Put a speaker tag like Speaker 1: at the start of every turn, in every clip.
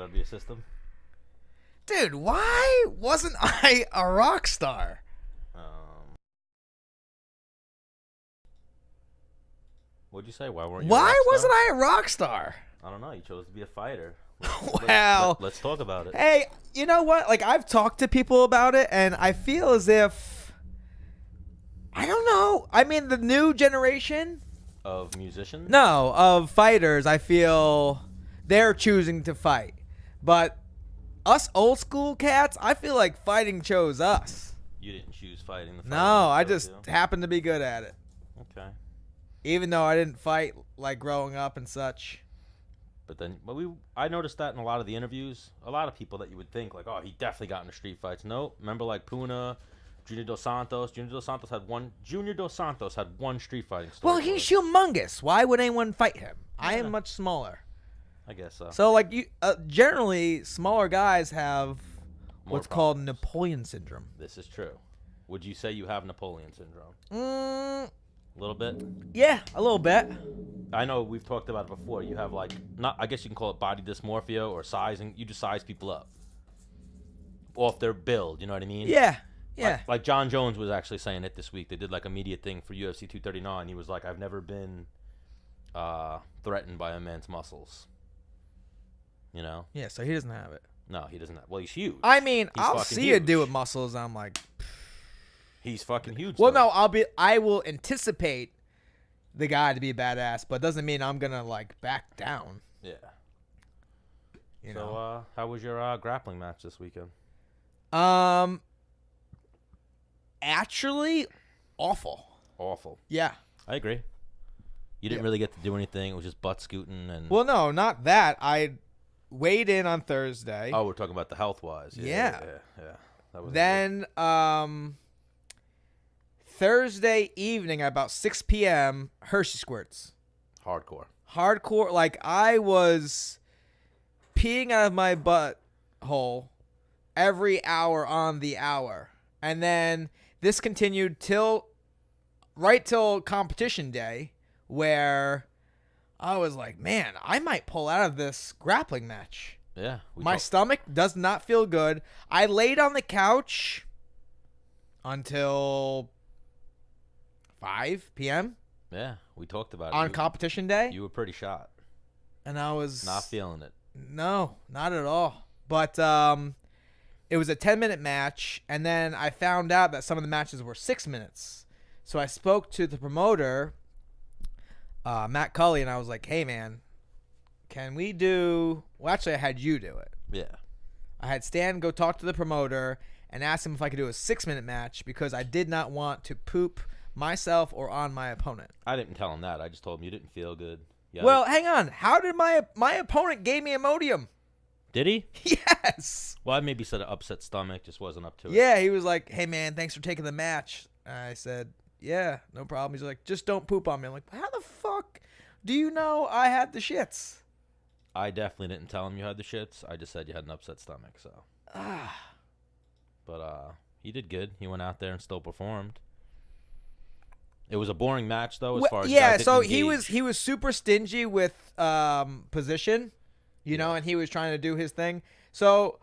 Speaker 1: that'll be a system.
Speaker 2: Dude, why wasn't I a rock star?
Speaker 1: What'd you say? Why weren't you?
Speaker 2: Why wasn't I a rock star?
Speaker 1: I don't know. You chose to be a fighter.
Speaker 2: Wow.
Speaker 1: Let's talk about it.
Speaker 2: Hey, you know what? Like, I've talked to people about it, and I feel as if, I don't know. I mean, the new generation
Speaker 1: Of musicians?
Speaker 2: No, of fighters, I feel they're choosing to fight. But us old school cats, I feel like fighting chose us.
Speaker 1: You didn't choose fighting. The
Speaker 2: No, I just happened to be good at it.
Speaker 1: Okay.
Speaker 2: Even though I didn't fight like growing up and such.
Speaker 1: But then, I noticed that in a lot of the interviews. A lot of people that you would think, like, oh, he definitely got into street fights. Nope. Remember, like, Puna, Junior Dos Santos. Junior Dos Santos had one street fighting story.
Speaker 2: Well, he's humongous. Why would anyone fight him?
Speaker 1: Yeah.
Speaker 2: I am much smaller.
Speaker 1: I guess so.
Speaker 2: So, like, generally, smaller guys have what's called
Speaker 1: problems.
Speaker 2: Napoleon syndrome.
Speaker 1: This is true. Would you say you have Napoleon syndrome? A little bit?
Speaker 2: Yeah, a little bit.
Speaker 1: I know we've talked about it before. You have, like, I guess you can call it body dysmorphia or sizing. You just size people up off their build, you know what I mean?
Speaker 2: Yeah, yeah.
Speaker 1: Like John Jones was actually saying it this week. They did, like, a media thing for UFC 239. He was like, I've never been threatened by a man's muscles. You know?
Speaker 2: Yeah, so he doesn't have it.
Speaker 1: No, he doesn't have. Well, he's huge.
Speaker 2: I mean,
Speaker 1: He's
Speaker 2: I'll
Speaker 1: fucking
Speaker 2: see a dude
Speaker 1: huge.
Speaker 2: with muscles. I'm like,
Speaker 1: He's fucking huge.
Speaker 2: well,
Speaker 1: though.
Speaker 2: no, I will anticipate the guy to be a badass, but doesn't mean I'm gonna like back down.
Speaker 1: Yeah.
Speaker 2: You
Speaker 1: So,
Speaker 2: know.
Speaker 1: how was your grappling match this weekend?
Speaker 2: Actually, awful.
Speaker 1: Awful.
Speaker 2: Yeah.
Speaker 1: I agree. You didn't really get to do anything. It was just butt scooting and.
Speaker 2: Well, no, not that. I weighed in on Thursday.
Speaker 1: Oh, we're talking about the health wise.
Speaker 2: Yeah.
Speaker 1: That was
Speaker 2: Then Thursday evening at about 6 p.m. Hershey squirts. Hardcore. Like, I was peeing out of my butthole every hour on the hour. And then this continued right till competition day, where I was like, man, I might pull out of this grappling match.
Speaker 1: Yeah.
Speaker 2: My stomach does not feel good. I laid on the couch until 5 p.m.
Speaker 1: Yeah, we talked about it.
Speaker 2: on competition day.
Speaker 1: You were pretty shot.
Speaker 2: And I was
Speaker 1: Not feeling it.
Speaker 2: No, not at all. But it was a 10-minute match, and then I found out that some of the matches were 6 minutes. So I spoke to the promoter, Matt Cully, and I was like, hey, man, can we do... Well, actually, I had you do it.
Speaker 1: Yeah.
Speaker 2: I had Stan go talk to the promoter and ask him if I could do a 6-minute match because I did not want to poop myself or on my opponent.
Speaker 1: I didn't tell him that. I just told him you didn't feel good. Yeah.
Speaker 2: Well, hang on. How did my opponent gave me Imodium?
Speaker 1: Did he?
Speaker 2: Yes.
Speaker 1: Well, I maybe said an upset stomach, just wasn't up to it.
Speaker 2: Yeah, he was like, hey, man, thanks for taking the match. I said, yeah, no problem. He's like, just don't poop on me. I'm like, how the fuck do you know I had the shits?
Speaker 1: I definitely didn't tell him you had the shits. I just said you had an upset stomach, so. But he did good. He went out there and still performed. It was a boring match, though, as far as
Speaker 2: yeah,
Speaker 1: you guys
Speaker 2: so
Speaker 1: didn't
Speaker 2: he was super stingy with position, you know, and he was trying to do his thing. So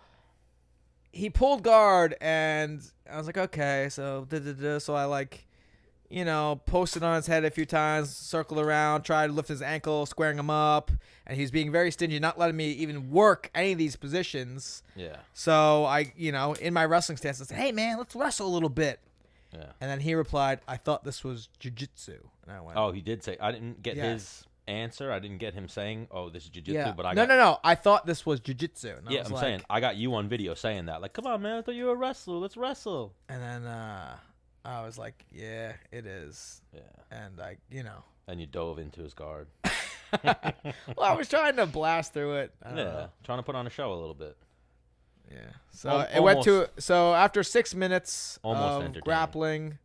Speaker 2: he pulled guard, and I was like, okay, so so I like, you know, posted on his head a few times, circled around, tried to lift his ankle, squaring him up, and he was being very stingy, not letting me even work any of these positions.
Speaker 1: Yeah.
Speaker 2: So I, you know, in my wrestling stance, I said, hey, man, let's wrestle a little bit.
Speaker 1: Yeah.
Speaker 2: And then he replied, I thought this was jiu-jitsu. And I went,
Speaker 1: Oh, he did say. I didn't get
Speaker 2: Yes.
Speaker 1: his answer. I didn't get him saying, oh, this is jiu-jitsu.
Speaker 2: yeah.
Speaker 1: But I
Speaker 2: no,
Speaker 1: got,
Speaker 2: no. I thought this was jiu-jitsu. And I
Speaker 1: Yeah,
Speaker 2: was
Speaker 1: I'm
Speaker 2: like,
Speaker 1: saying. I got you on video saying that. Like, come on, man. I thought you were a wrestler. Let's wrestle.
Speaker 2: And then I was like, yeah, it is.
Speaker 1: Yeah.
Speaker 2: And I, you know.
Speaker 1: And you dove into his guard.
Speaker 2: Well, I was trying to blast through it. I don't
Speaker 1: Yeah.
Speaker 2: know.
Speaker 1: Trying to put on a show a little bit.
Speaker 2: Yeah. So it went to, so after 6 minutes
Speaker 1: Almost
Speaker 2: of
Speaker 1: entertaining.
Speaker 2: grappling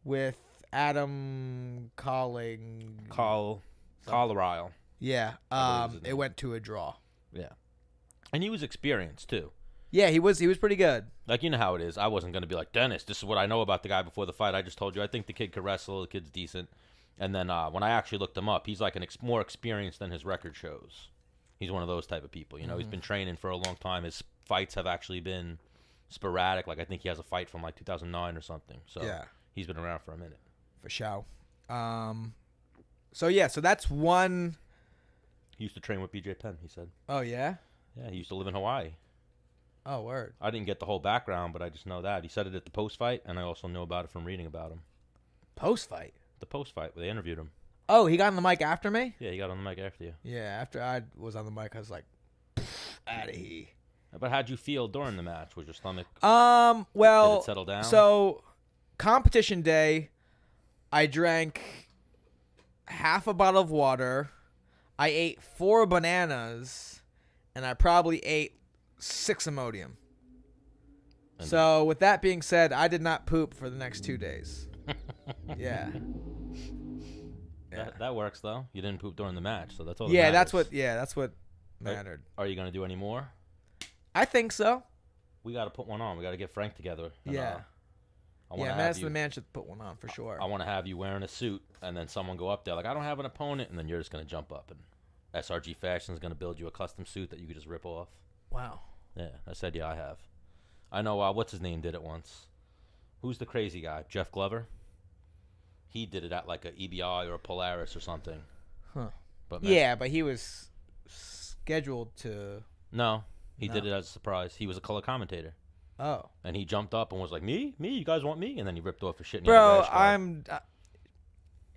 Speaker 2: with Adam Colling.
Speaker 1: Carlisle.
Speaker 2: Yeah.
Speaker 1: I believe his
Speaker 2: It
Speaker 1: name.
Speaker 2: went to a draw.
Speaker 1: Yeah. And he was experienced, too.
Speaker 2: Yeah, he was pretty good.
Speaker 1: Like, you know how it is. I wasn't going to be like, Dennis, this is what I know about the guy before the fight. I just told you. I think the kid could wrestle. The kid's decent. And then when I actually looked him up, he's like more experienced than his record shows. He's one of those type of people. You know, he's been training for a long time. His fights have actually been sporadic. Like, I think he has a fight from, like, 2009 or something. So he's been around for a minute.
Speaker 2: For sure. So that's one.
Speaker 1: He used to train with BJ Penn, he said.
Speaker 2: Oh, yeah?
Speaker 1: Yeah, he used to live in Hawaii.
Speaker 2: Oh, word.
Speaker 1: I didn't get the whole background, but I just know that. He said it at the post-fight, and I also know about it from reading about him.
Speaker 2: Post-fight?
Speaker 1: The post-fight, where they interviewed him.
Speaker 2: Oh, he got on the mic after me?
Speaker 1: Yeah, he got on the mic after you.
Speaker 2: Yeah, after I was on the mic, I was like, out of here.
Speaker 1: But how'd you feel during the match? Was your stomach...
Speaker 2: Well...
Speaker 1: Did it settle down?
Speaker 2: So, competition day, I drank half a bottle of water. I ate 4 bananas, and I probably ate 6 Imodium. So, with that being said, I did not poop for the next 2 days. Yeah.
Speaker 1: That works, though. You didn't poop during the match, so that's all
Speaker 2: that
Speaker 1: matters.
Speaker 2: that's what mattered.
Speaker 1: Are you going to do any more?
Speaker 2: I think so.
Speaker 1: We got to put one on. We got to get Frank together. And,
Speaker 2: Menace and The Man should put one on for sure.
Speaker 1: I want to have you wearing a suit, and then someone go up there like, I don't have an opponent, and then you're just going to jump up, and SRG Fashion is going to build you a custom suit that you could just rip off.
Speaker 2: Wow.
Speaker 1: Yeah, I said, I have. I know, what's his name did it once. Who's the crazy guy? Jeff Glover? He did it at like a EBI or a Polaris or something.
Speaker 2: Huh.
Speaker 1: But
Speaker 2: but he was scheduled to...
Speaker 1: No, he did it as a surprise. He was a color commentator.
Speaker 2: Oh.
Speaker 1: And he jumped up and was like, me? You guys want me? And then he ripped off his shit. And
Speaker 2: Bro,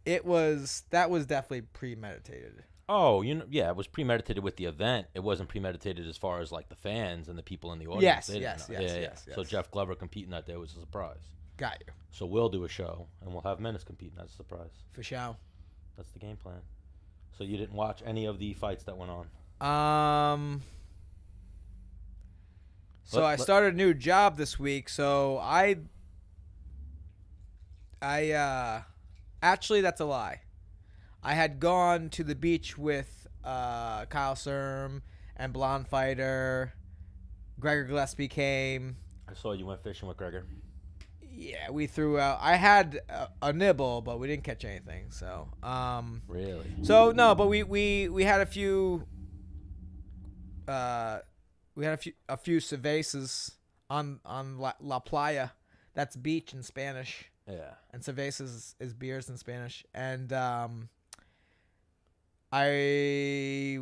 Speaker 2: that was definitely premeditated.
Speaker 1: Oh, it was premeditated with the event. It wasn't premeditated as far as like the fans and the people in the audience.
Speaker 2: Yes.
Speaker 1: So Jeff Glover competing that day was a surprise.
Speaker 2: Got you.
Speaker 1: So we'll do a show and we'll have Menace competing as a surprise.
Speaker 2: For sure.
Speaker 1: That's the game plan. So you didn't watch any of the fights that went on?
Speaker 2: So I started a new job this week. So I actually, that's a lie. I had gone to the beach with Kyle Serm and Blonde Fighter. Gregor Gillespie came.
Speaker 1: I saw you went fishing with Gregor.
Speaker 2: Yeah, we threw out. I had a nibble, but we didn't catch anything. So
Speaker 1: really.
Speaker 2: So no, but we had a few. We had a few cervezas on La Playa. That's beach in Spanish.
Speaker 1: Yeah.
Speaker 2: And cervezas is beers in Spanish. And I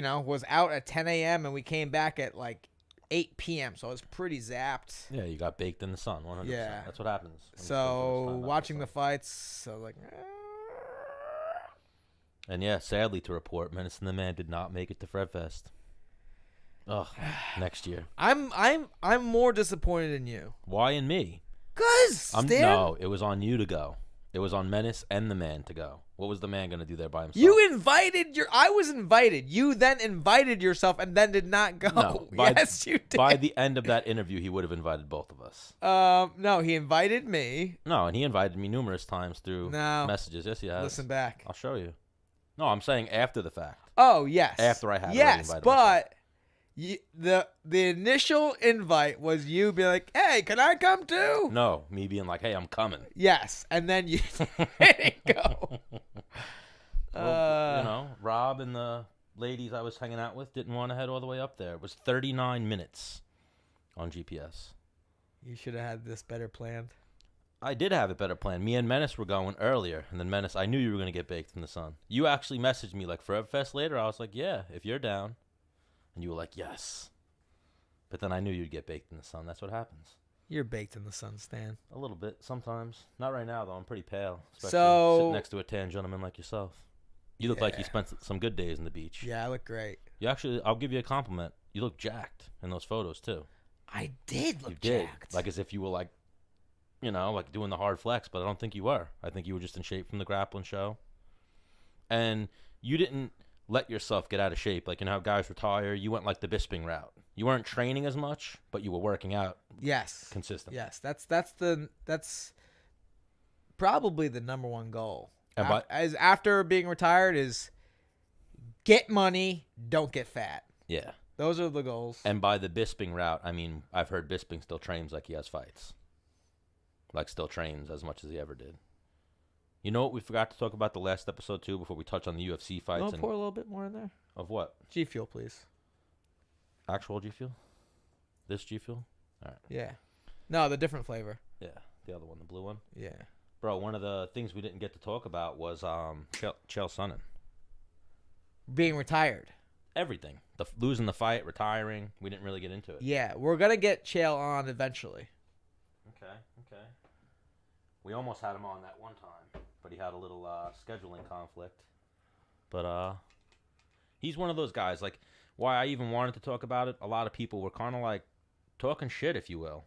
Speaker 2: was out at 10 a.m. and we came back at like 8 p.m. So I was pretty zapped.
Speaker 1: Yeah, you got baked in the sun, 100%.
Speaker 2: Yeah.
Speaker 1: That's what happens.
Speaker 2: So watching the fights, I was like,
Speaker 1: And yeah, sadly to report, Menace and The Man did not make it to Fred Fest. Ugh, next year.
Speaker 2: I'm more disappointed in you.
Speaker 1: Why in me?
Speaker 2: No,
Speaker 1: it was on you to go. It was on Menace and The Man to go. What was The Man going to do there by himself?
Speaker 2: I was invited. You then invited yourself and then did not go.
Speaker 1: No,
Speaker 2: Yes, you did.
Speaker 1: By the end of that interview, he would have invited both of us.
Speaker 2: No, he invited me.
Speaker 1: No, and he invited me numerous times through messages. Yes, he has.
Speaker 2: Listen back.
Speaker 1: I'll show you. No, I'm saying after the fact.
Speaker 2: Oh, yes.
Speaker 1: After I had already invited
Speaker 2: but the initial invite was you being like, hey, can I come too?
Speaker 1: No, me being like, hey, I'm coming.
Speaker 2: Yes, and then you didn't go.
Speaker 1: Well, Rob and the ladies I was hanging out with didn't want to head all the way up there. It was 39 minutes on GPS.
Speaker 2: You should have had this better planned.
Speaker 1: I did have it better planned. Me and Menace were going earlier, and then Menace, I knew you were going to get baked in the sun. You actually messaged me like Forever Fest later. I was like, yeah, if you're down. And you were like, yes. But then I knew you'd get baked in the sun. That's what happens.
Speaker 2: You're baked in the sun, Stan.
Speaker 1: A little bit, sometimes. Not right now, though. I'm pretty pale. Especially sitting next to a tan gentleman like yourself. You look like you spent some good days on the beach.
Speaker 2: Yeah, I look great.
Speaker 1: You actually, I'll give you a compliment. You look jacked in those photos, too.
Speaker 2: I did look
Speaker 1: jacked. Like as if you were like, like doing the hard flex, but I don't think you were. I think you were just in shape from the grappling show. And you didn't let yourself get out of shape. Like, how guys retire, you went like the Bisping route. You weren't training as much, but you were working out.
Speaker 2: Yes.
Speaker 1: Consistently.
Speaker 2: Yes. That's probably the number one goal. After being retired is get money, don't get fat.
Speaker 1: Yeah.
Speaker 2: Those are the goals.
Speaker 1: And by the Bisping route, I mean, I've heard Bisping still trains like he has fights. Like, still trains as much as he ever did. You know what we forgot to talk about the last episode, too, before we touch on the UFC fights?
Speaker 2: Pour a little bit more in there?
Speaker 1: Of what?
Speaker 2: G Fuel, please.
Speaker 1: Actual G Fuel? This G Fuel? All right.
Speaker 2: Yeah. No, the different flavor.
Speaker 1: Yeah, the other one, the blue one.
Speaker 2: Yeah.
Speaker 1: Bro, one of the things we didn't get to talk about was Chael Sonnen.
Speaker 2: Being retired.
Speaker 1: Everything. Losing the fight, retiring. We didn't really get into it.
Speaker 2: Yeah, we're going to get Chael on eventually.
Speaker 1: Okay. We almost had him on that one time, but he had a little scheduling conflict. But he's one of those guys, like, why I even wanted to talk about it, a lot of people were kind of like talking shit, if you will.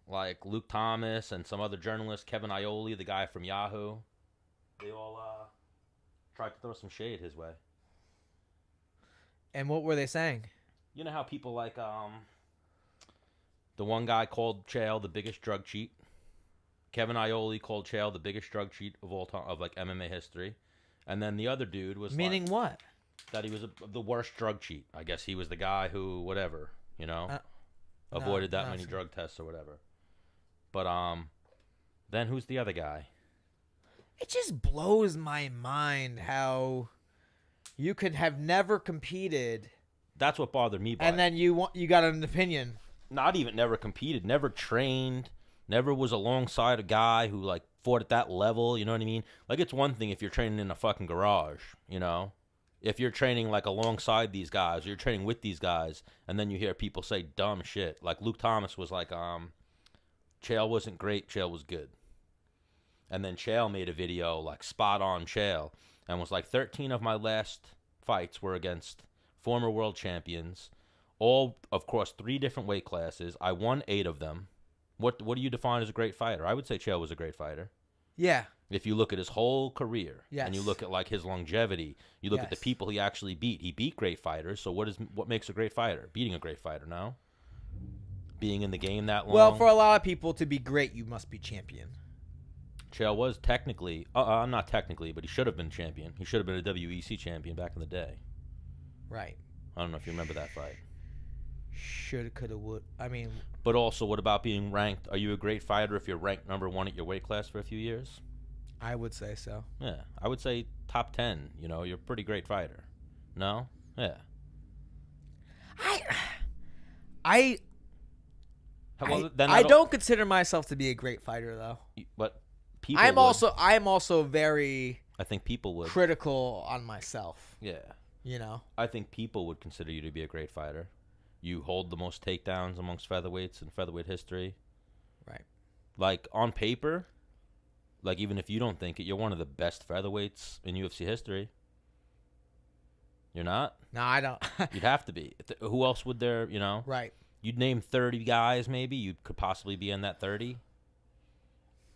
Speaker 1: Like Luke Thomas and some other journalists, Kevin Ioli, the guy from Yahoo. They all tried to throw some shade his way.
Speaker 2: And what were they saying?
Speaker 1: You know how people like the one guy called Chael the biggest drug cheat. Kevin Ioli called Chael the biggest drug cheat of all time, of like MMA history. And then the other dude was
Speaker 2: meaning
Speaker 1: like,
Speaker 2: what?
Speaker 1: That he was the worst drug cheat. I guess he was the guy who whatever, avoided that many drug tests or whatever. But then who's the other guy?
Speaker 2: It just blows my mind how you could have never competed.
Speaker 1: That's what bothered me.
Speaker 2: And then you got an opinion.
Speaker 1: Not even never competed, never trained, never was alongside a guy who like fought at that level. You know what I mean? Like it's one thing if you're training in a fucking garage, If you're training like alongside these guys, or you're training with these guys, and then you hear people say dumb shit. Like Luke Thomas was like, Chael wasn't great, Chael was good. And then Chael made a video like spot on Chael and was like 13 of my last fights were against former world champions, all of course 3 different weight classes. I won 8 of them. What do you define as a great fighter? I would say Chael was a great fighter.
Speaker 2: Yeah.
Speaker 1: If you look at his whole career,
Speaker 2: yes.
Speaker 1: And you look at like his longevity, you look at the people he actually beat. He beat great fighters. So what makes a great fighter? Beating a great fighter, no? Being in the game that long.
Speaker 2: Well, for a lot of people to be great, you must be champion.
Speaker 1: Chael was technically, not technically, but he should have been champion. He should have been a WEC champion back in the day.
Speaker 2: Right.
Speaker 1: I don't know if you remember that fight.
Speaker 2: Shoulda, coulda, would. I mean.
Speaker 1: But also, what about being ranked? Are you a great fighter if you're ranked number 1 at your weight class for a few years?
Speaker 2: I would say so.
Speaker 1: Yeah, I would say top 10. You're a pretty great fighter. No? Yeah.
Speaker 2: I don't consider myself to be a great fighter though.
Speaker 1: But people
Speaker 2: I'm also very
Speaker 1: I think people would
Speaker 2: critical on myself.
Speaker 1: Yeah.
Speaker 2: I
Speaker 1: think people would consider you to be a great fighter. You hold the most takedowns amongst featherweights in featherweight history.
Speaker 2: Right.
Speaker 1: Like on paper, like even if you don't think it, you're one of the best featherweights in UFC history. You're not?
Speaker 2: No, I don't.
Speaker 1: You'd have to be. Who else would there,
Speaker 2: Right.
Speaker 1: You'd name 30 guys maybe. You could possibly be in that 30.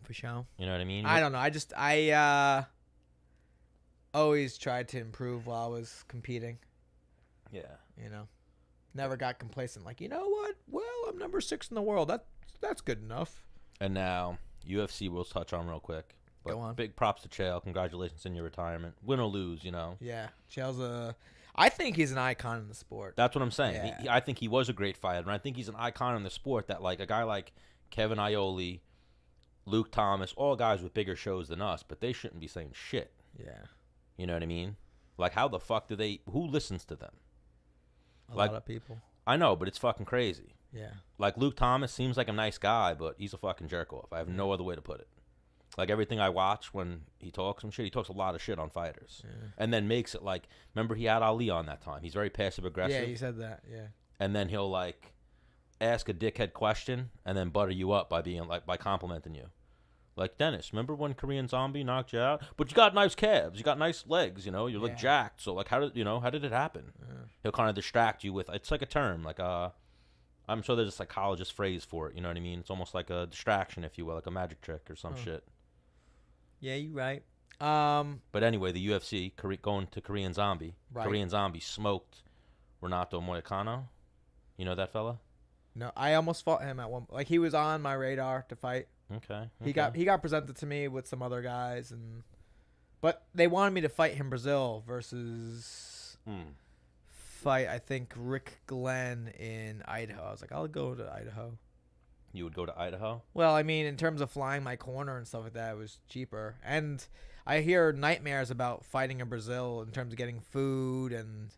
Speaker 2: For sure.
Speaker 1: You know what I mean?
Speaker 2: I don't know. I always tried to improve while I was competing.
Speaker 1: Yeah.
Speaker 2: Never got complacent. Like, you know what? Well, I'm number 6 in the world. That's good enough.
Speaker 1: And now, UFC we'll touch on real quick. But
Speaker 2: Go on.
Speaker 1: Big props to Chael. Congratulations on your retirement. Win or lose,
Speaker 2: Yeah. Chael's I think he's an icon in the sport.
Speaker 1: That's what I'm saying.
Speaker 2: Yeah.
Speaker 1: I think he was a great fighter, and I think he's an icon in the sport that, like, a guy like Kevin Ioli, Luke Thomas, all guys with bigger shows than us, but they shouldn't be saying shit.
Speaker 2: Yeah.
Speaker 1: You know what I mean? Like, how the fuck who listens to them?
Speaker 2: A lot of people.
Speaker 1: I know, but it's fucking crazy.
Speaker 2: Yeah.
Speaker 1: Like, Luke Thomas seems like a nice guy, but he's a fucking jerk-off. I have no other way to put it. Like, everything I watch when he talks some shit, he talks a lot of shit on fighters. Yeah. And then makes it like, remember he had Ali on that time. He's very passive-aggressive.
Speaker 2: Yeah, you said that, yeah.
Speaker 1: And then he'll, like, ask a dickhead question and then butter you up by complimenting you. Like, Dennis, remember when Korean Zombie knocked you out? But you got nice calves. You got nice legs, you're like jacked. So, like, how did it happen? Yeah. He'll kind of distract you with, it's like a term, like, I'm sure there's a psychologist phrase for it, you know what I mean? It's almost like a distraction, if you will, like a magic trick or some shit.
Speaker 2: Yeah, you're right.
Speaker 1: But anyway, the UFC, going to Korean Zombie. Right. Korean Zombie smoked Renato Moicano. You know that fella?
Speaker 2: No, I almost fought him at one. Like, he was on my radar to fight.
Speaker 1: Okay.
Speaker 2: He got presented to me with some other guys, but they wanted me to fight him Brazil versus fight, I think, Rick Glenn in Idaho. I was like, I'll go to Idaho. You
Speaker 1: would go to Idaho?
Speaker 2: Well, I mean, in terms of flying my corner and stuff like that, it was cheaper. And I hear nightmares about fighting in Brazil in terms of getting food and,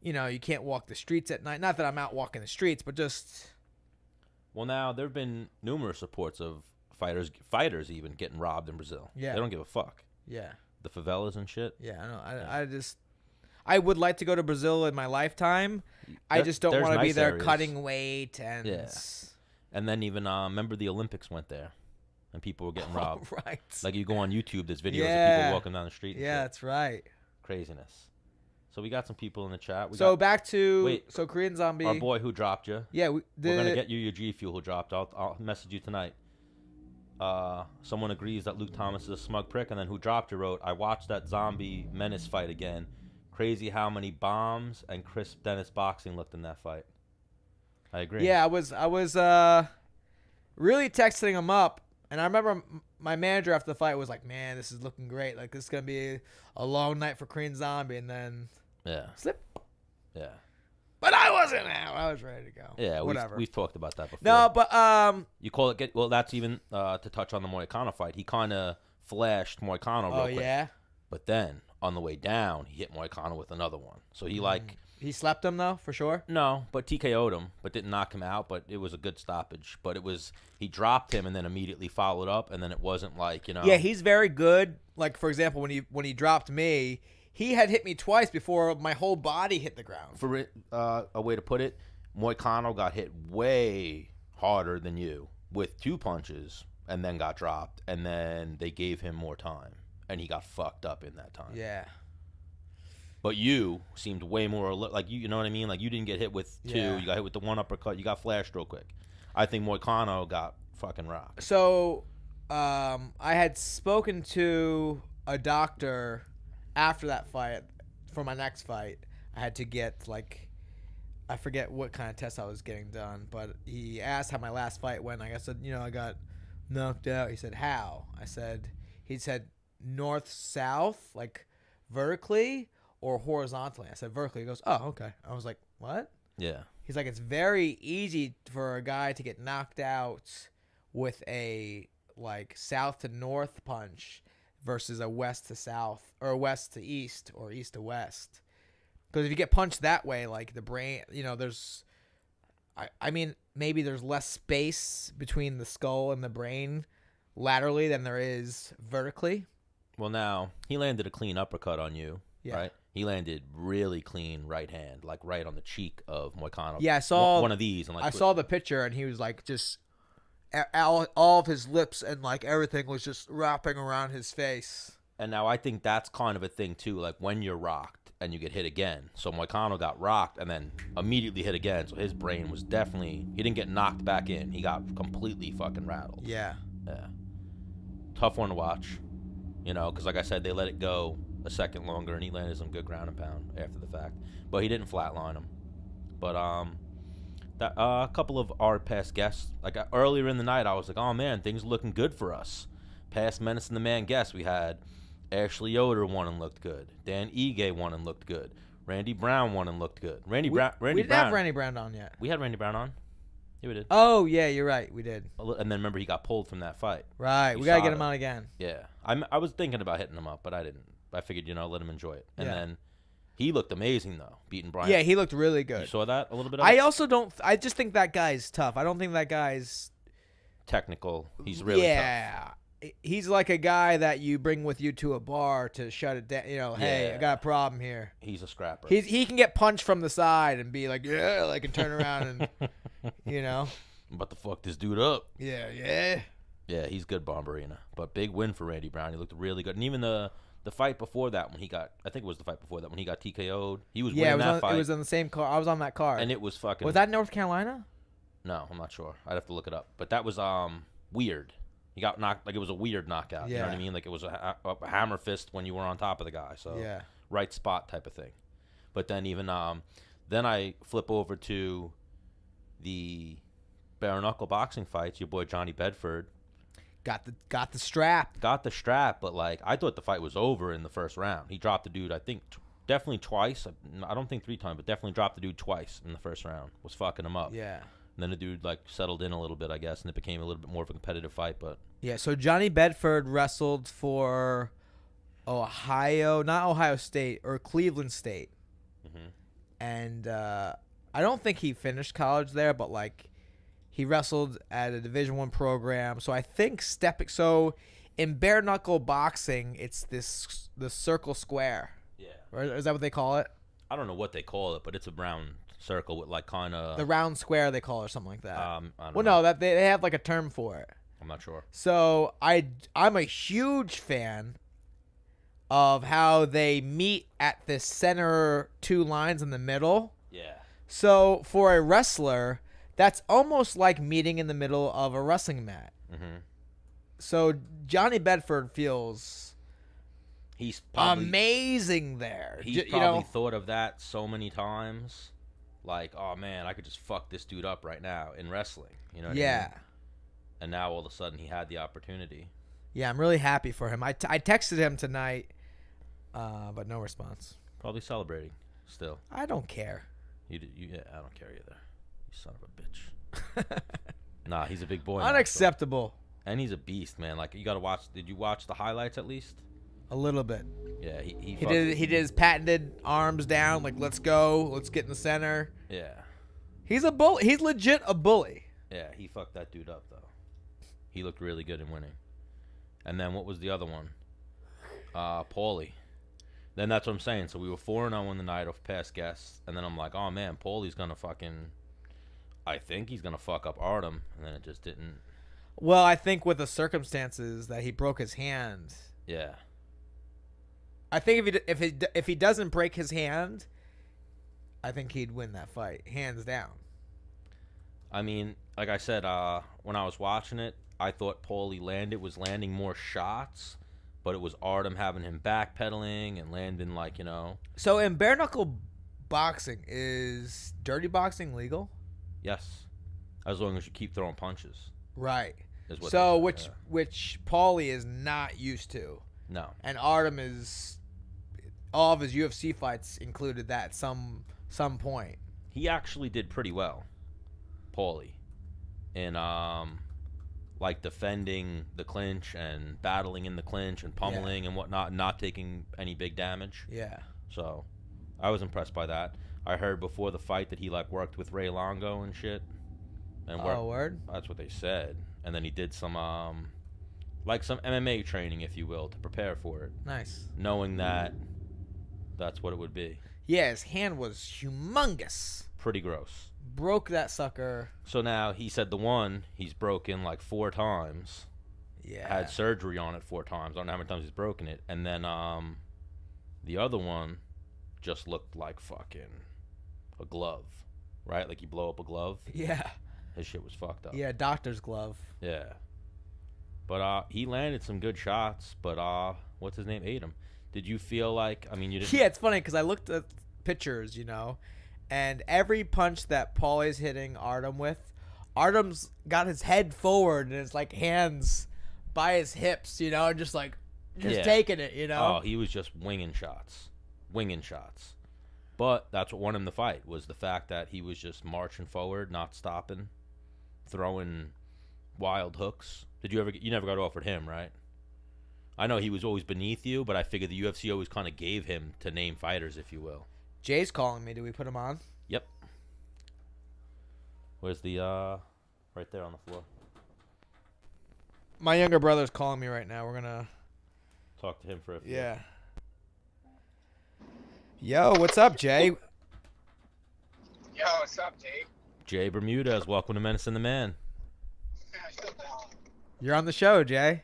Speaker 2: you know, you can't walk the streets at night. Not that I'm out walking the streets, but just.
Speaker 1: Well, now there have been numerous reports of fighters even getting robbed in Brazil.
Speaker 2: Yeah.
Speaker 1: They don't give a fuck.
Speaker 2: Yeah.
Speaker 1: The favelas and shit.
Speaker 2: Yeah, I know. I would like to go to Brazil in my lifetime. I just don't want to be there
Speaker 1: areas.
Speaker 2: Cutting weight and.
Speaker 1: Yeah. And then even remember the Olympics went there, and people were getting robbed.
Speaker 2: Right.
Speaker 1: Like you go on YouTube, there's videos of people walking down the street.
Speaker 2: Yeah, that's right.
Speaker 1: Craziness. So we got some people in the chat.
Speaker 2: Back to Korean Zombie.
Speaker 1: Our boy who dropped you.
Speaker 2: Yeah,
Speaker 1: we're gonna get you your G Fuel who dropped. I'll message you tonight. Someone agrees that Luke Thomas is a smug prick, and then who dropped you wrote, I watched that zombie Menace fight again. Crazy how many bombs and crisp Dennis boxing looked in that fight. I agree.
Speaker 2: Yeah, I was really texting him up, and I remember my manager after the fight was like, "Man, this is looking great. Like this is gonna be a long night for Korean Zombie," and then slip.
Speaker 1: Yeah.
Speaker 2: But I wasn't out. I was ready to go.
Speaker 1: Yeah,
Speaker 2: whatever.
Speaker 1: We've talked about that before.
Speaker 2: No, but
Speaker 1: you call it well. That's even to touch on the Moicano fight. He kind of flashed Moicano real quick.
Speaker 2: Oh yeah.
Speaker 1: But then on the way down, he hit Moicano with another one. So he
Speaker 2: he slept him though for sure.
Speaker 1: No, but TKO'd him, but didn't knock him out. But it was a good stoppage. But he dropped him and then immediately followed up, and then it wasn't like
Speaker 2: Yeah, he's very good. Like for example, when he dropped me. He had hit me twice before my whole body hit the ground.
Speaker 1: For a way to put it, Moicano got hit way harder than you with 2 punches and then got dropped, and then they gave him more time, and he got fucked up in that time.
Speaker 2: Yeah.
Speaker 1: But you seemed way more like you know what I mean? Like you didn't get hit with 2, you got hit with the 1 uppercut, you got flashed real quick. I think Moicano got fucking rocked.
Speaker 2: So, I had spoken to a doctor after that fight, for my next fight. I had to get I forget what kind of test I was getting done, but he asked how my last fight went. I said, I got knocked out. He said, how? He said north, south, like vertically or horizontally. I said vertically. He goes, oh, okay. I was like, what?
Speaker 1: Yeah.
Speaker 2: He's like, it's very easy for a guy to get knocked out with a south to north punch versus a west to south or a west to east or east to west. Because if you get punched that way, like the brain, there's, I mean, maybe there's less space between the skull and the brain laterally than there is vertically.
Speaker 1: Well, now, he landed a clean uppercut on you, right? He landed really clean right hand, like right on the cheek of Moicano.
Speaker 2: Yeah, I saw
Speaker 1: one of these. And
Speaker 2: I saw the picture, and he was just all of his lips and everything was just wrapping around his face.
Speaker 1: And now I think that's kind of a thing too, like when you're rocked and you get hit again. So Moicano got rocked and then immediately hit again. So his brain was definitely, he didn't get knocked back in. He got completely fucking rattled.
Speaker 2: Yeah.
Speaker 1: Yeah. Tough one to watch, because like I said, they let it go a second longer and he landed some good ground and pound after the fact. But he didn't flatline him. But a couple of our past guests, earlier in the night, I was like, oh man, things are looking good for us. Past Menace and the Man guests, we had Ashley Yoder won and looked good. Dan Ige won and looked good. Randy Brown won and looked good.
Speaker 2: We didn't have Randy Brown on yet.
Speaker 1: We had Randy Brown on. Yeah, we did.
Speaker 2: Oh, yeah, you're right. We did.
Speaker 1: And then remember, he got pulled from that fight.
Speaker 2: Right. We got to get him on again.
Speaker 1: Yeah. I was thinking about hitting him up, but I didn't. I figured, let him enjoy it. And then he looked amazing, though, beating Brian.
Speaker 2: Yeah, he looked really good.
Speaker 1: You saw that a little bit?
Speaker 2: I just think that guy's tough. I don't think that guy's
Speaker 1: technical. He's really tough.
Speaker 2: Yeah. He's like a guy that you bring with you to a bar to shut it down. Hey, I got a problem here.
Speaker 1: He's a scrapper.
Speaker 2: He can get punched from the side and be like, yeah, and turn around and,
Speaker 1: I'm about to fuck this dude up.
Speaker 2: Yeah.
Speaker 1: Yeah, he's good, Bomberina. But big win for Randy Brown. He looked really good. And even the fight before that, when he got, I think it was the fight before that, when he got TKO'd, he was winning that fight.
Speaker 2: It was on the same card. I was on that card.
Speaker 1: And it was fucking.
Speaker 2: Was that North Carolina?
Speaker 1: No, I'm not sure. I'd have to look it up. But that was weird. He got knocked, it was a weird knockout.
Speaker 2: Yeah.
Speaker 1: You know what I mean? It was a hammer fist when you were on top of the guy. So right spot type of thing. But then even then I flip over to the bare knuckle boxing fights. Your boy Johnny Bedford
Speaker 2: got the strap.
Speaker 1: Got the strap, but I thought the fight was over in the first round. He dropped the dude, I think definitely twice. I don't think 3 times, but definitely dropped the dude twice in the first round. Was fucking him up.
Speaker 2: Yeah.
Speaker 1: And then the dude settled in a little bit, I guess, and it became a little bit more of a competitive fight. But
Speaker 2: yeah, so Johnny Bedford wrestled for Ohio, not Ohio State, or Cleveland State.
Speaker 1: Mm-hmm.
Speaker 2: And I don't think he finished college there, but like he wrestled at a Division I program. So I think so in bare knuckle boxing, it's the circle square.
Speaker 1: Yeah.
Speaker 2: Or is that what they call it?
Speaker 1: I don't know what they call it, but it's a round circle with like kind of
Speaker 2: the round square they call it, or something like that.
Speaker 1: I don't
Speaker 2: well,
Speaker 1: know.
Speaker 2: no, that they have like a term for it.
Speaker 1: I'm not sure.
Speaker 2: So I'm a huge fan of how they meet at the center two lines in the middle.
Speaker 1: Yeah.
Speaker 2: So for a wrestler, that's almost like meeting in the middle of a wrestling mat.
Speaker 1: Mm-hmm.
Speaker 2: So Johnny Bedford feels
Speaker 1: he's probably
Speaker 2: amazing there.
Speaker 1: He's probably thought of that so many times. Like, oh man, I could just fuck this dude up right now in wrestling. You know what I mean? And now all of a sudden he had the opportunity. Yeah,
Speaker 2: I'm really happy for him. I texted him tonight, but no response.
Speaker 1: Probably celebrating still.
Speaker 2: I don't care.
Speaker 1: Yeah, I don't care either. You son of a bitch. Nah, he's a big boy.
Speaker 2: Unacceptable.
Speaker 1: And he's a beast, man. Like, you got to watch. Did you watch the highlights at least?
Speaker 2: A little bit.
Speaker 1: Yeah, he
Speaker 2: did his patented arms down, like, let's go, let's get in the center.
Speaker 1: Yeah.
Speaker 2: He's a bully. He's legit a bully.
Speaker 1: Yeah, he fucked that dude up, though. He looked really good in winning. And then what was the other one? Paulie. Then that's what I'm saying. So we were 4-0 in the night of past guests. And then I'm like, oh, man, Paulie's going to I think he's going to fuck up Artem. And then it just didn't.
Speaker 2: Well, I think with the circumstances that he broke his hand.
Speaker 1: Yeah.
Speaker 2: I think if he doesn't break his hand, I think he'd win that fight, hands down.
Speaker 1: I mean, like I said, when I was watching it, I thought Paulie was landing more shots, but it was Artem having him backpedaling and landing like, you know. So
Speaker 2: in bare knuckle boxing, is dirty boxing legal?
Speaker 1: Yes, as long as you keep throwing punches.
Speaker 2: Right. So which Paulie is not used to.
Speaker 1: No.
Speaker 2: And Artem is, all of his UFC fights included that at some point.
Speaker 1: He actually did pretty well, Paulie, in like defending the clinch and battling in the clinch and pummeling and whatnot, and not taking any big damage.
Speaker 2: Yeah.
Speaker 1: So I was impressed by that. I heard before the fight that he like worked with Ray Longo and shit. And
Speaker 2: word?
Speaker 1: That's what they said. And then he did some like some MMA training, if you will, to prepare for it.
Speaker 2: Nice.
Speaker 1: Knowing that that's what it would be.
Speaker 2: Yeah, his hand was humongous.
Speaker 1: Pretty gross.
Speaker 2: Broke that sucker.
Speaker 1: So now he said the one he's broken like 4 times.
Speaker 2: Yeah.
Speaker 1: Had surgery on it 4 times. I don't know how many times he's broken it. And then the other one just looked like fucking a glove. Right? Like you blow up a glove.
Speaker 2: Yeah.
Speaker 1: His shit was fucked up.
Speaker 2: Yeah, doctor's glove.
Speaker 1: Yeah. But he landed some good shots, but what's his name? Ate him. Did you feel like, I mean, you didn't...
Speaker 2: Yeah, it's funny because I looked at pictures, you know, and every punch that Paulie's hitting Artem with, Artem's got his head forward and his, like, hands by his hips, you know, and just taking it, you know?
Speaker 1: Oh, he was just winging shots. But that's what won him the fight, was the fact that he was just marching forward, not stopping, throwing wild hooks. You never got offered him, right? I know he was always beneath you, but I figured the UFC always kind of gave him to name fighters, if you will.
Speaker 2: Jay's calling me. Do we put him on?
Speaker 1: Yep. Where's the, right there on the floor.
Speaker 2: My younger brother's calling me right now. We're going to
Speaker 1: talk to him for a few.
Speaker 2: Yeah. Yo, what's up, Jay?
Speaker 3: Yo, what's up, Jay?
Speaker 1: Jay Bermudez, welcome to Menace and The Man.
Speaker 2: You're on the show, Jay.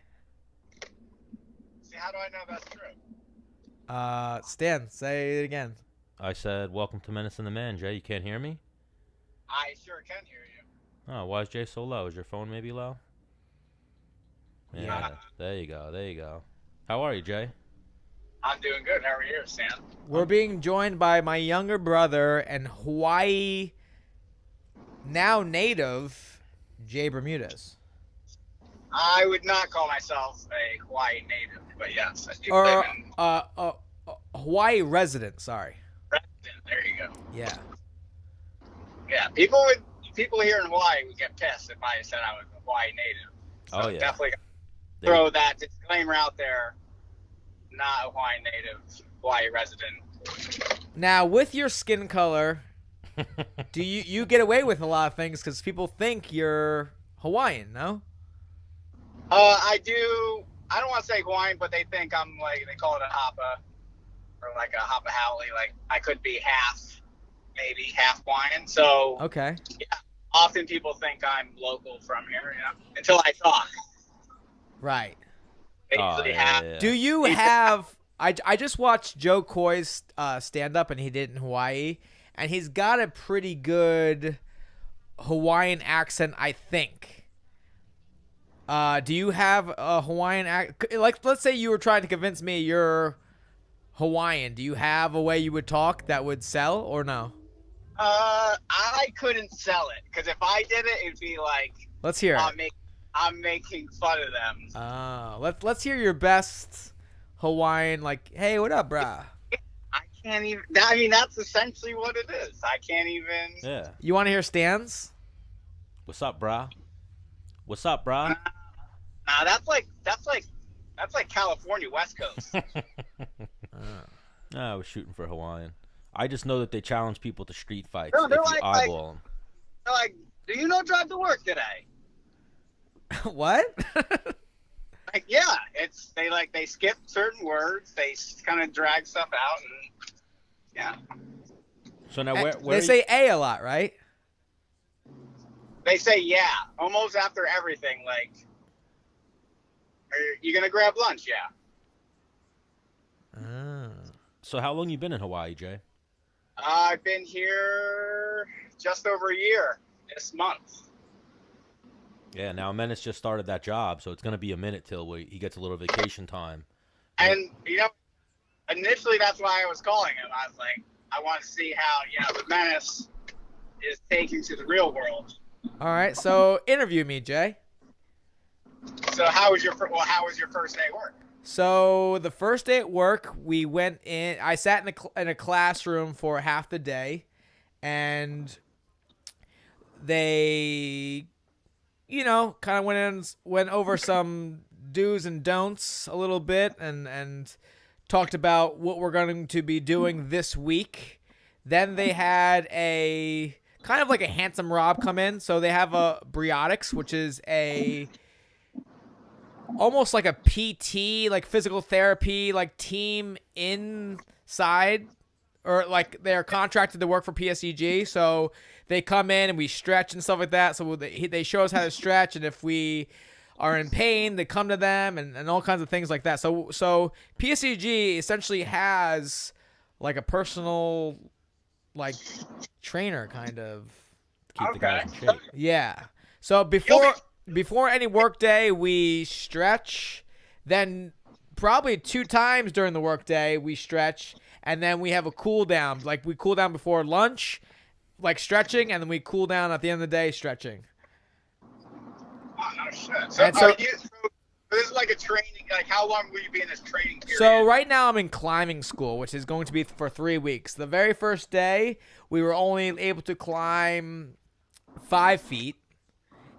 Speaker 3: See, how do I know that's true?
Speaker 2: Stan, say it again.
Speaker 1: I said, welcome to Menace and The Man. Jay, you can't hear me?
Speaker 3: I sure can hear you.
Speaker 1: Oh, why is Jay so low? Is your phone maybe low? Yeah. There you go. How are you, Jay?
Speaker 3: I'm doing good. How are you, Stan?
Speaker 2: We're being joined by my younger brother and Hawaii now native, Jay Bermudez.
Speaker 3: I would not call myself a Hawaii native, but yes, I do live in
Speaker 2: Hawaii resident. Sorry.
Speaker 3: Resident. There you go.
Speaker 2: Yeah.
Speaker 3: Yeah. People here in Hawaii would get pissed if I said I was a Hawaii native. So
Speaker 1: oh yeah.
Speaker 3: Definitely throw that disclaimer out there. not a Hawaii native, Hawaii resident.
Speaker 2: Now, with your skin color, do you get away with a lot of things because people think you're Hawaiian, no?
Speaker 3: I do. I don't want to say Hawaiian, but they think I'm like, they call it a hapa or like a hapa haole. Like I could be maybe half Hawaiian. So
Speaker 2: okay.
Speaker 3: Yeah, often people think I'm local from here, until I talk.
Speaker 2: Right.
Speaker 3: They usually have.
Speaker 1: Yeah.
Speaker 2: Do you have? I just watched Joe Coy's stand up and he did it in Hawaii, and he's got a pretty good Hawaiian accent, I think. Do you have a Hawaiian accent? Like, let's say you were trying to convince me you're Hawaiian. Do you have a way you would talk that would sell or no?
Speaker 3: I couldn't sell it because if I did it, it'd be like.
Speaker 2: Let's hear it.
Speaker 3: I'm making fun of them.
Speaker 2: Let's hear your best Hawaiian. Like, hey, what up, brah?
Speaker 3: I can't even. I mean, that's essentially what it is. I can't even.
Speaker 1: Yeah.
Speaker 2: You want to hear Stan's?
Speaker 1: What's up, brah? What's up, brah?
Speaker 3: Nah, that's like California West Coast.
Speaker 1: I was shooting for Hawaiian. I just know that they challenge people to street fights
Speaker 3: No,
Speaker 1: if
Speaker 3: they're
Speaker 1: you
Speaker 3: like-
Speaker 1: eyeball them.
Speaker 3: They're like, do you know drive to work today?
Speaker 2: What?
Speaker 3: Like, yeah, they skip certain words, they kind of drag stuff out, and yeah,
Speaker 1: So now where
Speaker 2: They say A a lot, right?
Speaker 3: they say yeah almost after everything. Like, are you gonna grab lunch? Yeah.
Speaker 1: So how long you been in Hawaii, Jay?
Speaker 3: I've been here just over a year this month.
Speaker 1: Yeah, now Menace just started that job, so it's going to be a minute till he gets a little vacation time.
Speaker 3: And, initially that's why I was calling him. I was like, I want to see how, the Menace is taken to the real world.
Speaker 2: All right, so interview me, Jay.
Speaker 3: So how was your first day at work?
Speaker 2: So the first day at work, we went in. I sat in a classroom for half the day, and they, kind of went over some do's and don'ts a little bit, and talked about what we're going to be doing this week. Then they had a kind of like a Handsome Rob come in. So they have a Briotics, which is almost like a PT, like physical therapy, like team inside, or like they're contracted to work for PSEG. So they come in and we stretch and stuff like that. So they show us how to stretch, and if we are in pain, they come to them, and all kinds of things like that. So PSEG essentially has like a personal like trainer kind of.
Speaker 1: Keep the guys in shape.
Speaker 2: Yeah. So before any work day, we stretch. Then probably 2 times during the work day, we stretch. And then we have a cool down. Like, we cool down before lunch, like stretching. And then we cool down at the end of the day, stretching.
Speaker 3: Oh, no shit. So this is like a training. Like, how long will you be in this training period?
Speaker 2: So right now I'm in climbing school, which is going to be for 3 weeks. The very first day, we were only able to climb 5 feet.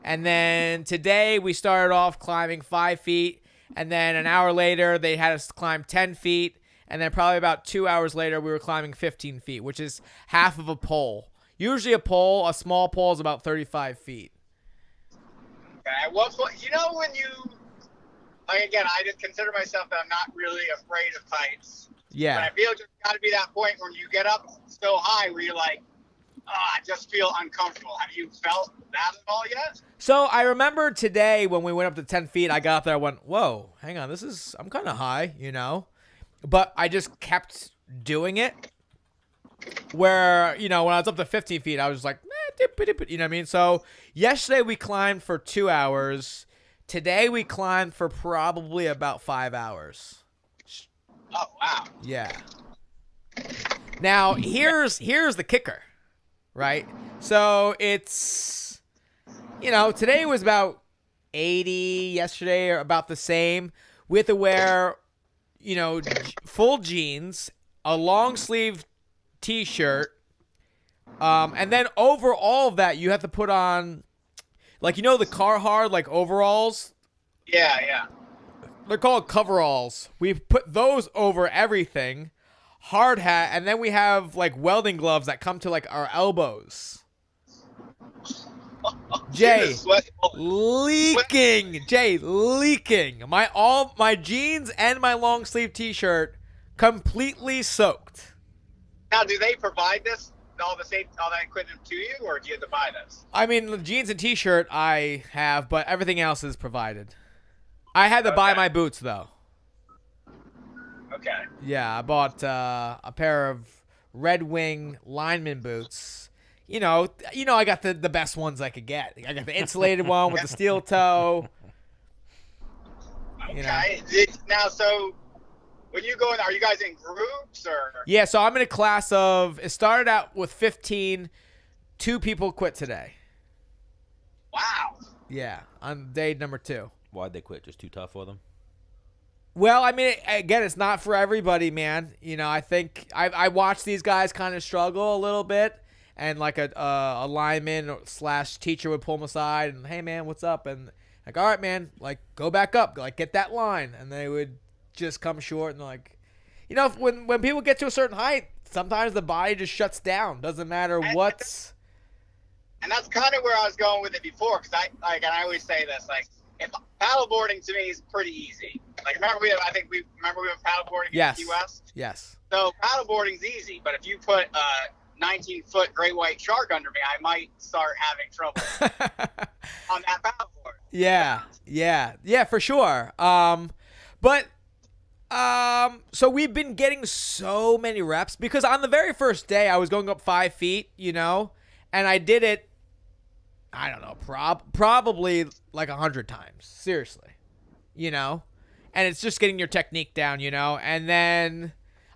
Speaker 2: And then today we started off climbing 5 feet, and then an hour later they had us climb 10 feet, and then probably about 2 hours later we were climbing 15 feet, which is half of a pole. Usually a small pole is about 35 feet.
Speaker 3: Okay, at what point, when you, like, again, I just consider myself that I'm not really afraid of heights.
Speaker 2: Yeah.
Speaker 3: But I feel there's got to be that point when you get up so high where you're like, I just feel uncomfortable. Have you felt that at all yet?
Speaker 2: So I remember today when we went up to 10 feet, I got up there, I went, whoa, hang on, I'm kind of high, But I just kept doing it. Where, when I was up to 15 feet, I was like, you know what I mean? So yesterday we climbed for 2 hours. Today we climbed for probably about 5 hours.
Speaker 3: Oh, wow.
Speaker 2: Yeah. Now, here's the kicker, right? So it's, today was about 80, yesterday or about the same. We have to wear, full jeans, a long sleeve t-shirt, and then over all of that, you have to put on, like, the Carhartt, like, overalls?
Speaker 3: Yeah.
Speaker 2: They're called coveralls. We put those over everything. Hard hat, and then we have like welding gloves that come to like our elbows. Jay, leaking. Jay, leaking. My jeans and my long sleeve T-shirt completely soaked.
Speaker 3: Now, do they provide this, all that equipment to you, or do you have to buy this?
Speaker 2: I mean, the jeans and T-shirt I have, but everything else is provided. I had to buy my boots though.
Speaker 3: Okay.
Speaker 2: Yeah, I bought a pair of Red Wing lineman boots. You know, I got the best ones I could get. I got the insulated one with the steel toe.
Speaker 3: Okay.
Speaker 2: You know.
Speaker 3: Now, so when you go in, are you guys in groups or?
Speaker 2: Yeah, so I'm in a class of. It started out with 15. 2 people quit today.
Speaker 3: Wow.
Speaker 2: Yeah, on day number 2.
Speaker 1: Why'd they quit? Just too tough for them?
Speaker 2: Well, I mean, again, it's not for everybody, man. You know, I think I watched these guys kind of struggle a little bit, and like a lineman / teacher would pull them aside and, hey, man, what's up? And like, all right, man, like go back up, like get that line, and they would just come short and like, you know, when people get to a certain height, sometimes the body just shuts down. Doesn't matter what's.
Speaker 3: And that's kind of where I was going with it before, because I always say this, like, if paddleboarding to me is pretty easy. Like, remember we were paddleboarding in Key West?
Speaker 2: Yes.
Speaker 3: So paddleboarding's easy, but if you put a 19-foot great white shark under me, I might start having trouble on that paddleboard.
Speaker 2: Yeah, for sure. So we've been getting so many reps because on the very first day I was going up 5 feet, you know, and I did it, I don't know, probably like 100 times, seriously, you know, and it's just getting your technique down, you know, and then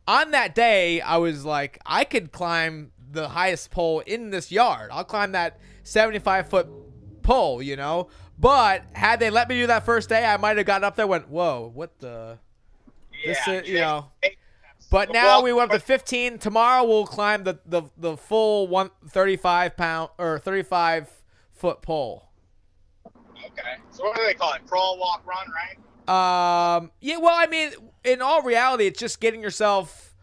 Speaker 2: on that day I was like, I could climb the highest pole in this yard. I'll climb that 75-foot pole, you know, but had they let me do that first day, I might have gotten up there and went, whoa, what the, this is, you know. But now we went up to 15. Tomorrow we'll climb the full 135-pound or 35-foot pole.
Speaker 3: Okay. So what do they call it? Crawl, walk, run, right?
Speaker 2: Yeah. Well, I mean, in all reality, it's just getting yourself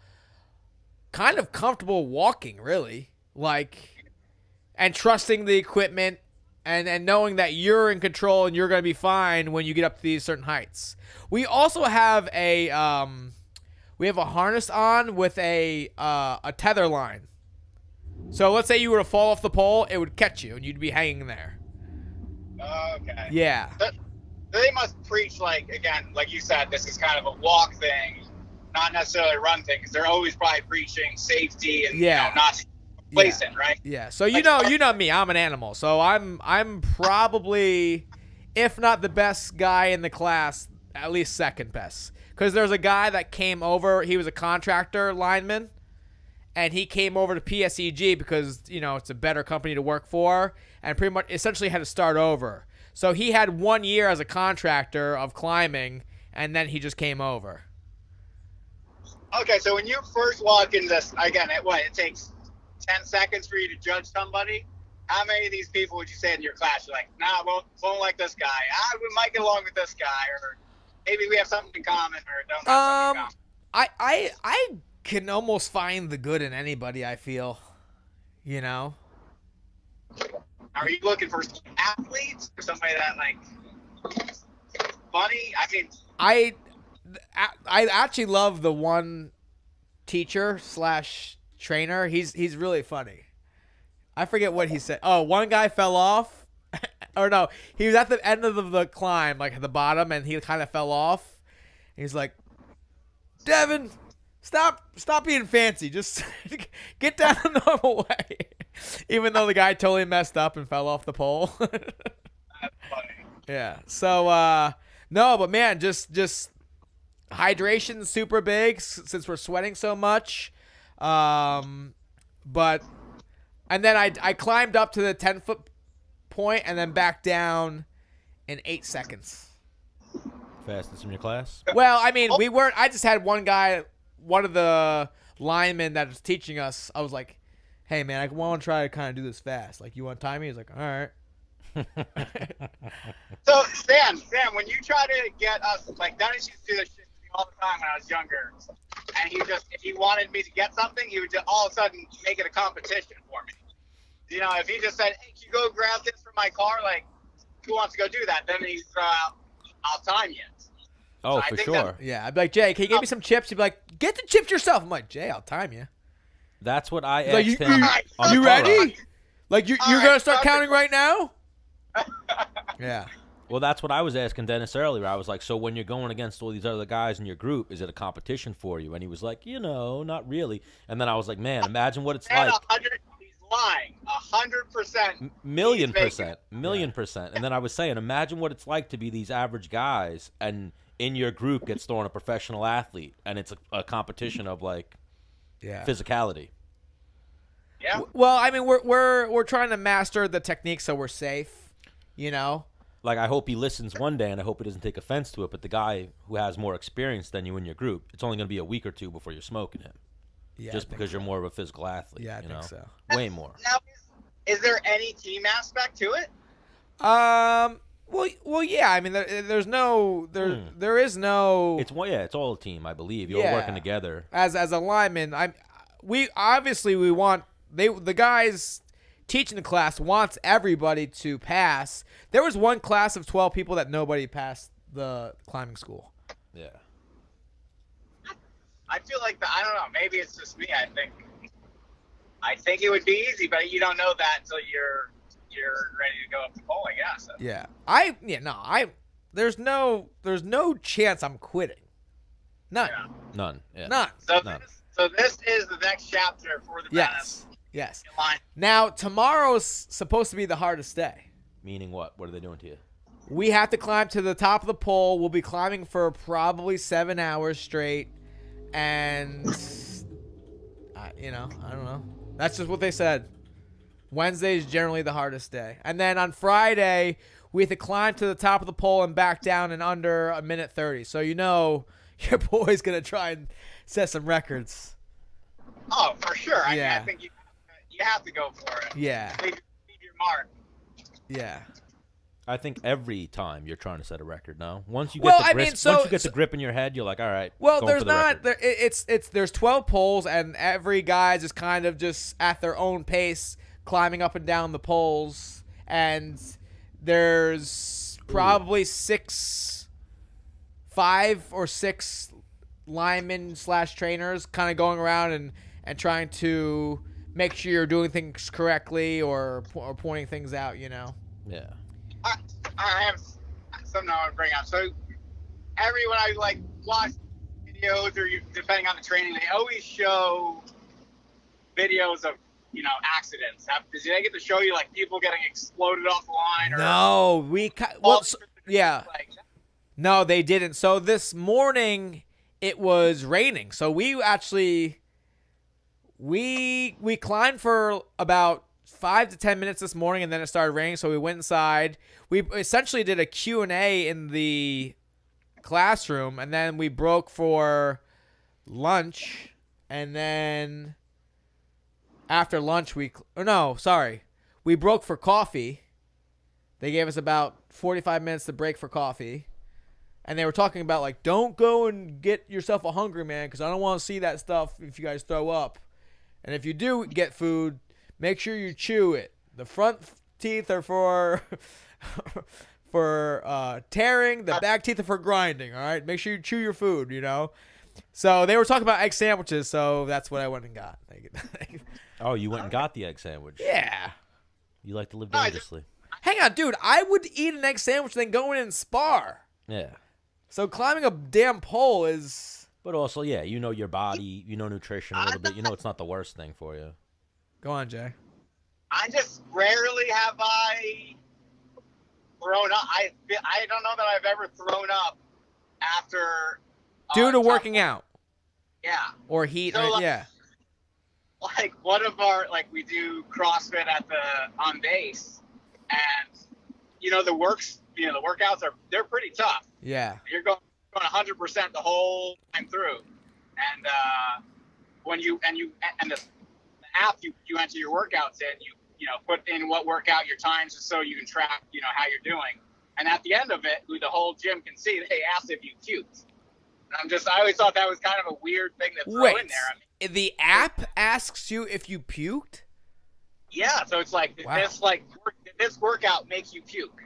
Speaker 2: kind of comfortable walking, really, like, and trusting the equipment, and knowing that you're in control and you're gonna be fine when you get up to these certain heights. We also have a harness on with a tether line. So let's say you were to fall off the pole, it would catch you and you'd be hanging there.
Speaker 3: Okay.
Speaker 2: Yeah.
Speaker 3: They must preach, like, again, like you said, this is kind of a walk thing, not necessarily a run thing, because they're always probably preaching safety and you know, not complacent, right?
Speaker 2: Yeah. So you know me, I'm an animal. So I'm probably, if not the best guy in the class, at least second best. Because there's a guy that came over, he was a contractor lineman, and he came over to PSEG because, you know, it's a better company to work for, and pretty much essentially had to start over. So he had 1 year as a contractor of climbing, and then he just came over.
Speaker 3: Okay, so when you first walk into this, again, it takes 10 seconds for you to judge somebody. How many of these people would you say in your class, you're like, nah, won't like this guy. We might get along with this guy, or maybe we have something in common, or don't have something in common?
Speaker 2: I can almost find the good in anybody, I feel. You know?
Speaker 3: Are you looking for athletes or somebody that, like, funny? I mean,
Speaker 2: I actually love the one teacher / trainer. He's really funny. I forget what he said. Oh, one guy fell off. Or no, he was at the end of the climb, like at the bottom, and he kind of fell off. He's like, Devin, stop being fancy. Just get down the normal way. Even though the guy totally messed up and fell off the pole.
Speaker 3: that's funny.
Speaker 2: Yeah. So, no, but man, just hydration super big since we're sweating so much. And then I climbed up to the 10-foot point and then back down in 8 seconds.
Speaker 1: Fastest in your class?
Speaker 2: Well, I mean, we weren't. I just had one guy, one of the linemen that was teaching us. I was like, hey, man, I want to try to kind of do this fast. Like, you want to time me? He's like, all right.
Speaker 3: So, Stan, when you try to get us, like, Dennis used to do this shit to me all the time when I was younger. And if he wanted me to get something, he would just all of a sudden make it a competition for me. You know, if he just said, hey, can you go grab this from my car? Like, who wants to go do that? Then he'd throw out, I'll time you.
Speaker 1: Oh,
Speaker 3: So
Speaker 1: for sure.
Speaker 2: Yeah, I'd be like, Jay, can you give me some chips? He'd be like, get the chips yourself. I'm like, Jay, I'll time you.
Speaker 1: That's what I asked
Speaker 2: Like,
Speaker 1: him. on
Speaker 2: you
Speaker 1: the car
Speaker 2: ready?
Speaker 1: ride.
Speaker 2: Like, you're
Speaker 3: All
Speaker 2: going to
Speaker 3: right,
Speaker 2: start
Speaker 3: perfect.
Speaker 2: counting right now? Yeah.
Speaker 1: Well, that's what I was asking Dennis earlier. I was like, so when you're going against all these other guys in your group, is it a competition for you? And he was like, not really. And then I was like, man, imagine what it's
Speaker 3: And
Speaker 1: like.
Speaker 3: he's lying. 100%.
Speaker 1: Million
Speaker 3: He's
Speaker 1: percent. Million percent. And then I was saying, imagine what it's like to be these average guys, and in your group gets thrown a professional athlete, and it's a competition of, like, physicality.
Speaker 3: Yeah.
Speaker 2: Well, I mean, we're trying to master the technique so we're safe, you know?
Speaker 1: Like, I hope he listens one day, and I hope he doesn't take offense to it, but the guy who has more experience than you in your group, it's only going to be a week or two before you're smoking him.
Speaker 2: Yeah,
Speaker 1: Just because you're more of a physical athlete.
Speaker 2: Yeah, I
Speaker 1: you
Speaker 2: think
Speaker 1: know?
Speaker 2: so.
Speaker 1: Way more.
Speaker 3: Now, is there any team aspect to it?
Speaker 2: Well, yeah. I mean, there is no.
Speaker 1: It's all a team, I believe. You're all working together.
Speaker 2: As a lineman, we want the guys teaching the class wants everybody to pass. There was one class of 12 people that nobody passed the climbing school.
Speaker 1: Yeah.
Speaker 3: I feel like I don't know. Maybe it's just me. I think it would be easy, but you don't know that until you're ready to go up the pole, I guess.
Speaker 2: Yeah. There's no chance I'm quitting. None.
Speaker 3: Yeah.
Speaker 1: None. Yeah.
Speaker 2: None.
Speaker 1: None.
Speaker 3: So this is the next chapter for the Menace.
Speaker 2: Yes.
Speaker 3: Line.
Speaker 2: Now, tomorrow's supposed to be the hardest day.
Speaker 1: Meaning what? What are they doing to you?
Speaker 2: We have to climb to the top of the pole. We'll be climbing for probably 7 hours straight. And, I don't know. That's just what they said. Wednesday is generally the hardest day. And then on Friday, we have to climb to the top of the pole and back down in under a minute 30. So your boy's going to try and set some records.
Speaker 3: Oh, for sure. I mean,
Speaker 2: Yeah.
Speaker 3: I think you have to go for it.
Speaker 2: Yeah.
Speaker 3: Leave your mark.
Speaker 2: Yeah.
Speaker 1: I think every time you're trying to set a record. No, once you get
Speaker 2: Well,
Speaker 1: the
Speaker 2: I
Speaker 1: grip,
Speaker 2: mean, so-
Speaker 1: once you get the grip in your head, you're like, all right.
Speaker 2: Well,
Speaker 1: going
Speaker 2: there's
Speaker 1: for the
Speaker 2: not
Speaker 1: record.
Speaker 2: there's 12 poles, and every guy's just kind of just at their own pace climbing up and down the poles, and there's probably 5 or 6 linemen / trainers kind of going around and trying to make sure you're doing things correctly or pointing things out,
Speaker 1: Yeah.
Speaker 3: I have something I want to bring up. So everyone I watch videos or depending on the training, they always show videos of accidents. Did they get to show you people getting exploded off the line? Or
Speaker 2: No, yeah. No, they didn't. So this morning it was raining. So we actually we climbed for about 5 to 10 minutes this morning, and then it started raining. So we went inside. We essentially did a Q&A in the classroom, and then we broke for lunch, and then after lunch we broke for coffee. They gave us about 45 minutes to break for coffee. And they were talking about, don't go and get yourself a Hungry Man because I don't want to see that stuff if you guys throw up. And if you do get food, make sure you chew it. The front teeth are for tearing. The back teeth are for grinding, all right? Make sure you chew your food, So they were talking about egg sandwiches, so that's what I went and got.
Speaker 1: Oh, you went and got the egg sandwich.
Speaker 2: Yeah.
Speaker 1: You like to live dangerously.
Speaker 2: Hang on, dude. I would eat an egg sandwich and then go in and spar.
Speaker 1: Yeah.
Speaker 2: So climbing a damn pole is...
Speaker 1: But also, yeah, you know your body, you know nutrition a little bit. You know it's not the worst thing for you.
Speaker 2: Go on, Jay.
Speaker 3: I just rarely have I thrown up. I don't know that I've ever thrown up after...
Speaker 2: Due to working out.
Speaker 3: Yeah.
Speaker 2: Or heat.
Speaker 3: So,
Speaker 2: yeah.
Speaker 3: One of our, we do CrossFit on base, and, the workouts they're pretty tough.
Speaker 2: Yeah.
Speaker 3: You're going 100% the whole time through. And when the app you enter your workouts in, put in what workout your times just so you can track, how you're doing. And at the end of it, who the whole gym can see, they asked if you puked. And I always thought that was kind of a weird thing to throw in there.
Speaker 2: The app asks you if you puked?
Speaker 3: Yeah, so it's like,
Speaker 2: wow.
Speaker 3: this workout makes you puke.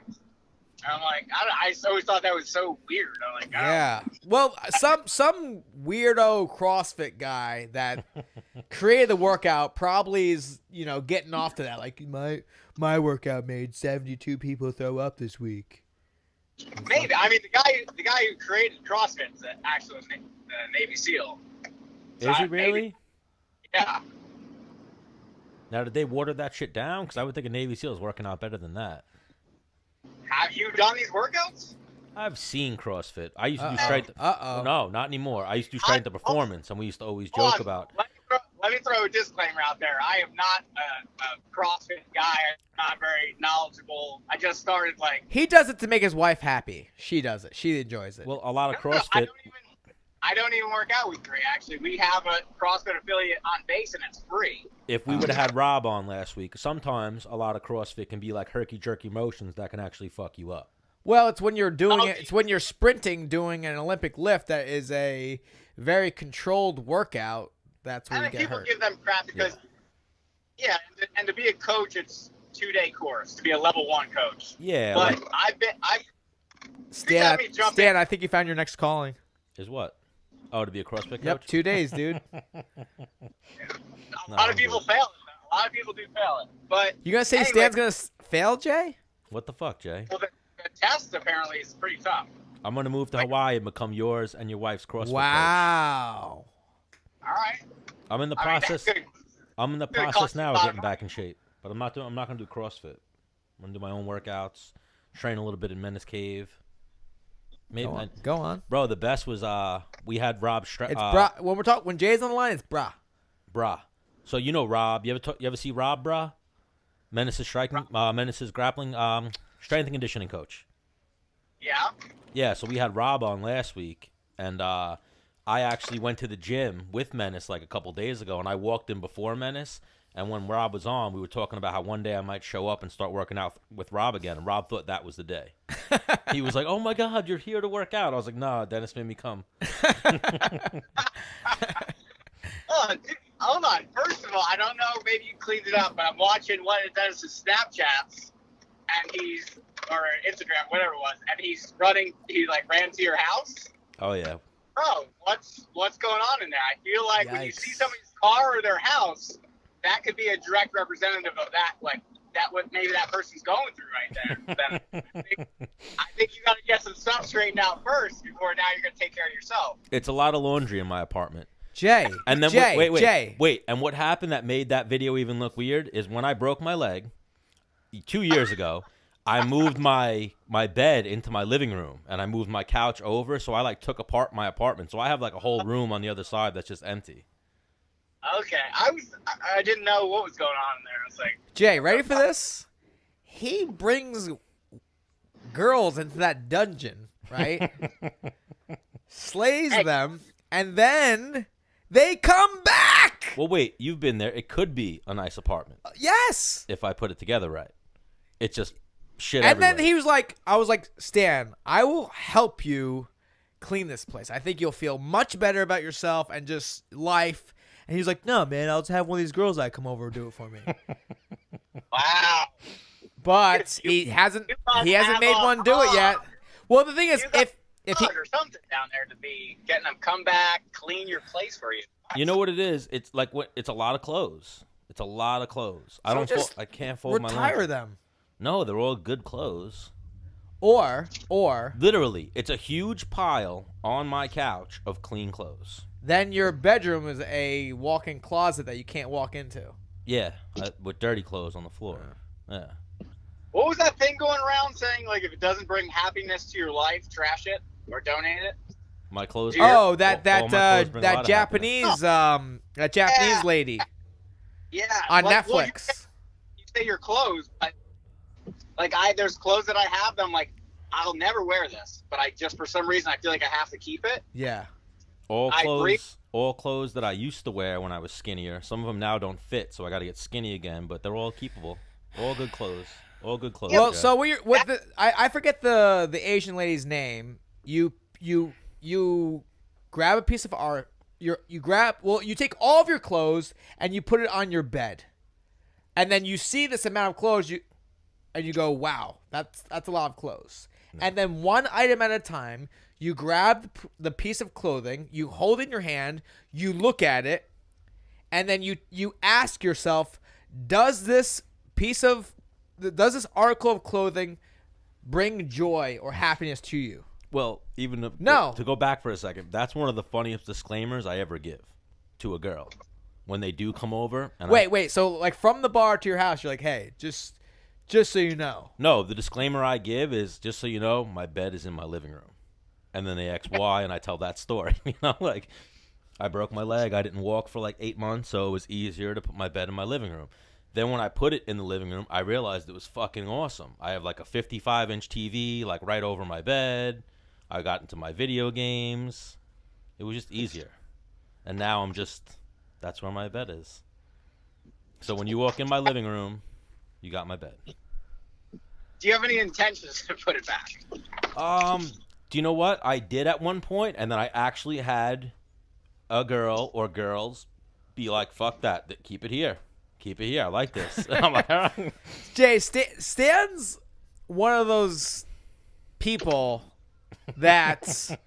Speaker 3: And I'm like, I always thought that was so weird. I'm like,
Speaker 2: yeah. Well, some weirdo CrossFit guy that created the workout probably is, getting off to that. Like, my workout made 72 people throw up this week.
Speaker 3: Maybe. I mean, the guy who created CrossFit is actually a Navy SEAL.
Speaker 1: Is he really?
Speaker 3: Maybe, yeah.
Speaker 1: Now, did they water that shit down? Because I would think a Navy SEAL is working out better than that.
Speaker 3: Have you done these workouts?
Speaker 1: I've seen CrossFit. I used to do strength. No, not anymore. I used to do strength to performance, and we used to always joke about.
Speaker 3: Let me throw a disclaimer out there. I am not a CrossFit guy. I'm not very knowledgeable. I just started
Speaker 2: He does it to make his wife happy. She does it. She enjoys it.
Speaker 1: Well, a lot of CrossFit.
Speaker 3: I don't even work out with 3, actually. We have a CrossFit affiliate on base, and it's free.
Speaker 1: If we would have had Rob on last week, sometimes a lot of CrossFit can be like herky-jerky motions that can actually fuck you up.
Speaker 2: Well, it's when you're doing it. It's when you're sprinting, doing an Olympic lift that is a very controlled workout. That's when you get
Speaker 3: people
Speaker 2: hurt.
Speaker 3: Give them crap because, and to be a coach, it's 2-day course to be a level 1 coach.
Speaker 1: Yeah.
Speaker 3: But
Speaker 2: Stan, I think you found your next calling.
Speaker 1: Is what? Oh, to be a CrossFit coach?
Speaker 2: Yep, 2 days, dude.
Speaker 3: A lot of people fail it. A lot of people do fail it. But
Speaker 2: you gonna say Stan's gonna fail, Jay?
Speaker 1: What the fuck, Jay?
Speaker 3: Well, the test apparently is pretty tough.
Speaker 1: I'm gonna move to Hawaii and become yours and your wife's CrossFit coach.
Speaker 3: All right.
Speaker 1: I'm in the process. I'm in the process now of getting back in shape, but I'm not gonna do CrossFit. I'm gonna do my own workouts, train a little bit in Menace Cave. Maybe
Speaker 2: go on,
Speaker 1: bro. The best was we had Rob.
Speaker 2: It's bra. When Jay's on the line, it's bra. So Rob. You ever see Rob, brah? Menace's grappling, strength and conditioning coach.
Speaker 3: Yeah.
Speaker 1: Yeah. So we had Rob on last week, and I actually went to the gym with Menace like a couple days ago, and I walked in before Menace. And when Rob was on, we were talking about how one day I might show up and start working out with Rob again. And Rob thought that was the day. He was like, "Oh my God, you're here to work out." I was like, "Nah, Dennis made me come."
Speaker 3: Hold on. First of all, I don't know. Maybe you cleaned it up, but I'm watching one of Dennis's Snapchats, or Instagram, whatever it was, and he's running. He ran to your house.
Speaker 1: Oh yeah.
Speaker 3: Bro, what's going on in there? I feel like when you see somebody's car or their house, that could be a direct representative of that, what maybe that person's going through right there. I think you got to get some stuff straightened out first before now you're going to take care of yourself.
Speaker 1: It's a lot of laundry in my apartment.
Speaker 2: Jay.
Speaker 1: And then
Speaker 2: Jay.
Speaker 1: Wait. And what happened that made that video even look weird is when I broke my leg 2 years ago, I moved my bed into my living room and I moved my couch over. So I took apart my apartment. So I have a whole room on the other side that's just empty.
Speaker 3: Okay, I didn't know what was going on in there. I was like,
Speaker 2: Jay, ready for this? He brings girls into that dungeon, right? Slays them, and then they come back.
Speaker 1: Well, wait, you've been there. It could be a nice apartment.
Speaker 2: Yes.
Speaker 1: If I put it together right. It's just shit
Speaker 2: and
Speaker 1: everywhere.
Speaker 2: Then he was like, I was like, Stan, I will help you clean this place. I think you'll feel much better about yourself and just life. And he was like, no, man, I'll just have one of these girls that come over and do it for me.
Speaker 3: Wow.
Speaker 2: But he hasn't made one do it yet. Well, the thing is, if he
Speaker 3: or something down there to be getting them come back, clean your place for you.
Speaker 1: You know what it is? It's it's a lot of clothes. It's a lot of clothes. I can't fold my laundry.
Speaker 2: Retire them.
Speaker 1: No, they're all good clothes.
Speaker 2: Or
Speaker 1: literally, it's a huge pile on my couch of clean clothes.
Speaker 2: Then your bedroom is a walk-in closet that you can't walk into.
Speaker 1: Yeah, with dirty clothes on the floor. Yeah.
Speaker 3: What was that thing going around saying, if it doesn't bring happiness to your life, trash it or donate it?
Speaker 1: My clothes.
Speaker 2: Oh, that Japanese lady.
Speaker 3: Yeah.
Speaker 2: On Netflix.
Speaker 3: You say your clothes, but there's clothes that I have that I'm like, I'll never wear this, but for some reason I feel like I have to keep it.
Speaker 2: Yeah.
Speaker 1: All all clothes that I used to wear when I was skinnier. Some of them now don't fit, so I got to get skinny again. But they're all keepable. All good clothes. All good clothes.
Speaker 2: Well,
Speaker 1: Jeff.
Speaker 2: so I forget the Asian lady's name. You grab a piece of art. You take all of your clothes and you put it on your bed, and then you see this amount of clothes and you go, wow, that's a lot of clothes. No. And then one item at a time, you grab the piece of clothing, you hold it in your hand, you look at it, and then you ask yourself, does this article of clothing bring joy or happiness to you?
Speaker 1: Well, even to go back for a second, that's one of the funniest disclaimers I ever give to a girl when they do come over. And
Speaker 2: wait. So, like, from the bar to your house, you're like, hey, just so you know.
Speaker 1: No, the disclaimer I give is, just so you know, my bed is in my living room. And then they ask why, and I tell that story. You know, like, I broke my leg. I didn't walk for like 8 months, so it was easier to put my bed in my living room. Then when I put it in the living room, I realized it was fucking awesome. I have like a 55-inch TV, like, right over my bed. I got into my video games. It was just easier. And now that's where my bed is. So when you walk in my living room, you got my bed.
Speaker 3: Do you have any intentions to put it back?
Speaker 1: Do you know what? I did at one point, and then I actually had a girl or girls be like, fuck that. Keep it here. Keep it here. I like this. I'm like, all right.
Speaker 2: Jay, Stan's one of those people that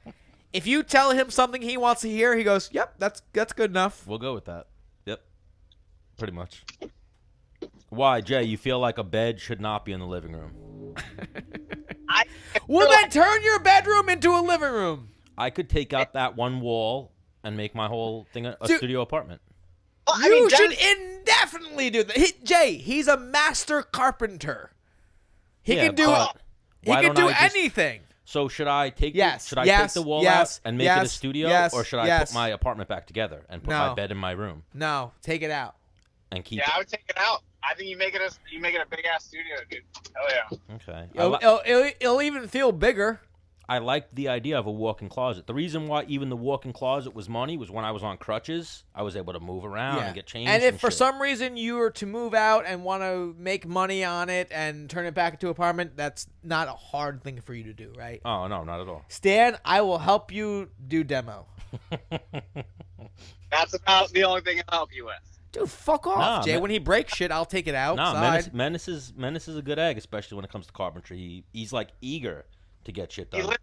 Speaker 2: if you tell him something he wants to hear, he goes, yep, that's good enough.
Speaker 1: We'll go with that. Yep. Pretty much. Why, Jay? You feel like a bed should not be in the living room?
Speaker 2: Well, then turn your bedroom into a living room.
Speaker 1: I could take out that one wall and make my whole thing a studio apartment.
Speaker 3: Well,
Speaker 2: you should indefinitely do that. Jay, he's a master carpenter. He can do anything.
Speaker 1: So should I take take the wall out and make it a studio, or should I put my apartment back together and put my bed in my room?
Speaker 2: No, take it out
Speaker 1: and keep.
Speaker 3: Yeah, I would take it out. I think you make it a big ass studio, dude. Hell yeah.
Speaker 1: Okay.
Speaker 2: It'll even feel bigger.
Speaker 1: I liked the idea of a walk-in closet. The reason why even the walk-in closet was money was when I was on crutches, I was able to move around and get changed.
Speaker 2: And if for some reason you were to move out and want to make money on it and turn it back into an apartment, that's not a hard thing for you to do, right?
Speaker 1: Oh, no, not at all.
Speaker 2: Stan, I will help you do demo.
Speaker 3: That's about the only thing I'll help you with.
Speaker 2: Dude, fuck off, Jay. When he breaks shit, I'll take it outside.
Speaker 1: No, Menace is a good egg, especially when it comes to carpentry. He's like eager to get shit done.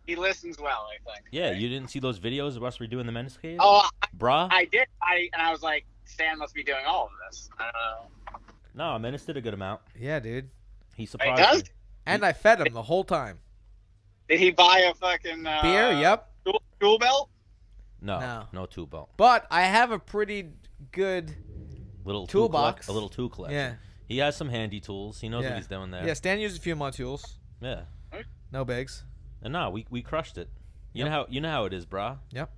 Speaker 3: He listens well, I think.
Speaker 1: Yeah, you didn't see those videos of us redoing the Menace cave?
Speaker 3: Oh,
Speaker 1: bruh.
Speaker 3: I did. And I was like, Stan must be doing all of this. I don't know.
Speaker 1: No, Menace did a good amount.
Speaker 2: Yeah, dude.
Speaker 1: He surprised me.
Speaker 2: And I fed him the whole time.
Speaker 3: Did he buy a fucking
Speaker 2: beer? Yep.
Speaker 3: Tool belt?
Speaker 1: No tool belt.
Speaker 2: But I have a pretty good
Speaker 1: little
Speaker 2: toolbox.
Speaker 1: A little tool collection.
Speaker 2: Yeah.
Speaker 1: He has some handy tools. He knows what he's doing there.
Speaker 2: Yeah, Stan uses a few more tools.
Speaker 1: Yeah.
Speaker 2: No bigs.
Speaker 1: And no, we crushed it. You know how it is, brah.
Speaker 2: Yep.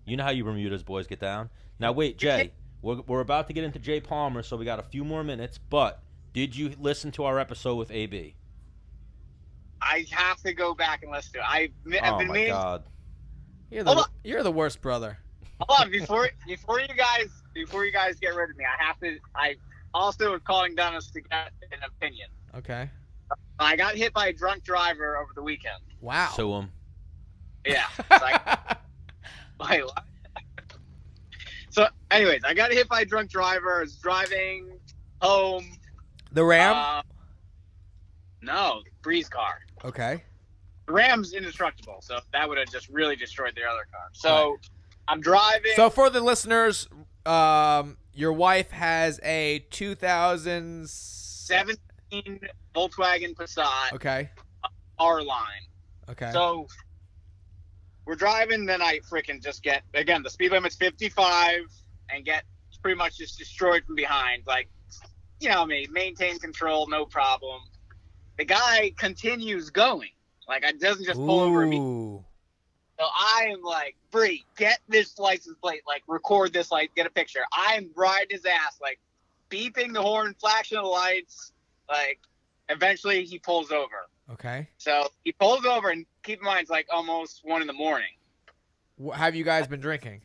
Speaker 1: You know how you Bermudez boys get down. Now wait, Jay, we're about to get into Jay Palmer, so we got a few more minutes. But did you listen to our episode with AB?
Speaker 3: I have to go back and listen to it. I've been
Speaker 1: my God.
Speaker 2: You're the worst brother.
Speaker 3: Hold on, before you guys get rid of me, I also was calling Dennis to get an opinion.
Speaker 2: Okay.
Speaker 3: I got hit by a drunk driver over the weekend.
Speaker 2: Wow.
Speaker 1: Sue him.
Speaker 3: Yeah. So, anyways, I got hit by a drunk driver. I was driving home.
Speaker 2: The Ram?
Speaker 3: No, Breeze car.
Speaker 2: Okay.
Speaker 3: The Ram's indestructible, so that would have just really destroyed the other car. So, I'm driving.
Speaker 2: So, for the listeners, your wife has a 2017
Speaker 3: Volkswagen Passat.
Speaker 2: Okay.
Speaker 3: R-Line.
Speaker 2: Okay.
Speaker 3: So we're driving, then I freaking just get, again, the speed limit's 55 and get pretty much just destroyed from behind. Like, you know me, maintain control, no problem. The guy continues going. Like, it doesn't just pull over me. So I am like, Bree, get this license plate, like, record this, like, get a picture. I'm riding his ass, like, beeping the horn, flashing the lights. Like, eventually he pulls over.
Speaker 2: Okay.
Speaker 3: So he pulls over, and keep in mind, it's like almost 1 a.m.
Speaker 2: Have you guys been drinking?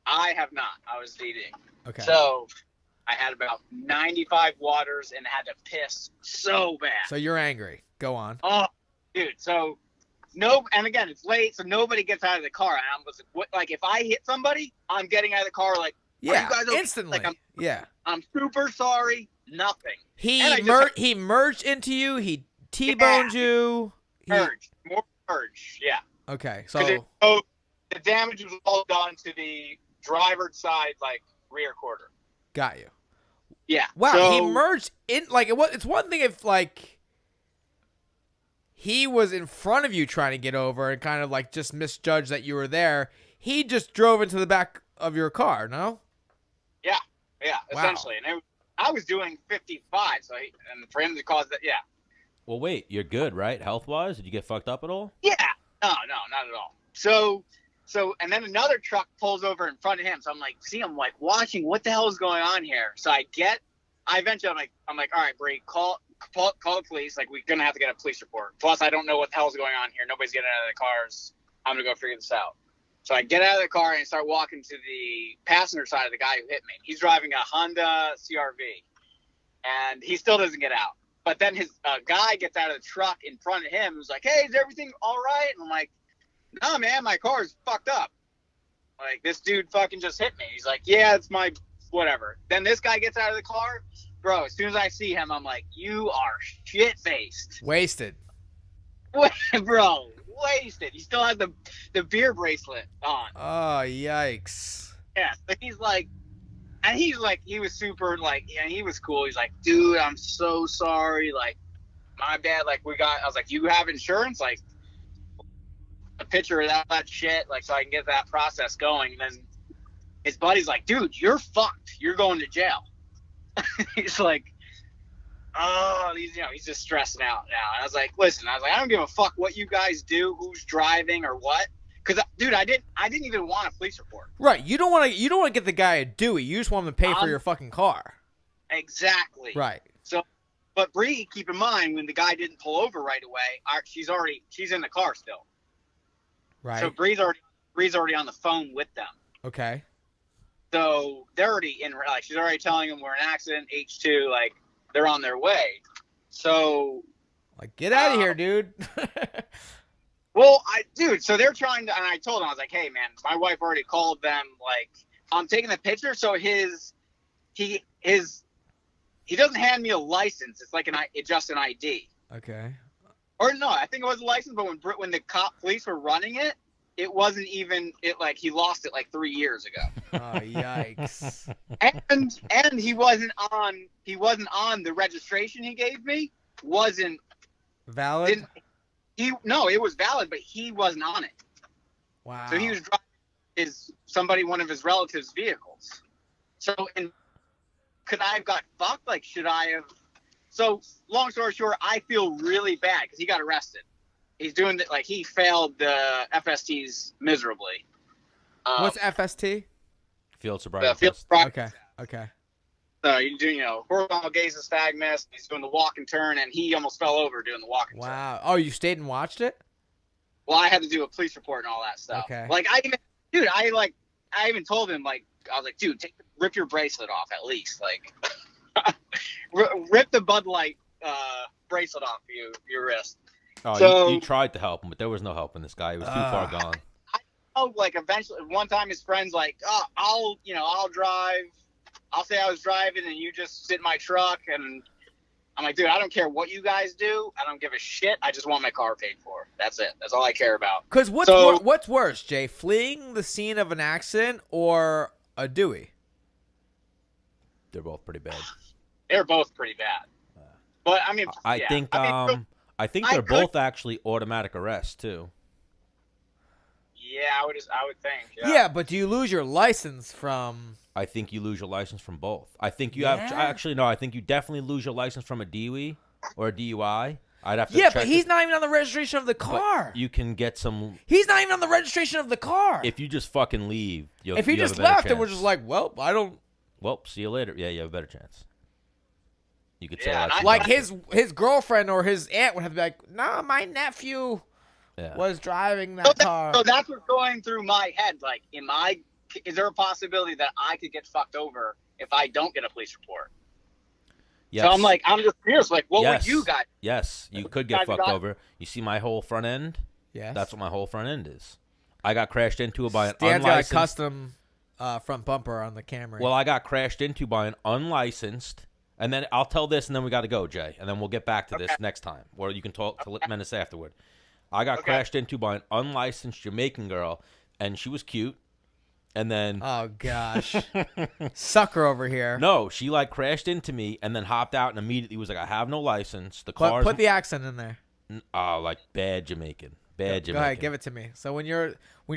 Speaker 3: I have not. I was eating.
Speaker 2: Okay.
Speaker 3: So I had about 95 waters and had to piss so bad.
Speaker 2: So you're angry. Go on.
Speaker 3: Oh, dude. So and again, it's late, so nobody gets out of the car. And I was like, if I hit somebody, I'm getting out of the car. Like,
Speaker 2: yeah,
Speaker 3: are you guys okay?
Speaker 2: instantly.
Speaker 3: Like, I'm super sorry. Nothing.
Speaker 2: He merged into you. He T-boned you.
Speaker 3: More merge. Yeah.
Speaker 2: Okay. So
Speaker 3: the damage was all done to the driver's side, like rear quarter.
Speaker 2: Got you.
Speaker 3: Yeah.
Speaker 2: Wow.
Speaker 3: So,
Speaker 2: he merged in. Like it's one thing if like he was in front of you trying to get over and kind of like just misjudged that you were there. He just drove into the back of your car. No.
Speaker 3: Yeah.
Speaker 2: Wow.
Speaker 3: Essentially, and I was doing 55, and for him to cause that, yeah.
Speaker 1: Well, wait, you're good, right? Health-wise, did you get fucked up at all?
Speaker 3: Yeah. No, not at all. So, and then another truck pulls over in front of him. So I'm like watching what the hell is going on here. So eventually I'm like, all right, Bree, call the police. Like, we're going to have to get a police report. Plus, I don't know what the hell's going on here. Nobody's getting out of the cars. I'm going to go figure this out. So I get out of the car and start walking to the passenger side of the guy who hit me. He's driving a Honda CRV, and he still doesn't get out. But then his guy gets out of the truck in front of him. Who's like, "Hey, is everything all right?" And I'm like, "No, man, my car's fucked up. Like, this dude fucking just hit me." He's like, "Yeah, it's my whatever." Then this guy gets out of the car, bro. As soon as I see him, I'm like, "You are shit-faced."
Speaker 2: Wasted.
Speaker 3: Bro, wasted. He still has the beer bracelet on.
Speaker 2: Oh, yikes.
Speaker 3: Yeah, so he's like, he was super, like, yeah, he was cool. He's like, "Dude, I'm so sorry. Like, my bad. Like, I was like, you have insurance? Like, a picture of that shit, like, so I can get that process going." And then his buddy's like, "Dude, you're fucked. You're going to jail." He's like, oh, he's just stressing out now. And I was like, listen, I don't give a fuck what you guys do, who's driving or what. Because, dude, I didn't even want a police report.
Speaker 2: Right. You don't want to get the guy a Dewey. You just want him to pay for your fucking car.
Speaker 3: Exactly.
Speaker 2: Right.
Speaker 3: So, but Bree, keep in mind, when the guy didn't pull over right away, she's in the car still.
Speaker 2: Right.
Speaker 3: So Bree's already on the phone with them.
Speaker 2: Okay.
Speaker 3: So they're already she's already telling them we're in an accident, H2, like, they're on their way. So,
Speaker 2: like, get out of here, dude.
Speaker 3: Well, so they're trying to, and I told him, I was like, "Hey, man, my wife already called them. Like, I'm taking the picture." So he doesn't hand me a license. It's like it's just an ID.
Speaker 2: Okay.
Speaker 3: Or no, I think it was a license, but when the police were running it, it wasn't even like he lost it like 3 years ago.
Speaker 2: Oh, yikes.
Speaker 3: And he wasn't on the registration he gave me. Wasn't
Speaker 2: valid.
Speaker 3: No, it was valid, but he wasn't on it.
Speaker 2: Wow.
Speaker 3: So he was driving one of his relatives' vehicles. So, could I have got fucked? Like, should I have? So, long story short, I feel really bad because he got arrested. He's doing it like he failed the FSTs miserably.
Speaker 2: What's FST?
Speaker 1: Field sobriety.
Speaker 3: Field sobriety.
Speaker 2: Okay.
Speaker 3: So he's doing, horizontal gaze and stag miss. He's doing the walk and turn, and he almost fell over doing the walk and turn.
Speaker 2: Wow. Oh, you stayed and watched it?
Speaker 3: Well, I had to do a police report and all that stuff.
Speaker 2: Okay.
Speaker 3: Like, I even told him, like, I was like, "Dude, rip your bracelet off at least. Like, rip the Bud Light bracelet off your wrist."
Speaker 1: Oh,
Speaker 3: so,
Speaker 1: you tried to help him, but there was no helping this guy. He was too far gone.
Speaker 3: Like, eventually, one time his friend's like, "Oh, I'll drive. I'll say I was driving and you just sit in my truck." And I'm like, "Dude, I don't care what you guys do. I don't give a shit. I just want my car paid for. That's it. That's all I care about."
Speaker 2: Because what's worse, Jay? Fleeing the scene of an accident or a Dewey?
Speaker 1: They're both pretty bad.
Speaker 3: They're both pretty bad. But, I mean,
Speaker 1: I think they're both actually automatic arrests, too.
Speaker 3: Yeah, I would think.
Speaker 2: Yeah, but do you lose your license from?
Speaker 1: I think you lose your license from both. I think you have. Actually, no. I think you definitely lose your license from a DUI or a DUI. I'd have to.
Speaker 2: Yeah, but he's not even on the registration of the car.
Speaker 1: But you can get some.
Speaker 2: He's not even on the registration of the car.
Speaker 1: If you just fucking leave,
Speaker 2: if he just left and we're just like, "Well, I don't."
Speaker 1: Well, see you later. Yeah, you have a better chance. You could say
Speaker 2: like his girlfriend or his aunt would have to be like, "No, my nephew was driving that car."
Speaker 3: So that's what's going through my head. Like, am I is there a possibility that I could get fucked over if I don't get a police report?
Speaker 1: Yes.
Speaker 3: So I'm just curious, like, what would you guys?
Speaker 1: Yes, you could get fucked over. You see my whole front end?
Speaker 2: Yes.
Speaker 1: That's what my whole front end is. I got crashed into by an
Speaker 2: Stan's
Speaker 1: unlicensed.
Speaker 2: got a custom front bumper on the Camry.
Speaker 1: Well, I got crashed into by an unlicensed, and then I'll tell this, and then we got to go, Jay, and then we'll get back to this next time, or you can talk to Menace afterward. I got crashed into by an unlicensed Jamaican girl, and she was cute, and then
Speaker 2: oh gosh, sucker over here.
Speaker 1: No, she like crashed into me, and then hopped out, and immediately was like, "I have no license." The car.
Speaker 2: Put the accent in there.
Speaker 1: Like bad Jamaican. Bad Jamaican.
Speaker 2: Go ahead, give it to me. So when you're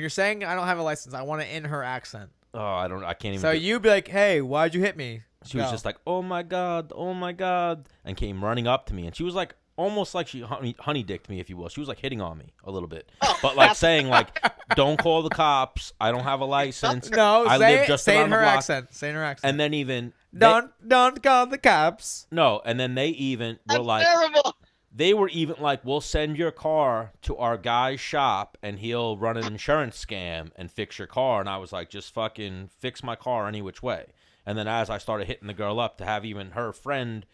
Speaker 2: saying I don't have a license, I want it in her accent.
Speaker 1: Oh, I can't even.
Speaker 2: So you'd be like, "Hey, why'd you hit me?"
Speaker 1: She was just like, "Oh my god," and came running up to me, and she was like, almost like she honey dicked me, if you will. She was like hitting on me a little bit, but like saying like, "Don't call the cops. I don't have a license.
Speaker 2: No,
Speaker 1: I live just around the block."
Speaker 2: Say in her accent.
Speaker 1: And then even
Speaker 2: don't call the cops.
Speaker 1: No, and then they even were like,
Speaker 3: terrible.
Speaker 1: They were even like, "We'll send your car to our guy's shop, and he'll run an insurance scam and fix your car." And I was like, "Just fucking fix my car any which way." And then as I started hitting the girl up to have even her friend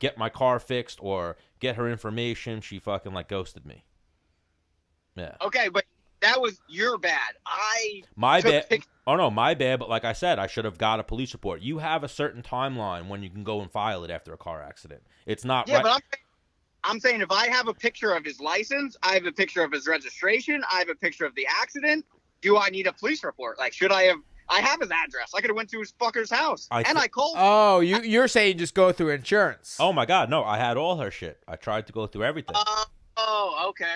Speaker 1: get my car fixed or get her information, she fucking like ghosted me. Yeah.
Speaker 3: Okay, but that was your bad.
Speaker 1: My bad. Oh no, my bad. But like I said, I should have got a police report. You have a certain timeline when you can go and file it after a car accident. It's not right.
Speaker 3: But I'm saying if I have a picture of his license, I have a picture of his registration, I have a picture of the accident, do I need a police report? Like, should I have? I have his address. I could have went to his fucker's house, I called.
Speaker 2: Oh, you're saying just go through insurance?
Speaker 1: Oh my god, no! I had all her shit. I tried to go through everything.
Speaker 3: Okay.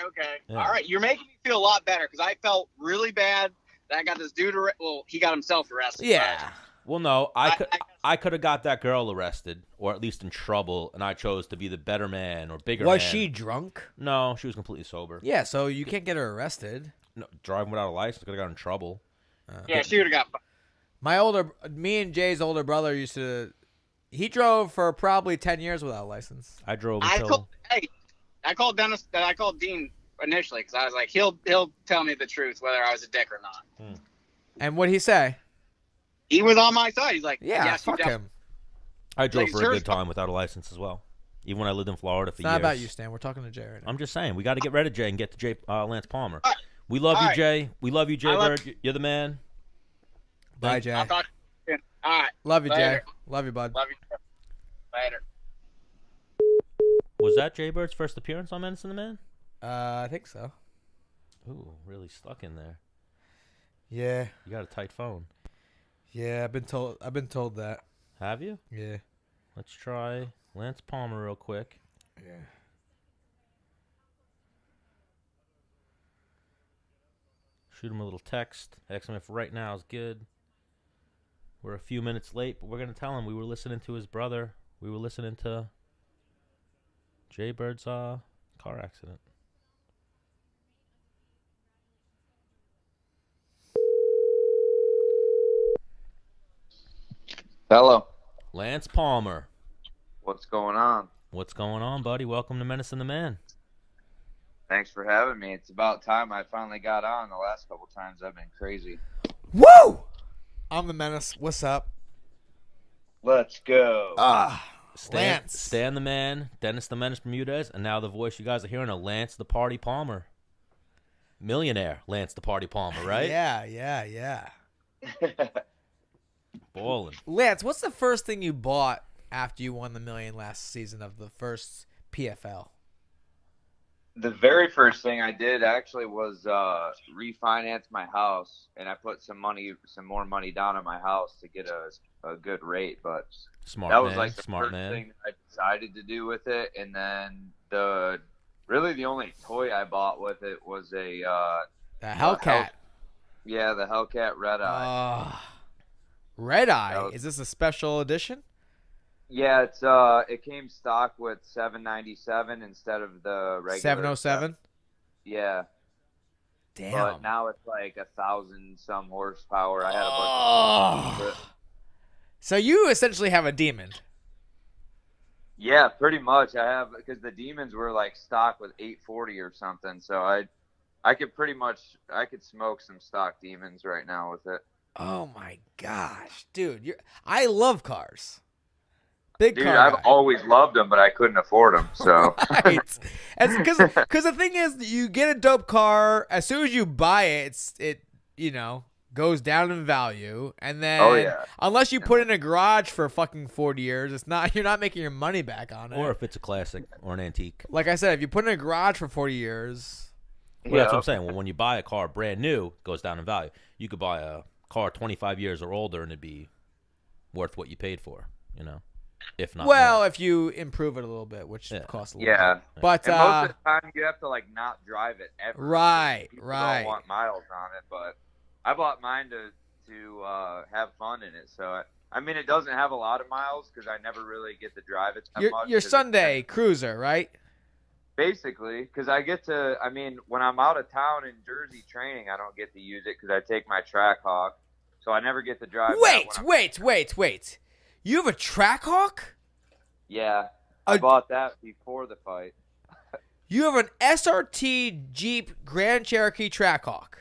Speaker 1: Yeah.
Speaker 3: All right, you're making me feel a lot better because I felt really bad that I got this dude. Well, he got himself arrested.
Speaker 2: Yeah.
Speaker 1: Well, no, I could have got that girl arrested, or at least in trouble, and I chose to be the better man or bigger man.
Speaker 2: Was she drunk?
Speaker 1: No, she was completely sober.
Speaker 2: Yeah, so you can't get her arrested.
Speaker 1: No, driving without a license could have got in trouble.
Speaker 3: Yeah, she would have got.
Speaker 2: Me and Jay's older brother he drove for probably 10 years without a license.
Speaker 1: I drove until...
Speaker 3: I called Dennis, I called Dean initially, because I was like, he'll tell me the truth, whether I was a dick or not.
Speaker 2: And what'd he say?
Speaker 3: He was on my side. He's like,
Speaker 2: yeah,
Speaker 3: yes,
Speaker 2: fuck him.
Speaker 1: I drove for a good time without a license as well. Even when I lived in Florida for years.
Speaker 2: It's not about you, Stan. We're talking to Jay right now.
Speaker 1: I'm just saying, we got to get rid of Jay and get to Lance Palmer.
Speaker 3: Right.
Speaker 1: We love
Speaker 3: All
Speaker 1: you,
Speaker 3: right.
Speaker 1: Jay. We love you, Jay Bird. You're the man.
Speaker 2: Bye, Jay.
Speaker 3: I'll talk to you soon. All right.
Speaker 2: Love you,
Speaker 3: Later.
Speaker 2: Jay. Love you, bud.
Speaker 3: Love you. Later.
Speaker 1: Was that Jay Bird's first appearance on Menace and The Man?
Speaker 2: I think so.
Speaker 1: Ooh, really stuck in there.
Speaker 2: Yeah.
Speaker 1: You got a tight phone.
Speaker 2: Yeah, I've been told that.
Speaker 1: Have you?
Speaker 2: Yeah.
Speaker 1: Let's try Lance Palmer real quick.
Speaker 2: Yeah.
Speaker 1: Shoot him a little text. Ask him if right now is good. We're a few minutes late, but we're going to tell him we were listening to his brother. We were listening to Jay Bird's car accident.
Speaker 4: Hello.
Speaker 1: Lance Palmer.
Speaker 4: What's going on?
Speaker 1: What's going on, buddy? Welcome to Menace and the Man.
Speaker 4: Thanks for having me. It's about time I finally got on. The last couple times I've been crazy.
Speaker 2: Woo! I'm the Menace. What's up?
Speaker 4: Let's go.
Speaker 2: Lance.
Speaker 1: Stan the Man, Dennis the Menace Bermudez, and now the voice you guys are hearing, Lance the Party Palmer. Millionaire Lance the Party Palmer, right?
Speaker 2: Yeah.
Speaker 1: Ballin'.
Speaker 2: Lance, what's the first thing you bought after you won the million last season of the first PFL?
Speaker 4: The very first thing I did actually was refinance my house, and I put some more money down on my house to get a good rate. But that was like the first thing I decided to do with it. And then the only toy I bought with it was the
Speaker 2: Hellcat.
Speaker 4: The Hellcat Red Eye.
Speaker 2: Red Eye? Is this a special edition?
Speaker 4: Yeah, it came stock with 797 instead of the regular
Speaker 2: 707.
Speaker 4: Yeah.
Speaker 2: Damn.
Speaker 4: But now it's like 1,000 some horsepower. I had a bunch of
Speaker 2: So you essentially have a demon.
Speaker 4: Yeah, pretty much. I have, because the demons were like stock with 840 or something. So I could smoke some stock demons right now with it.
Speaker 2: Oh my gosh, dude! I love cars. Big
Speaker 4: Dude,
Speaker 2: car
Speaker 4: I've
Speaker 2: guy.
Speaker 4: always loved them, but I couldn't afford them. So
Speaker 2: Right. Because the thing is, you get a dope car as soon as you buy it. It goes down in value, and then
Speaker 4: Oh, yeah.
Speaker 2: unless you put it in a garage for fucking 40 years, you're not making your money back on it.
Speaker 1: Or if it's a classic or an antique.
Speaker 2: Like I said, if you put it in a garage for 40 years,
Speaker 1: Well, that's what I'm saying. Well, when you buy a car brand new, it goes down in value. You could buy a car 25 years or older, and it'd be worth what you paid for. If not.
Speaker 2: well,
Speaker 1: more.
Speaker 2: if you improve it a little bit, which costs a little
Speaker 4: Yeah.
Speaker 2: bit. But
Speaker 4: And most of the time, you have to not drive it ever.
Speaker 2: Right,
Speaker 4: People
Speaker 2: right.
Speaker 4: don't want miles on it, but I bought mine to have fun in it. So I mean, it doesn't have a lot of miles because I never really get to drive it that much.
Speaker 2: Your Sunday cruiser, right?
Speaker 4: Basically, because I get to. I mean, when I'm out of town in Jersey training, I don't get to use it because I take my Trackhawk, so I never get to drive.
Speaker 2: Wait. You have a Trackhawk?
Speaker 4: Yeah, I bought that before the fight.
Speaker 2: You have an SRT Jeep Grand Cherokee Trackhawk.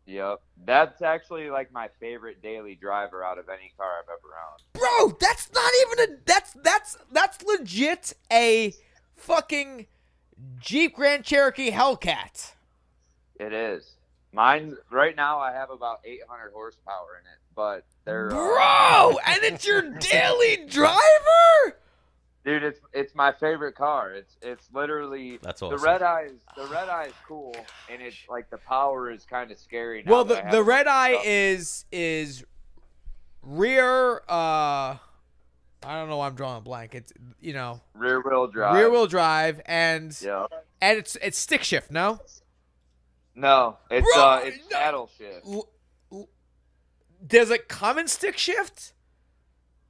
Speaker 4: Yep, that's actually my favorite daily driver out of any car I've ever owned.
Speaker 2: Bro, that's not even that's legit a fucking Jeep Grand Cherokee Hellcat.
Speaker 4: It is. Mine right now. I have about 800 horsepower in it, but they're
Speaker 2: bro, and it's your daily driver.
Speaker 4: Dude, it's my favorite car. It's literally
Speaker 1: That's awesome.
Speaker 4: The red eye is cool, and it's the power is kind of scary. Now
Speaker 2: Well,
Speaker 4: that I
Speaker 2: the
Speaker 4: have
Speaker 2: red eye
Speaker 4: stuff.
Speaker 2: is rear. I don't know why I'm drawing a blank. It's
Speaker 4: rear wheel drive.
Speaker 2: rear wheel drive, and
Speaker 4: Yeah.
Speaker 2: and it's stick shift. No.
Speaker 4: No, it's
Speaker 2: Bro,
Speaker 4: it's paddle shift.
Speaker 2: Does it come in stick shift?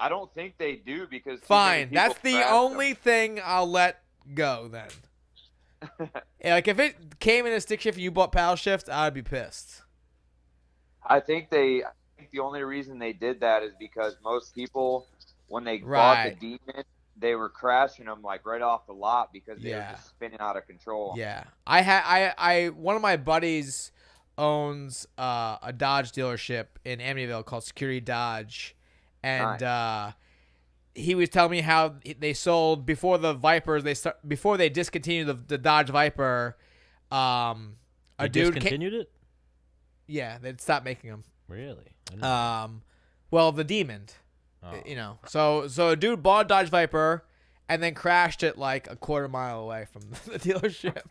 Speaker 4: I don't think they do because too
Speaker 2: Fine,
Speaker 4: many people
Speaker 2: that's the
Speaker 4: crash
Speaker 2: only thing I'll let go then. Yeah, if it came in a stick shift and you bought paddle shift, I'd be pissed.
Speaker 4: I think the only reason they did that is because most people, when they bought
Speaker 2: Right.
Speaker 4: the Demon, they were crashing them right off the lot because they
Speaker 2: Yeah.
Speaker 4: were just spinning out of control.
Speaker 2: Yeah, I one of my buddies owns a Dodge dealership in Amityville called Security Dodge, and he was telling me how they sold before the Vipers. Before they discontinued the Dodge Viper. A
Speaker 1: They
Speaker 2: dude
Speaker 1: discontinued it?
Speaker 2: Yeah, they'd stopped making them.
Speaker 1: Really? I didn't-
Speaker 2: Well, the Demon.
Speaker 1: Oh.
Speaker 2: So a dude bought a Dodge Viper and then crashed it a quarter mile away from the dealership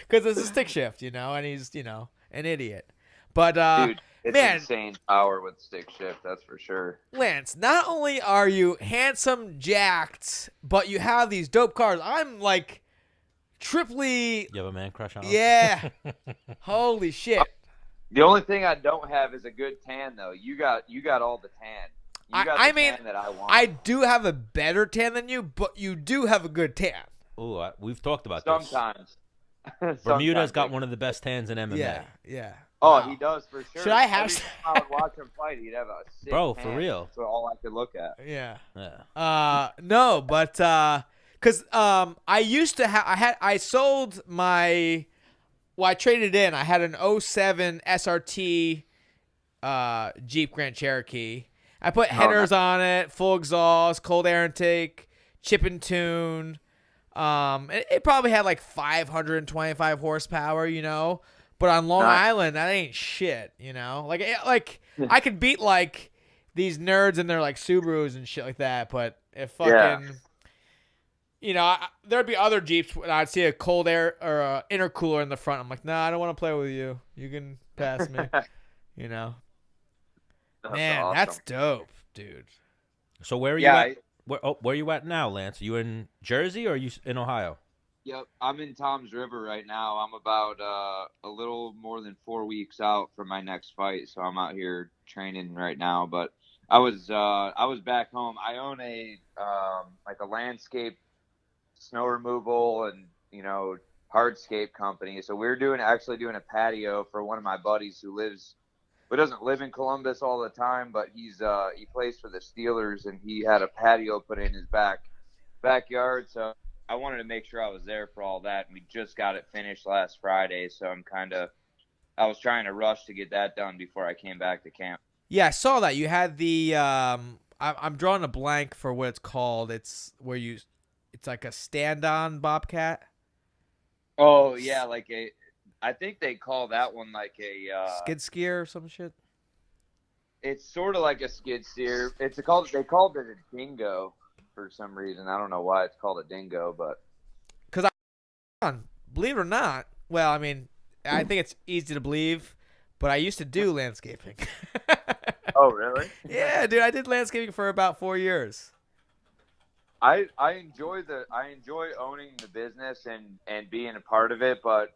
Speaker 2: because it's a stick shift, and he's an idiot. But
Speaker 4: Dude, it's
Speaker 2: man,
Speaker 4: insane power with stick shift, that's for sure.
Speaker 2: Lance, not only are you handsome, jacked, but you have these dope cars. I'm triply.
Speaker 1: You have a man crush on him?
Speaker 2: Yeah. Holy shit.
Speaker 4: The only thing I don't have is a good tan, though. You got all the tan. You got the tan that I want.
Speaker 2: I do have a better tan than you, but you do have a good tan.
Speaker 1: Ooh, we've talked about
Speaker 4: Sometimes.
Speaker 1: this. Bermuda's got one of the best tans in MMA.
Speaker 2: Yeah.
Speaker 4: Oh,
Speaker 2: Wow.
Speaker 4: he does for sure.
Speaker 2: Should I have?
Speaker 4: Every time I would watch him fight, he'd have a sick
Speaker 1: Bro,
Speaker 4: tan.
Speaker 1: for real.
Speaker 4: That's all I could look at.
Speaker 2: Yeah.
Speaker 1: Yeah.
Speaker 2: No, but because I used to have I sold my. Well, I traded in. I had an 07 SRT Jeep Grand Cherokee. I put headers on it, full exhaust, cold air intake, chip and tune. It probably had 525 horsepower, But on Long Island, that ain't shit, I could beat these nerds in their Subarus and shit like that. But if fucking, there'd be other Jeeps when I'd see a cold air or a intercooler in the front. I'm like, nah, I don't want to play with you. You can pass me, Man,
Speaker 4: awesome.
Speaker 2: that's dope, dude.
Speaker 1: So where are you at? Where are you at now, Lance? Are you in Jersey or are you in Ohio?
Speaker 4: Yep, I'm in Tom's River right now. I'm about a little more than 4 weeks out from my next fight, so I'm out here training right now. But I was back home. I own a landscape snow removal and hardscape company. So we're actually doing a patio for one of my buddies who doesn't live in Columbus all the time, but he plays for the Steelers, and he had a patio put in his backyard. So I wanted to make sure I was there for all that, and we just got it finished last Friday. So I'm kind of I was trying to rush to get that done before I came back to camp.
Speaker 2: Yeah, I saw that. You had the I'm drawing a blank for what it's called. It's like a stand-on bobcat.
Speaker 4: Oh yeah, like I think they call that one like a
Speaker 2: skid steer or some shit.
Speaker 4: It's sort of like a skid steer. They called it a dingo for some reason. I don't know why it's called a dingo, but
Speaker 2: because believe it or not, well, I mean, I think it's easy to believe, but I used to do landscaping.
Speaker 4: Oh, really?
Speaker 2: Yeah, dude, I did landscaping for about 4 years.
Speaker 4: I enjoy owning the business and being a part of it, but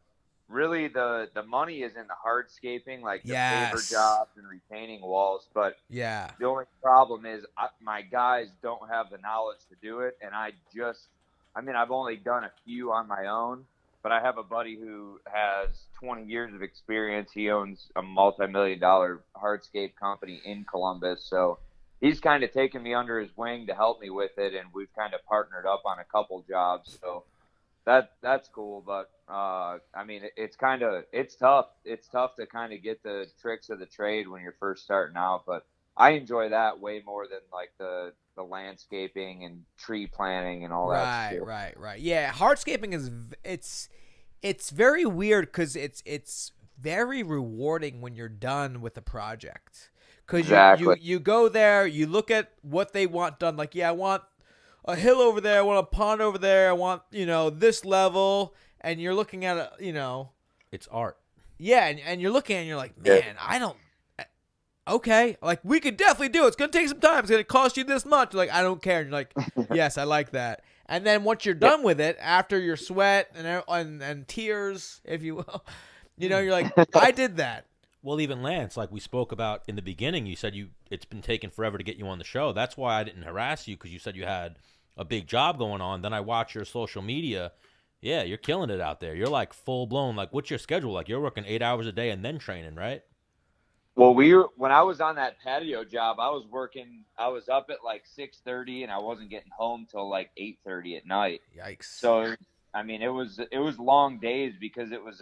Speaker 4: really the money is in the hardscaping, like the paver jobs and retaining walls. But
Speaker 2: yeah,
Speaker 4: the only problem is my guys don't have the knowledge to do it, and I've only done a few on my own, but I have a buddy who has 20 years of experience. He owns a multi-million-dollar hardscape company in Columbus, so he's kind of taken me under his wing to help me with it, and we've kind of partnered up on a couple jobs. So that's cool, but I mean, it's tough. It's tough to kind of get the tricks of the trade when you're first starting out, but I enjoy that way more than like the landscaping and tree planting and all that stuff.
Speaker 2: Right. Yeah, hardscaping is it's very weird because it's very rewarding when you're done with the project. Because you go there, you look at what they want done. Like, yeah, I want a hill over there, I want a pond over there, I want, this level, and you're looking at it,
Speaker 1: It's art.
Speaker 2: Yeah, and you're looking and you're like, man, I don't. Okay, like we could definitely do it. It's gonna take some time. It's gonna cost you this much. Like, I don't care. And you're like, yes, I like that. And then once you're done with it, after your sweat and tears, if you will, you're like, I did that.
Speaker 1: Well, even Lance, like we spoke about in the beginning, you said it's been taking forever to get you on the show. That's why I didn't harass you, because you said you had a big job going on. Then I watch your social media. Yeah, you're killing it out there. You're like full blown. Like, what's your schedule like? You're working 8 hours a day and then training, right?
Speaker 4: Well, when I was on that patio job, I was up at like 6:30 and I wasn't getting home till like 8:30 at night.
Speaker 2: Yikes.
Speaker 4: So, I mean, it was long days because it was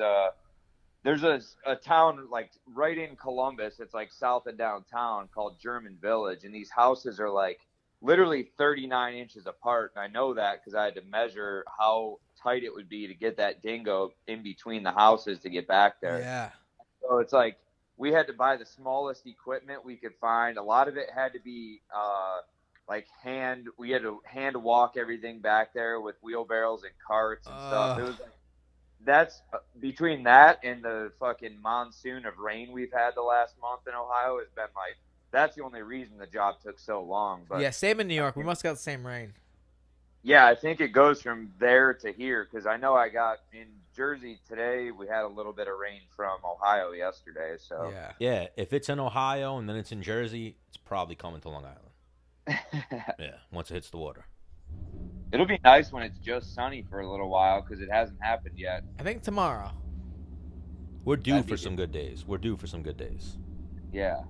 Speaker 4: there's a town like right in Columbus. It's like south of downtown called German Village, and these houses are like literally 39 inches apart. And I know that because I had to measure how tight it would be to get that dingo in between the houses to get back there.
Speaker 2: Yeah.
Speaker 4: So it's like we had to buy the smallest equipment we could find. A lot of it had to be we had to hand walk everything back there with wheelbarrows and carts and stuff. It was like, that's between that and the fucking monsoon of rain we've had the last month in Ohio has been like, that's the only reason the job took so long. But
Speaker 2: yeah, same in New York. We must have got the same rain.
Speaker 4: Yeah, I think it goes from there to here, because I know I got in Jersey today. We had a little bit of rain from Ohio yesterday. So
Speaker 1: yeah, if it's in Ohio and then it's in Jersey, it's probably coming to Long Island. Yeah, once it hits the water.
Speaker 4: It'll be nice when it's just sunny for a little while, because it hasn't happened yet.
Speaker 2: I think tomorrow.
Speaker 1: We're due for some good days.
Speaker 4: Yeah.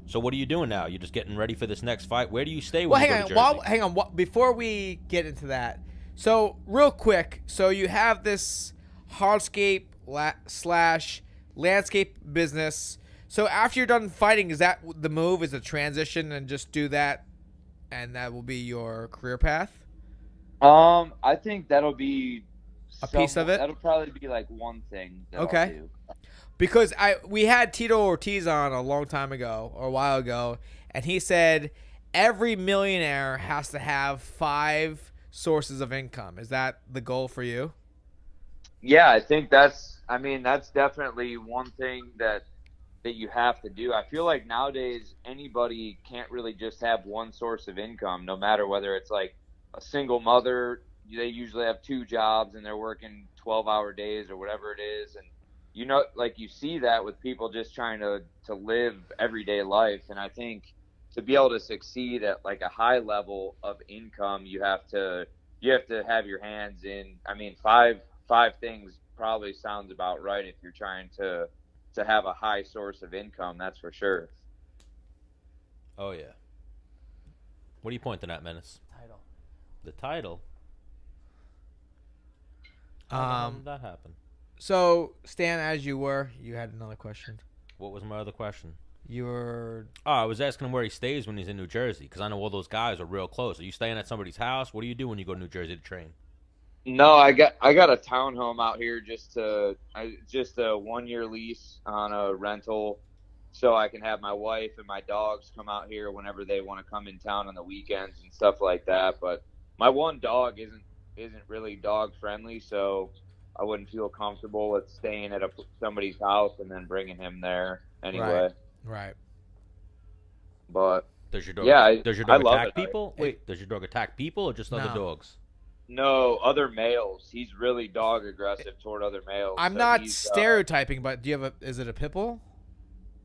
Speaker 1: So what are you doing now? You're just getting ready for this next fight. Where do you stay?
Speaker 2: Well, hang on. Before we get into that, so real quick, so you have this hardscape slash landscape business. So after you're done fighting, is that the move? Is a transition and just do that, and that will be your career path?
Speaker 4: I think that'll be
Speaker 2: a piece of it.
Speaker 4: That'll probably be like one thing.
Speaker 2: Okay.
Speaker 4: I'll do.
Speaker 2: Because we had Tito Ortiz on a long time ago, or a while ago, and he said every millionaire has to have 5 sources of income. Is that the goal for you?
Speaker 4: Yeah, I think that's definitely one thing that you have to do. I feel like nowadays anybody can't really just have one source of income, no matter whether it's like a single mother. They usually have 2 jobs and they're working 12-hour days or whatever it is, and you see that with people just trying to live everyday life. And I think to be able to succeed at like a high level of income, you have to have your hands in. I mean, five things probably sounds about right if you're trying to have a high source of income. That's for sure.
Speaker 1: Oh yeah. What are you pointing at, Menace?
Speaker 2: The title.
Speaker 1: How did that happen?
Speaker 2: So, Stan, as you had another question.
Speaker 1: What was my other question?
Speaker 2: I
Speaker 1: was asking him where he stays when he's in New Jersey, because I know all those guys are real close. Are you staying at somebody's house? What do you do when you go to New Jersey to train?
Speaker 4: No, I got a townhome out here, just a 1-year lease on a rental, so I can have my wife and my dogs come out here whenever they want to come in town on the weekends and stuff like that. But my one dog isn't really dog friendly, so I wouldn't feel comfortable with staying at somebody's house and then bringing him there anyway.
Speaker 2: Right.
Speaker 4: But
Speaker 1: does your dog attack people? Wait, does your dog attack people or just other dogs?
Speaker 4: No, other males. He's really dog aggressive toward other males.
Speaker 2: I'm not stereotyping, but is it a pit bull?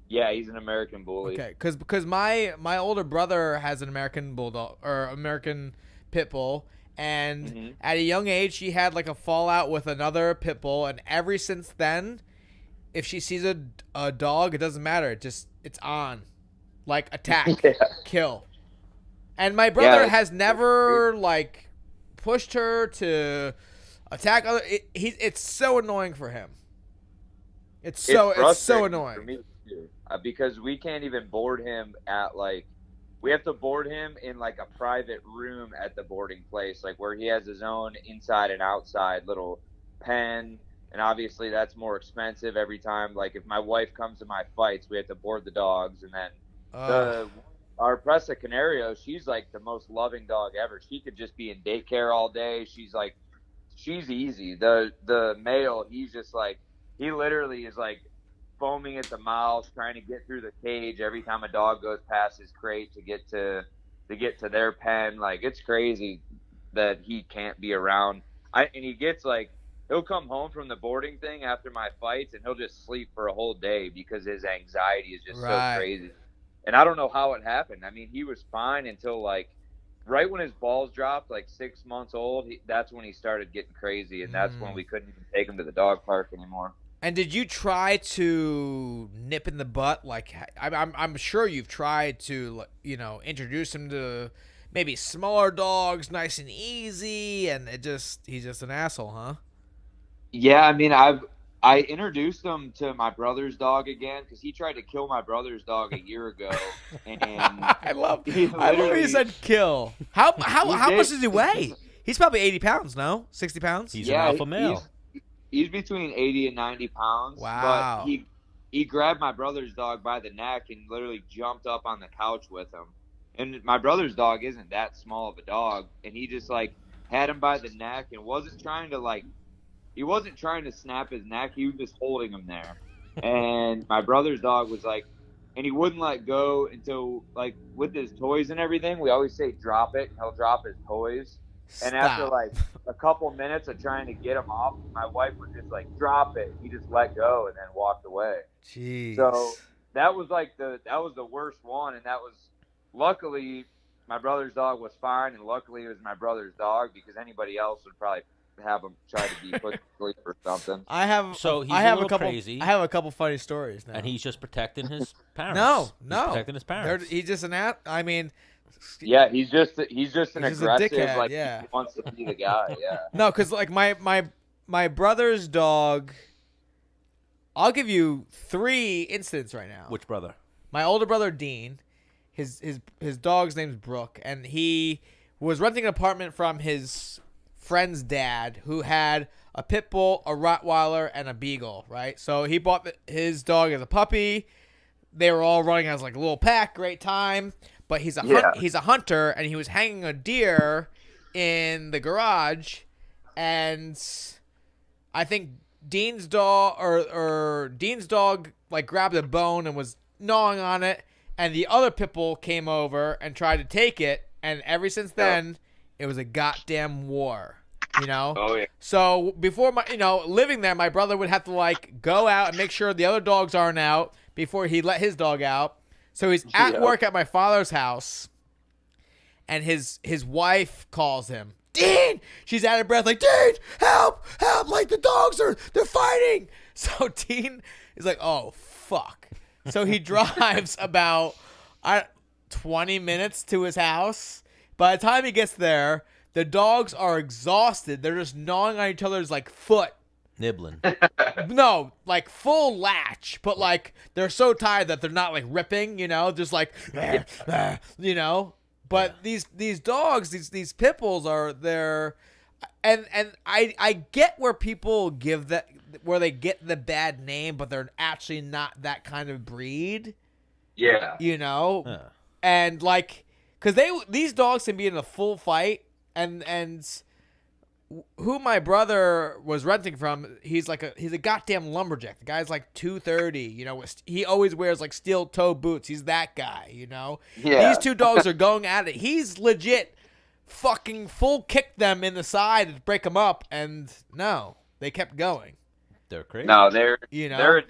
Speaker 4: Yeah, he's an American bully.
Speaker 2: Okay, because my older brother has an American bulldog or American pit bull, and at a young age he had like a fallout with another pit bull, and ever since then, if she sees a dog, it doesn't matter. It's on, like attack, kill. And my brother has never like pushed her to attack other. It's so annoying for him. It's so annoying.
Speaker 4: For me too, because we can't even board him at we have to board him in like a private room at the boarding place, like where he has his own inside and outside little pen. And obviously that's more expensive every time. Like if my wife comes to my fights, we have to board the dogs. And then our Presa Canario, she's like the most loving dog ever. She could just be in daycare all day. She's easy. The male, he's just like, he literally is like foaming at the mouth, trying to get through the cage every time a dog goes past his crate to get to their pen. Like it's crazy that he can't be around. And he gets like, he'll come home from the boarding thing after my fights and he'll just sleep for a whole day because his anxiety is just so crazy. And I don't know how it happened. I mean, he was fine until like right when his balls dropped, like 6 months old. That's when he started getting crazy, and that's when we couldn't even take him to the dog park anymore.
Speaker 2: And did you try to nip in the butt? Like I'm sure you've tried to, introduce him to maybe smaller dogs, nice and easy, and he's just an asshole, huh?
Speaker 4: Yeah, I mean, I introduced him to my brother's dog again because he tried to kill my brother's dog a year ago, and
Speaker 2: I love you said kill. How much does he weigh? He's probably 80 pounds, no? 60 pounds?
Speaker 1: He's an alpha male.
Speaker 4: He's between 80 and 90 pounds.
Speaker 2: Wow.
Speaker 4: But he grabbed my brother's dog by the neck and literally jumped up on the couch with him. And my brother's dog isn't that small of a dog, and he just like had him by the neck and wasn't trying to snap his neck. He was just holding him there. And my brother's dog was like, and he wouldn't let go until, like, with his toys and everything, we always say drop it. He'll drop his toys. And after, like, a couple minutes of trying to get him off, my wife would just, like, drop it. He just let go and then walked away.
Speaker 2: Jeez.
Speaker 4: So that was, like, that was the worst one. And that was, luckily, my brother's dog was fine. And luckily it was my brother's dog because anybody else would probably have him try to be put to sleep or something.
Speaker 2: I have a couple
Speaker 1: crazy.
Speaker 2: I have a couple funny stories now.
Speaker 1: And he's just protecting his parents.
Speaker 2: No.
Speaker 1: He's protecting his parents.
Speaker 2: He's just an I mean,
Speaker 4: yeah, he's just an aggressive
Speaker 2: dickhead,
Speaker 4: like
Speaker 2: yeah.
Speaker 4: He wants to be the guy, yeah.
Speaker 2: No, cuz like my brother's dog, I'll give you 3 incidents right now.
Speaker 1: Which brother?
Speaker 2: My older brother Dean, his dog's name's Brooke, and he was renting an apartment from his friend's dad who had a pit bull, a Rottweiler, and a beagle, right? So he bought his dog as a puppy. They were all running as like a little pack, great time. But he's a hunter, and he was hanging a deer in the garage, and I think Dean's dog or Dean's dog like grabbed a bone and was gnawing on it, and the other pit bull came over and tried to take it, and ever since then, it was a goddamn war,
Speaker 4: Oh, yeah.
Speaker 2: So before living there, my brother would have to like go out and make sure the other dogs aren't out before he let his dog out. So he's at work at my father's house, and his wife calls him. Dean! She's out of breath like, Dean, help! Like they're fighting. So Dean is like, oh, fuck. So he drives about 20 minutes to his house. By the time he gets there, the dogs are exhausted. They're just gnawing on each other's like foot
Speaker 1: Nibbling.
Speaker 2: No, like full latch, but like they're so tired that they're not like ripping, just like, But these dogs, these pit bulls and I get where people where they get the bad name, but they're actually not that kind of breed.
Speaker 4: Yeah.
Speaker 2: And like, because these dogs can be in a full fight, and who my brother was renting from, he's a goddamn lumberjack. The guy's like 230, he always wears like steel toe boots. He's that guy,
Speaker 4: Yeah.
Speaker 2: These two dogs are going at it. He's legit fucking full kicked them in the side to break them up, and no, they kept going.
Speaker 1: They're crazy.
Speaker 4: No, they're a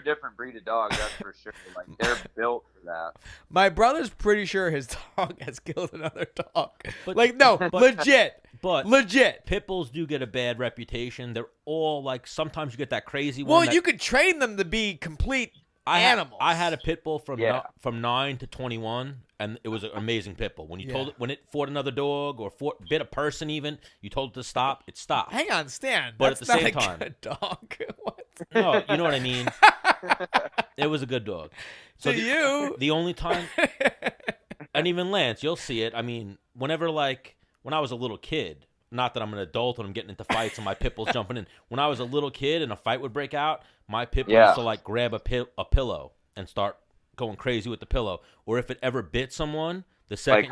Speaker 4: different breed of dog, that's for sure. Like, they're built for that.
Speaker 2: My brother's pretty sure his dog has killed another dog. Legit.
Speaker 1: But
Speaker 2: legit.
Speaker 1: Pit bulls do get a bad reputation. They're all like, sometimes you get that crazy one.
Speaker 2: Well, you could train them to be complete animals.
Speaker 1: I had a pit bull from 9 to 21, and it was an amazing pit bull. When when it fought another dog or bit a person, even you told it to stop, it stopped.
Speaker 2: Hang on, Stan.
Speaker 1: But
Speaker 2: that's
Speaker 1: at the same
Speaker 2: not a
Speaker 1: time,
Speaker 2: good dog. What?
Speaker 1: No, you know what I mean. It was a good dog. So the only time, and even Lance, you'll see it. I mean, whenever when I was a little kid, not that I'm an adult and I'm getting into fights and my pit bull's jumping in. When I was a little kid and a fight would break out, my pit bull used to like grab a pillow and start going crazy with the pillow. Or if it ever bit someone, the second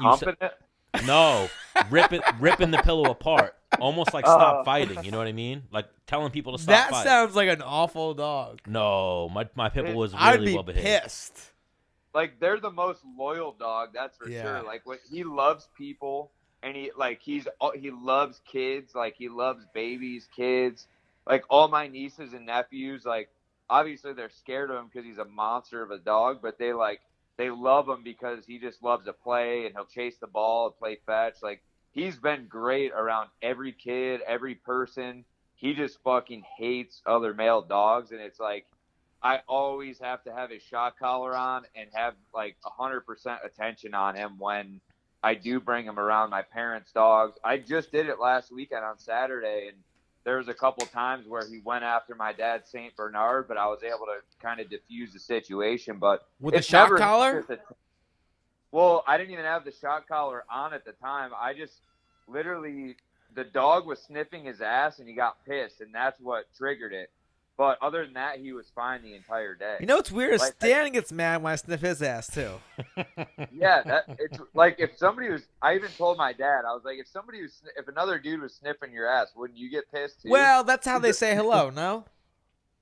Speaker 1: ripping the pillow apart, almost like stop fighting. You know what I mean? Like telling people to stop fighting.
Speaker 2: That sounds like an awful dog.
Speaker 1: No, my pit bull was
Speaker 2: I'd
Speaker 1: really
Speaker 2: be
Speaker 1: well behaved.
Speaker 2: Pissed.
Speaker 4: Like, they're the most loyal dog, that's for sure. Like, when he loves people. And he loves kids, like he loves babies, kids, like all my nieces and nephews. Like, obviously they're scared of him because he's a monster of a dog, but they love him because he just loves to play and he'll chase the ball and play fetch. Like, he's been great around every kid, every person. He just fucking hates other male dogs, and it's like I always have to have his shock collar on and have like 100% attention on him when I do bring him around my parents' dogs. I just did it last weekend on Saturday, and there was a couple times where he went after my dad's Saint Bernard, but I was able to kind of diffuse the situation. But
Speaker 2: with the shock collar?
Speaker 4: Well, I didn't even have the shock collar on at the time. I just literally, the dog was sniffing his ass, and he got pissed, and that's what triggered it. But other than that, he was fine the entire day.
Speaker 2: You know what's weird? Stan gets mad when I sniff his ass too.
Speaker 4: Yeah, it's like if somebody was. I even told my dad, I was like, if another dude was sniffing your ass, wouldn't you get pissed too?
Speaker 2: Well, that's how they say hello. No,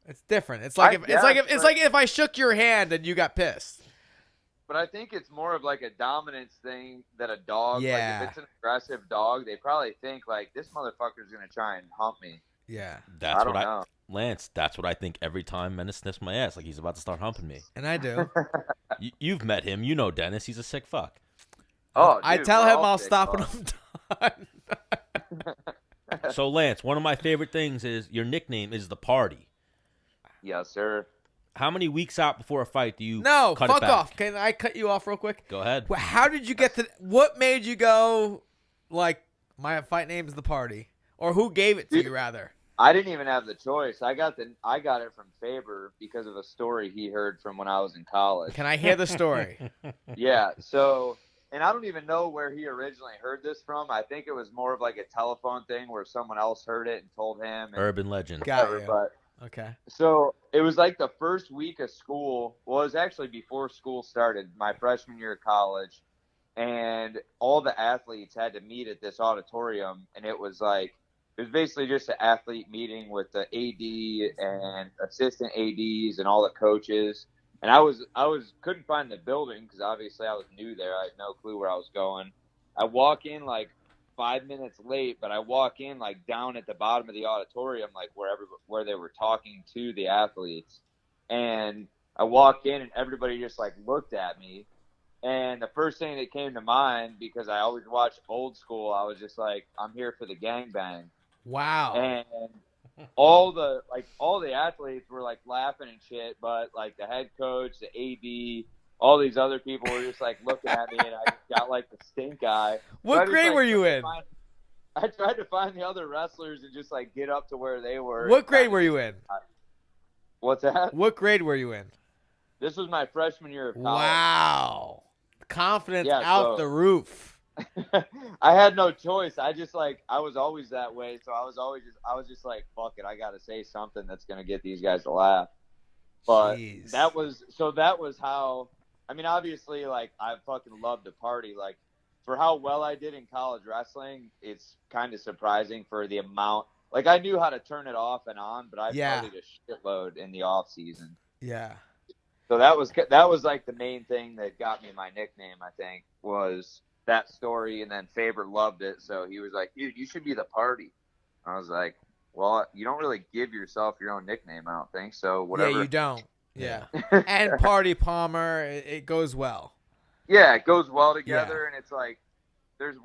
Speaker 2: it's different. It's like if I shook your hand and you got pissed.
Speaker 4: But I think it's more of like a dominance thing that a dog.
Speaker 2: Yeah.
Speaker 4: Like if it's an aggressive dog, they probably think like this motherfucker's gonna try and hump me.
Speaker 2: Yeah.
Speaker 1: That's what I know. Lance, that's what I think every time Menace sniffs my ass, like he's about to start humping me.
Speaker 2: And I do.
Speaker 1: You've met him. You know Dennis. He's a sick fuck.
Speaker 4: Oh, dude,
Speaker 2: I tell him I'll stop when I'm
Speaker 1: done. So, Lance, one of my favorite things is your nickname is The Party.
Speaker 4: Yes, sir.
Speaker 1: How many weeks out before a fight do you
Speaker 2: cut
Speaker 1: it back?
Speaker 2: Off. Can I cut you off real quick?
Speaker 1: Go ahead.
Speaker 2: How did you get to – what made you go, like, my fight name is The Party? Or who gave it to you, rather?
Speaker 4: I didn't even have the choice. I got it from Faber because of a story he heard from when I was in college.
Speaker 2: Can I hear the story?
Speaker 4: Yeah. So, and I don't even know where he originally heard this from. I think it was more of like a telephone thing where someone else heard it and told him.
Speaker 1: Urban legend.
Speaker 2: Got you.
Speaker 4: But,
Speaker 2: okay.
Speaker 4: So it was like the first week of school. Well, it was actually before school started, my freshman year of college. And all the athletes had to meet at this auditorium. And it was basically just an athlete meeting with the AD and assistant ADs and all the coaches. And I couldn't find the building because obviously I was new there. I had no clue where I was going. I walk in like 5 minutes late, but I walk in like down at the bottom of the auditorium, like where they were talking to the athletes. And I walk in and everybody just like looked at me. And the first thing that came to mind, because I always watch Old School, I was just like, I'm here for the gangbang.
Speaker 2: Wow.
Speaker 4: And all the athletes were like laughing and shit, but like the head coach, the AD, all these other people were just like looking at me, and I just got like the stink eye.
Speaker 2: What grade were you in?
Speaker 4: I tried to find the other wrestlers and just like get up to where they were.
Speaker 2: What grade were you in?
Speaker 4: What's that?
Speaker 2: What grade were you in?
Speaker 4: This was my freshman year of college.
Speaker 2: Wow. Confidence out the roof.
Speaker 4: I had no choice. I was always that way. So I was just like, fuck it. I got to say something that's going to get these guys to laugh. But
Speaker 2: Jeez.
Speaker 4: that was how, I mean, obviously, like, I fucking love to party. Like, for how well I did in college wrestling, it's kind of surprising for the amount. Like, I knew how to turn it off and on, but I partied a shitload in the off season.
Speaker 2: Yeah.
Speaker 4: So that was like the main thing that got me my nickname, I think, was that story. And then Faber loved it. So he was like, dude, you should be the party. I was like, well, you don't really give yourself your own nickname, I don't think. So whatever.
Speaker 2: Yeah, you don't. Yeah. And Party Palmer, it goes well.
Speaker 4: Yeah, it goes well together, and it's like there's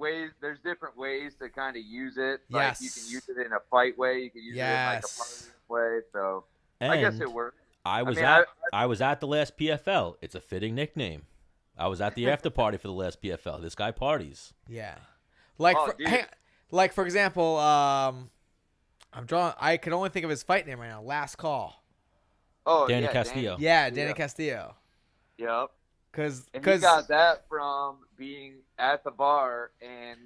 Speaker 4: different ways to kind of use it. Like you can use it in a fight way, you can use it in like a party way. So I guess it works.
Speaker 1: I was at the last PFL. It's a fitting nickname. I was at the after party for the last PFL. This guy parties.
Speaker 2: Yeah. Like for example, I can only think of his fight name right now. Last Call.
Speaker 1: Oh, Danny Castillo.
Speaker 2: Danny Castillo.
Speaker 4: Yep.
Speaker 2: Because
Speaker 4: he got that from being at the bar, and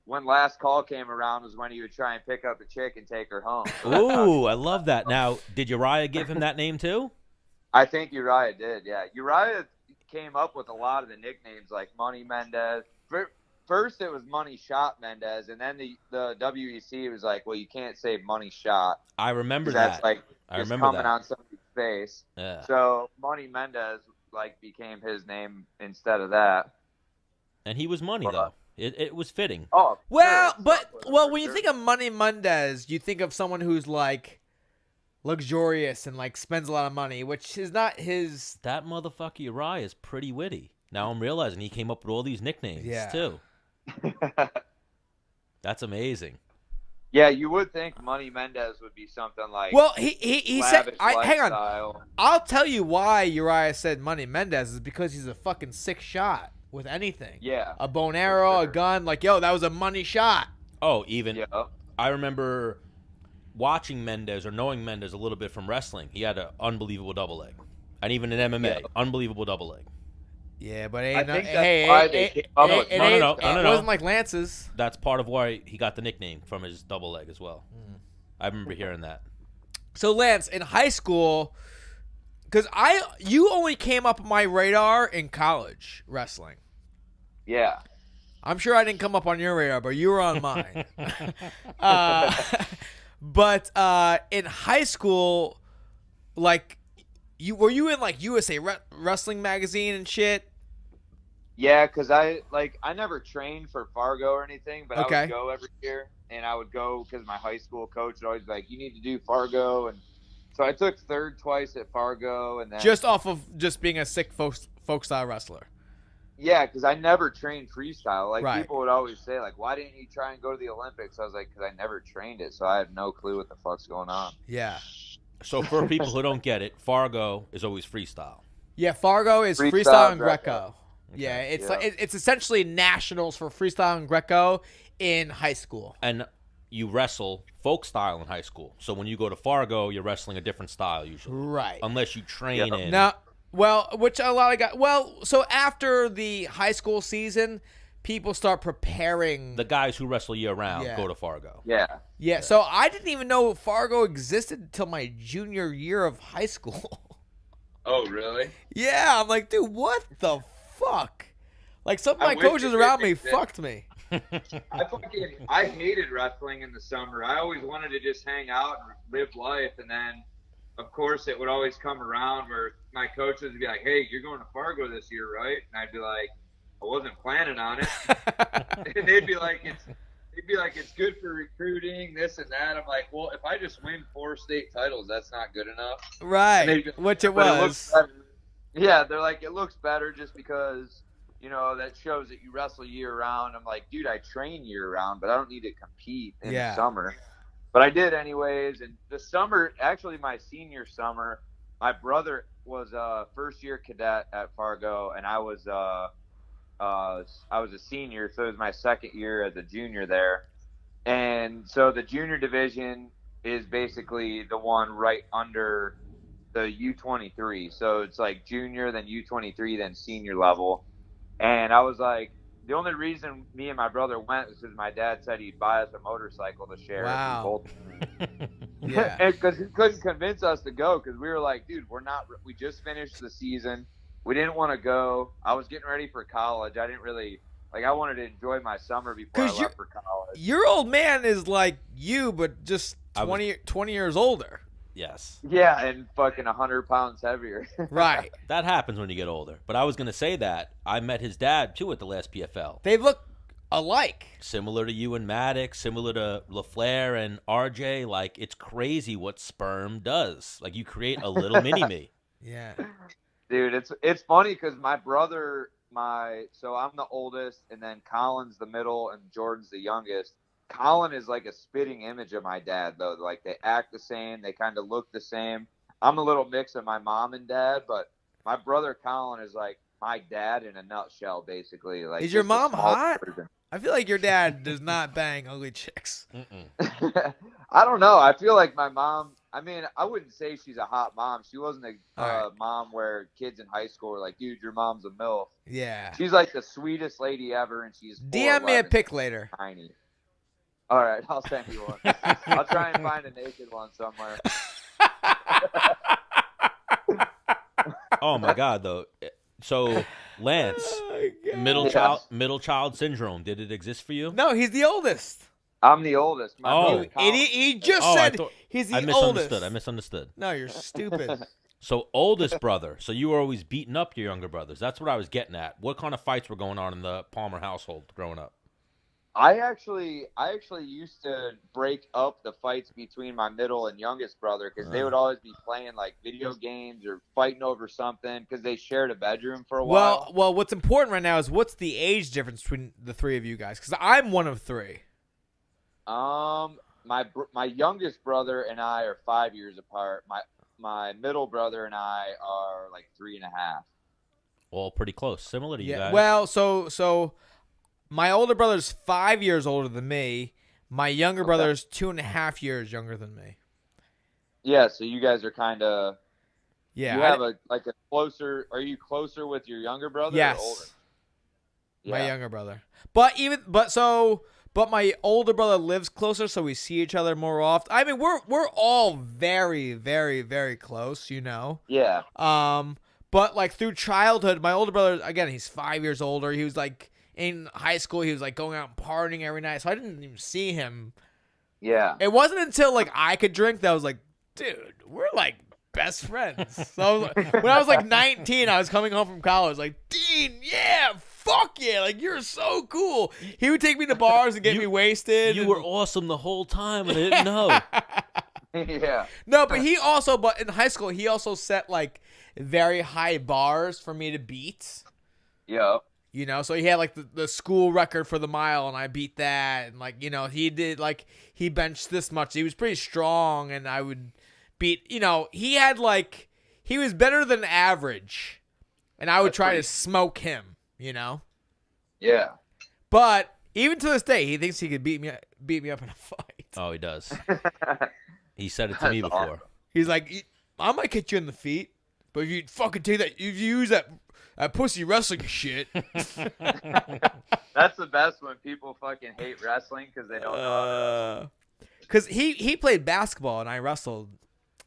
Speaker 4: when Last Call came around was when he would try and pick up a chick and take her home.
Speaker 1: Ooh, I love that. Now, did Urijah give him that name too?
Speaker 4: I think Urijah did, yeah. Urijah came up with a lot of the nicknames like Money Mendez. First it was Money Shot Mendez, and then the WEC was like, well, you can't say Money Shot.
Speaker 1: I remember that.
Speaker 4: That's like coming on somebody's face.
Speaker 1: Yeah.
Speaker 4: So Money Mendez like became his name instead of that.
Speaker 1: And he was Money though. It was fitting.
Speaker 4: Oh,
Speaker 2: well, sure. When you think of Money Mendez, you think of someone who's like luxurious and like spends a lot of money, which is not his.
Speaker 1: That motherfucker Urijah is pretty witty. Now I'm realizing he came up with all these nicknames too. That's amazing.
Speaker 4: Yeah, you would think Money Mendez would be something like.
Speaker 2: Well, he said, hang on. I'll tell you why Urijah said Money Mendez is because he's a fucking sick shot with anything.
Speaker 4: Yeah.
Speaker 2: A bow and arrow, a gun, like, yo, that was a money shot.
Speaker 1: Oh, even I remember watching Mendez or knowing Mendez a little bit from wrestling. He had an unbelievable double leg, and even in MMA, unbelievable double leg.
Speaker 2: Yeah, but
Speaker 4: I think that's why they came up with
Speaker 1: no.
Speaker 2: It wasn't like Lance's.
Speaker 1: That's part of why he got the nickname from his double leg as well. I remember hearing that.
Speaker 2: So Lance, in high school, because you only came up on my radar in college wrestling.
Speaker 4: Yeah.
Speaker 2: I'm sure I didn't come up on your radar, but you were on mine. But in high school, like, were you in like USA Wrestling magazine and shit?
Speaker 4: Yeah, because I never trained for Fargo or anything, but I would go every year, and I would go because my high school coach would always be like, you need to do Fargo, and so I took third twice at Fargo, and then
Speaker 2: just off of just being a sick folk style wrestler.
Speaker 4: Yeah, because I never trained freestyle. Like people would always say, like, why didn't you try and go to the Olympics? I was like, because I never trained it, so I have no clue what the fuck's going on.
Speaker 2: Yeah.
Speaker 1: So for people who don't get it, Fargo is always freestyle.
Speaker 2: Yeah, Fargo is freestyle and Greco.
Speaker 1: Okay.
Speaker 2: Yeah, it's essentially nationals for freestyle and Greco in high school.
Speaker 1: And you wrestle folk style in high school. So when you go to Fargo, you're wrestling a different style usually.
Speaker 2: Right.
Speaker 1: Unless you train in.
Speaker 2: No, well, which a lot of guys. Well, so after the high school season, people start preparing.
Speaker 1: The guys who wrestle year round go to Fargo.
Speaker 2: Yeah. So I didn't even know Fargo existed until my junior year of high school.
Speaker 4: Oh, really?
Speaker 2: Yeah, I'm like, dude, what the fuck? Like, some of my coaches around me fucked me.
Speaker 4: I hated wrestling in the summer. I always wanted to just hang out and live life, and then, of course, it would always come around where my coaches would be like, hey, you're going to Fargo this year, right? And I'd be like, I wasn't planning on it. And they'd be like, it's good for recruiting, this and that. I'm like, well, if I just win 4 state titles, that's not good enough.
Speaker 2: Right, which it was.
Speaker 4: Yeah, they're like, it looks better just because, you know, that shows that you wrestle year-round. I'm like, dude, I train year-round, but I don't need to compete in the summer. But I did anyways. And the summer, actually my senior summer, my brother was a first-year cadet at Fargo, and I was a senior, so it was my second year as a junior there. And so the junior division is basically the one right under the U23. So it's like junior, then U23, then senior level. And I was like, the only reason me and my brother went was because my dad said he'd buy us a motorcycle to share if we
Speaker 2: Wow.
Speaker 4: both.
Speaker 2: Yeah.
Speaker 4: Because he couldn't convince us to go because we were like, dude, we just finished the season. We didn't want to go. I was getting ready for college. I didn't really, I wanted to enjoy my summer before I left for college.
Speaker 2: Your old man is like you, but just 20 years older.
Speaker 1: Yes.
Speaker 4: Yeah, and fucking 100 pounds heavier.
Speaker 2: Right.
Speaker 1: That happens when you get older. But I was going to say that. I met his dad, too, at the last PFL.
Speaker 2: They look alike.
Speaker 1: Similar to you and Maddox, similar to LaFleur and RJ. Like, it's crazy what sperm does. Like, you create a little mini-me.
Speaker 2: Yeah.
Speaker 4: Dude, it's funny because my brother, so I'm the oldest, and then Colin's the middle, and Jordan's the youngest. Colin is like a spitting image of my dad, though. Like, they act the same. They kind of look the same. I'm a little mix of my mom and dad, but my brother Colin is like my dad in a nutshell, basically. Like,
Speaker 2: is your mom hot?
Speaker 4: Version.
Speaker 2: I feel like your dad does not bang ugly chicks.
Speaker 4: I don't know. I feel like my mom, I mean, I wouldn't say she's a hot mom. She wasn't a mom where kids in high school were like, dude, your mom's a MILF.
Speaker 2: Yeah.
Speaker 4: She's like the sweetest lady ever, and she's
Speaker 2: DM me a pic later.
Speaker 4: Tiny. All right, I'll send you one. I'll try and find a naked one somewhere.
Speaker 1: Oh my God, though. So, Lance, middle child syndrome. Did it exist for you?
Speaker 2: No, he's the oldest.
Speaker 4: I'm the oldest.
Speaker 2: Idiot! He just said he's the oldest.
Speaker 1: I misunderstood.
Speaker 2: No, you're stupid.
Speaker 1: So, oldest brother. So you were always beating up your younger brothers. That's what I was getting at. What kind of fights were going on in the Palmer household growing up?
Speaker 4: I actually used to break up the fights between my middle and youngest brother because they would always be playing like video games or fighting over something because they shared a bedroom for a while.
Speaker 2: Well, what's important right now is what's the age difference between the three of you guys? Because I'm one of three.
Speaker 4: My youngest brother and I are 5 years apart. My middle brother and I are like 3.5.
Speaker 1: All pretty close, similar to you guys.
Speaker 2: Well, so. My older brother's 5 years older than me. My younger brother's 2.5 years younger than me.
Speaker 4: Yeah, so you guys are kind of.
Speaker 2: Yeah.
Speaker 4: You have a closer. Are you closer with your younger brother?
Speaker 2: Yes.
Speaker 4: Or older? Yeah.
Speaker 2: My younger brother. But my older brother lives closer, so we see each other more often. I mean, we're all very, very, very close, you know.
Speaker 4: Yeah.
Speaker 2: But like through childhood, my older brother, again, he's 5 years older. He was like. In high school, he was like going out and partying every night, so I didn't even see him.
Speaker 4: Yeah.
Speaker 2: It wasn't until like I could drink that I was like, dude, we're like best friends. So when I was like 19, I was coming home from college, like, Dean, yeah, fuck yeah, like you're so cool. He would take me to bars and get me wasted.
Speaker 1: You were awesome the whole time, and I didn't know.
Speaker 4: Yeah.
Speaker 2: No, but but in high school, he also set like very high bars for me to beat.
Speaker 4: Yeah.
Speaker 2: You know, so he had like the school record for the mile, and I beat that, and like, you know, he did like he benched this much. He was pretty strong, and I would beat. You know, he was better than average, and I would try to smoke him. You know.
Speaker 4: Yeah.
Speaker 2: But even to this day, he thinks he could beat me up in a fight.
Speaker 1: Oh, he does. He said it to me before.
Speaker 4: Awesome.
Speaker 2: He's like, I might kick you in the feet, but if you fucking take that, if you use that pussy wrestling shit.
Speaker 4: That's the best when people fucking hate wrestling because they don't know.
Speaker 2: Because he played basketball and I wrestled.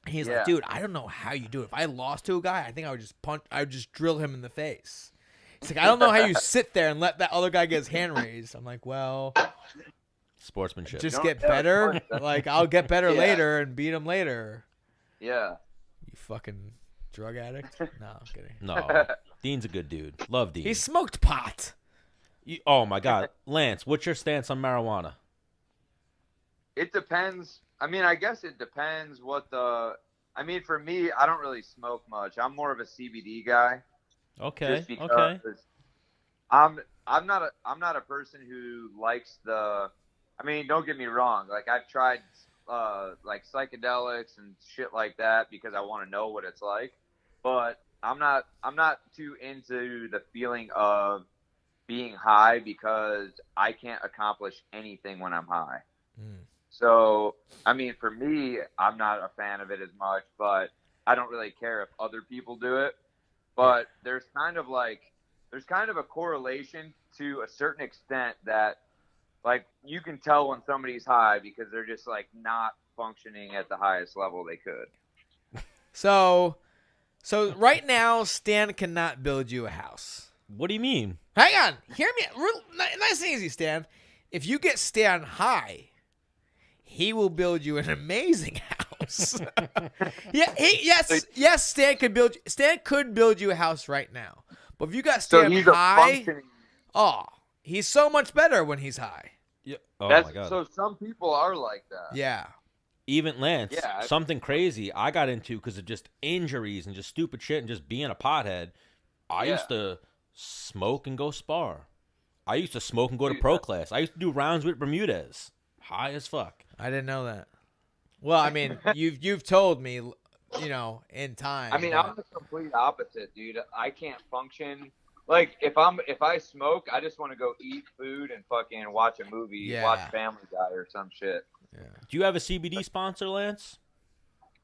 Speaker 2: He's like, dude, I don't know how you do it. If I lost to a guy, I think I would just drill him in the face. He's like, I don't know how you sit there and let that other guy get his hand raised. I'm like, well,
Speaker 1: sportsmanship.
Speaker 2: Just get better. Like, I'll get better later and beat him later.
Speaker 4: Yeah.
Speaker 2: You fucking drug addict? No, I'm kidding.
Speaker 1: No. Dean's a good dude. Love Dean.
Speaker 2: He smoked pot.
Speaker 1: Oh, my God. Lance, what's your stance on marijuana?
Speaker 4: It depends. I mean, I guess it depends I mean, for me, I don't really smoke much. I'm more of a CBD guy.
Speaker 1: Okay.
Speaker 4: Just because I'm not a person who likes I mean, don't get me wrong. Like, I've tried like psychedelics and shit like that because I want to know what it's like. But I'm not too into the feeling of being high because I can't accomplish anything when I'm high. So, I mean, for me, I'm not a fan of it as much, but I don't really care if other people do it. But there's kind of a correlation to a certain extent that, like, you can tell when somebody's high because they're just, like, not functioning at the highest level they could.
Speaker 2: So right now, Stan cannot build you a house.
Speaker 1: What do you mean?
Speaker 2: Hang on. Hear me. Nice and easy, Stan. If you get Stan high, he will build you an amazing house. Yes, Stan could build you a house right now. But if you got Stan high, he's so much better when he's high.
Speaker 1: Yeah. Oh my God.
Speaker 4: So some people are like that.
Speaker 2: Yeah.
Speaker 1: Even Lance, something crazy I got into because of just injuries and just stupid shit and just being a pothead. I used to smoke and go spar. I used to smoke and go to pro class. I used to do rounds with Bermudez. High as fuck.
Speaker 2: I didn't know that. Well, I mean, you've told me, in time.
Speaker 4: I mean, I'm the complete opposite, dude. I can't function. Like, if I smoke, I just want to go eat food and fucking watch a movie, watch Family Guy or some shit.
Speaker 1: Yeah. Do you have a CBD sponsor, Lance?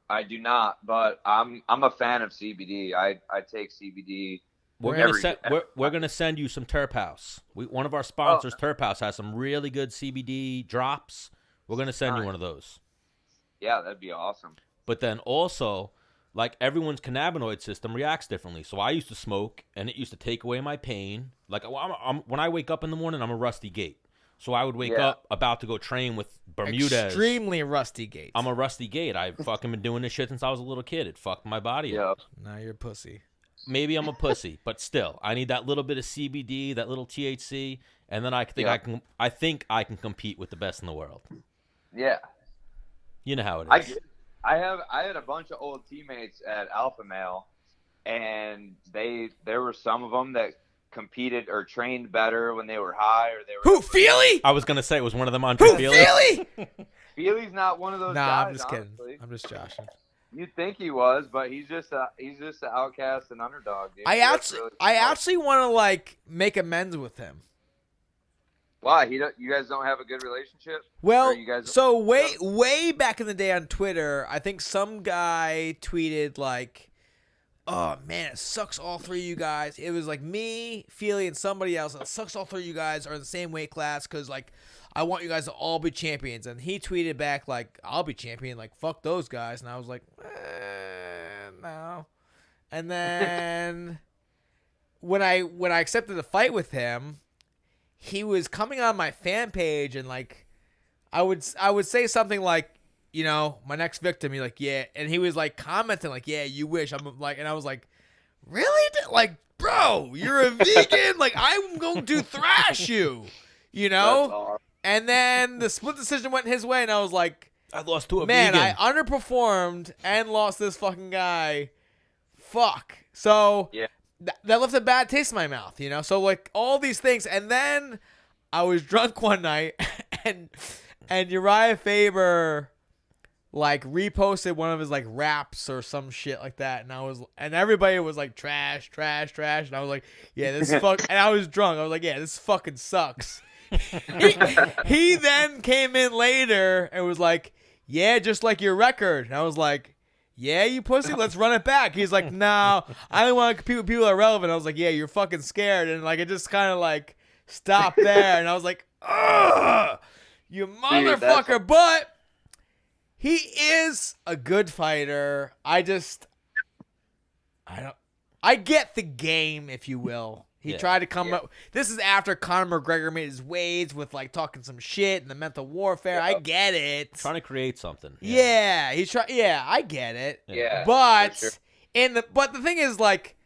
Speaker 4: I do not, but I'm a fan of CBD. I take CBD.
Speaker 1: We're gonna send you some Terp House. One of our sponsors, Terp House, has some really good CBD drops. We're gonna send you one of those. Yeah,
Speaker 4: that'd be awesome.
Speaker 1: But then also, like, everyone's cannabinoid system reacts differently. So I used to smoke, and it used to take away my pain. Like, when I wake up in the morning, I'm a rusty gate. So I would wake up about to go train with Bermudez.
Speaker 2: Extremely rusty gate.
Speaker 1: I'm a rusty gate. I've fucking been doing this shit since I was a little kid. It fucked my body up.
Speaker 2: Now you're a pussy.
Speaker 1: Maybe I'm a pussy, but still, I need that little bit of CBD, that little THC, and then I think I can compete with the best in the world.
Speaker 4: Yeah.
Speaker 1: You know how it is.
Speaker 4: I had a bunch of old teammates at Alpha Male, and there were some of them that competed or trained better when they were high, or they were.
Speaker 2: Who, Feely?
Speaker 1: I was gonna say it was one of them. Andre Feely.
Speaker 2: Feely?
Speaker 4: Feely's not one of those guys.
Speaker 2: I'm just
Speaker 4: honestly.
Speaker 2: kidding. I'm just joshing.
Speaker 4: You'd think he was, but he's just an outcast and underdog, dude.
Speaker 2: I actually want to, like, make amends with him.
Speaker 4: Why? You guys don't have a good relationship?
Speaker 2: Well, so way back in the day on Twitter, I think some guy tweeted, like, "Oh man, it sucks all three of you guys." It was like me, Feely, and somebody else. It sucks all three of you guys are in the same weight class because, like, I want you guys to all be champions. And he tweeted back, like, "I'll be champion. Like, fuck those guys." And I was like, no. And then when I accepted the fight with him, he was coming on my fan page and, like, I would say something like, my next victim. He's like, yeah. And he was, like, commenting, like, yeah, you wish. I'm like, and I was like, really? Like, bro, you're a vegan. Like, I'm going to thrash you, And then the split decision went his way, and I was like,
Speaker 1: I lost to a vegan.
Speaker 2: Man, I underperformed and lost this fucking guy. Fuck. So that left a bad taste in my mouth, So, like, all these things. And then I was drunk one night, and Urijah Faber, like, reposted one of his, like, raps or some shit like that. And everybody was like, trash. And I was like, yeah, this is fuck. And I was drunk. I was like, yeah, this fucking sucks. He then came in later and was like, yeah, just like your record. And I was like, yeah, you pussy, let's run it back. He's like, no, I don't want to compete with people that are relevant. I was like, yeah, you're fucking scared. And, like, it just kind of, like, stopped there. And I was like, ugh, you motherfucker. Dude, but he is a good fighter. I get the game, if you will. He tried to come up. This is after Conor McGregor made his waves with, like, talking some shit and the mental warfare. I get it.
Speaker 1: Trying to create something.
Speaker 2: Yeah, I get it.
Speaker 4: Yeah,
Speaker 2: but but the thing is, like,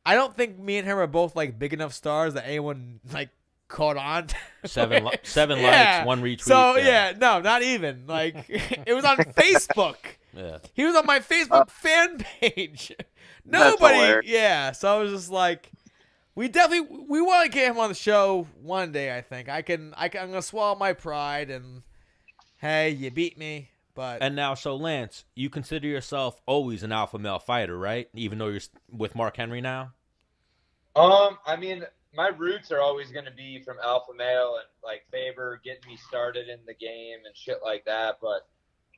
Speaker 2: I don't think me and him are both, like, big enough stars that anyone, like, caught on.
Speaker 1: Seven likes, one retweet.
Speaker 2: So no, not even. Like, it was on Facebook.
Speaker 1: Yeah,
Speaker 2: he was on my Facebook fan page. Nobody. Yeah, so I was just like. We want to get him on the show one day. I think I'm gonna swallow my pride and, hey, you beat me. But
Speaker 1: and now, so Lance, you consider yourself always an alpha male fighter, right? Even though you're with Mark Henry now.
Speaker 4: I mean,
Speaker 5: my roots are always going to be from alpha male and like Faber getting me started in the game and shit like that. But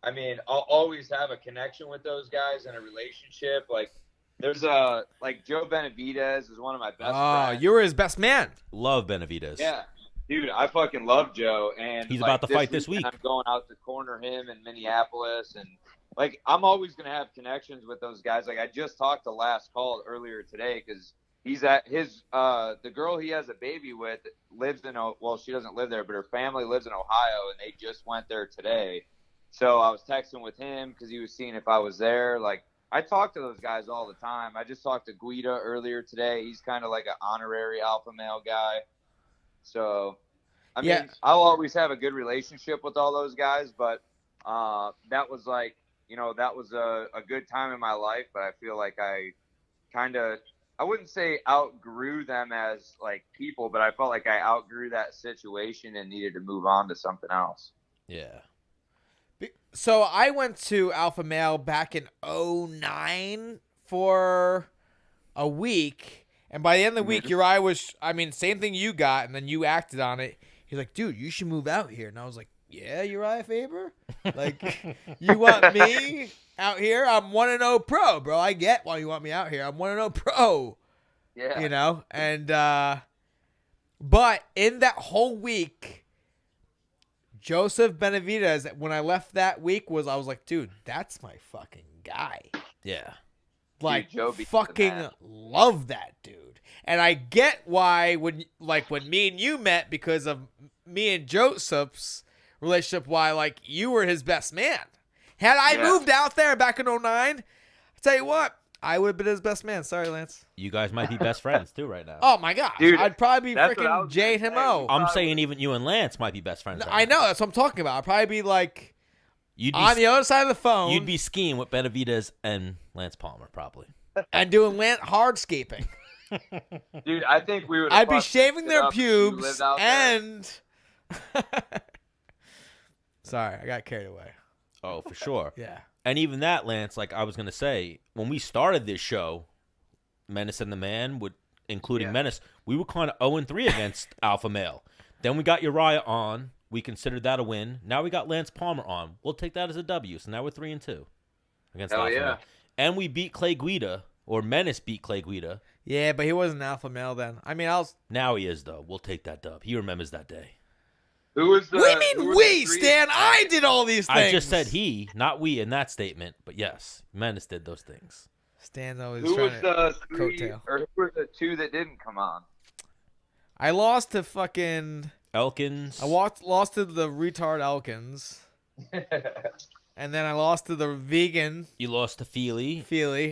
Speaker 5: I mean, I'll always have a connection with those guys and a relationship. Like there's like Joe Benavidez is one of my best friends.
Speaker 2: You were his best man.
Speaker 1: Love Benavidez.
Speaker 5: Yeah. Dude, I fucking love Joe, and
Speaker 1: he's
Speaker 5: like,
Speaker 1: about to fight this week.
Speaker 5: I'm going out to corner him in Minneapolis, and like I'm always gonna have connections with those guys. Like I just talked to Last Call earlier today because he's at his the girl he has a baby with lives in she doesn't live there, but her family lives in Ohio, and they just went there today. So I was texting with him because he was seeing if I was there. Like I talk to those guys all the time. I just talked to Guida earlier today. He's kind of like an honorary alpha male guy. So, I mean, I'll always have a good relationship with all those guys, but that was like, that was a good time in my life, but I feel like I wouldn't say outgrew them as like people, but I felt like I outgrew that situation and needed to move on to something else.
Speaker 1: Yeah.
Speaker 2: So I went to Alpha Male back in 2009 for a week. And by the end of the week, Uriah was, same thing you got, and then you acted on it. He's like, dude, you should move out here. And I was like, yeah, Urijah Faber? Like, you want me out here? I'm 1-0 pro, bro. I get why you want me out here. I'm 1-0 pro.
Speaker 5: Yeah.
Speaker 2: And, but in that whole week, Joseph Benavidez, when I left that week, I was like, dude, that's my fucking guy.
Speaker 1: Yeah.
Speaker 2: Like,
Speaker 5: Joe
Speaker 2: fucking love that dude. And I get why when me and you met because of me and Joseph's relationship, why, like, you were his best man. Had I moved out there back in 2009, I tell you what, I would have been his best man. Sorry, Lance.
Speaker 1: You guys might be best friends, too, right now.
Speaker 2: Oh, my gosh.
Speaker 5: Dude,
Speaker 2: I'd probably be freaking Jay and him-o.
Speaker 1: I'm saying even you and Lance might be best friends.
Speaker 2: I know. That's what I'm talking about. I'd probably be, like...
Speaker 1: You'd be
Speaker 2: on the other side of the phone.
Speaker 1: You'd be skiing with Benavidez and Lance Palmer, probably.
Speaker 2: And doing hardscaping.
Speaker 5: Dude, I think we would.
Speaker 2: I'd be shaving their pubes and... Sorry, I got carried away.
Speaker 1: Oh, for sure.
Speaker 2: Yeah.
Speaker 1: And even that, Lance, like I was going to say, when we started this show, Menace and The Man, including Menace, we were kind of 0-3 against Alpha Male. Then we got Uriah on. We considered that a win. Now we got Lance Palmer on. We'll take that as a W. So now we're 3-2 against Alpha Male. And we beat Clay Guida, or Menace beat Clay Guida.
Speaker 2: Yeah, but he wasn't Alpha Male then.
Speaker 1: Now he is, though. We'll take that dub. He remembers that day.
Speaker 5: Who was the?
Speaker 2: What do you mean we, Stan? I did all these things.
Speaker 1: I just said he, not we in that statement. But yes, Menace did those things.
Speaker 2: Stan's always
Speaker 5: who
Speaker 2: trying
Speaker 5: was
Speaker 2: to
Speaker 5: the three,
Speaker 2: coattail.
Speaker 5: or who were the two that didn't come on?
Speaker 2: I lost to fucking...
Speaker 1: Elkins.
Speaker 2: I lost to the retard Elkins. And then I lost to the vegan.
Speaker 1: You lost to Feely.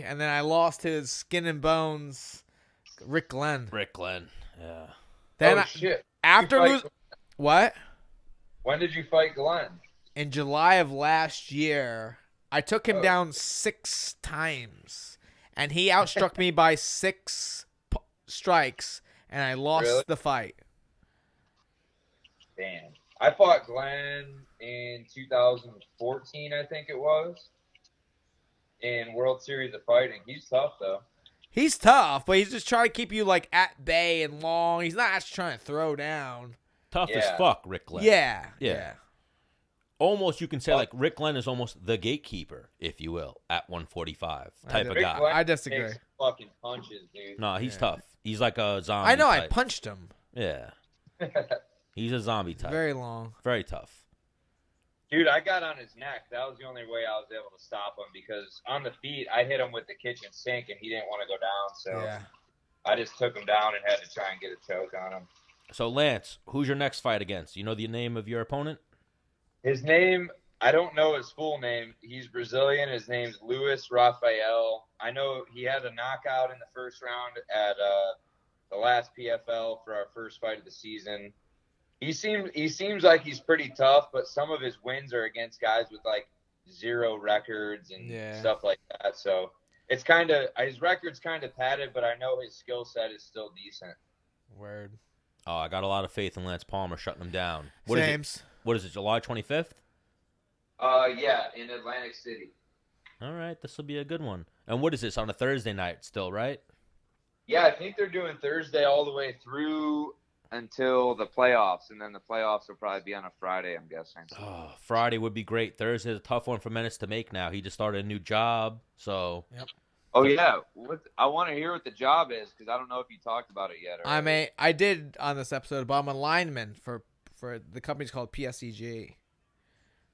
Speaker 2: And then I lost to his skin and bones, Rick Glenn.
Speaker 1: Yeah.
Speaker 2: Then
Speaker 5: shit.
Speaker 2: After losing... What?
Speaker 5: When did you fight Glenn?
Speaker 2: In July of last year. I took him down 6 times. And he outstruck me by 6 strikes. And I lost the fight.
Speaker 5: Damn. I fought Glenn in 2014, I think it was, in World Series of Fighting. He's tough, though.
Speaker 2: He's tough, but he's just trying to keep you, like, at bay and long. He's not actually trying to throw down.
Speaker 1: Tough as fuck, Rick Glenn.
Speaker 2: Yeah.
Speaker 1: Almost, you can say, like, Rick Glenn is almost the gatekeeper, if you will, at 145 type of guy.
Speaker 5: Glenn
Speaker 2: I disagree.
Speaker 5: Takes fucking punches, dude.
Speaker 1: No, he's tough. He's like a zombie
Speaker 2: I know,
Speaker 1: type.
Speaker 2: I punched him.
Speaker 1: Yeah. He's a zombie type.
Speaker 2: Very long.
Speaker 1: Very tough.
Speaker 5: Dude, I got on his neck. That was the only way I was able to stop him because on the feet, I hit him with the kitchen sink and he didn't want to go down. So I just took him down and had to try and get a choke on him.
Speaker 1: So, Lance, who's your next fight against? You know the name of your opponent?
Speaker 5: His name, I don't know his full name. He's Brazilian. His name's Luis Rafael. I know he had a knockout in the first round at the last PFL for our first fight of the season. He seems like he's pretty tough, but some of his wins are against guys with like 0 records and stuff like that. So it's kind of his record's kind of padded, but I know his skill set is still decent.
Speaker 2: Word.
Speaker 1: Oh, I got a lot of faith in Lance Palmer shutting him down.
Speaker 2: James.
Speaker 1: What is it? July 25th?
Speaker 5: Yeah, in Atlantic City.
Speaker 1: All right, this will be a good one. And what is this on a Thursday night still, right?
Speaker 5: Yeah, I think they're doing Thursday all the way through until the playoffs, and then the playoffs will probably be on a Friday, I'm guessing.
Speaker 1: Oh, Friday would be great. Thursday's a tough one for Menace to make now. He just started a new job, so.
Speaker 2: Yep.
Speaker 5: Oh yeah, I want to hear what the job is because I don't know if you talked about it yet.
Speaker 2: I did on this episode, but I'm a lineman for the company's called PSEG.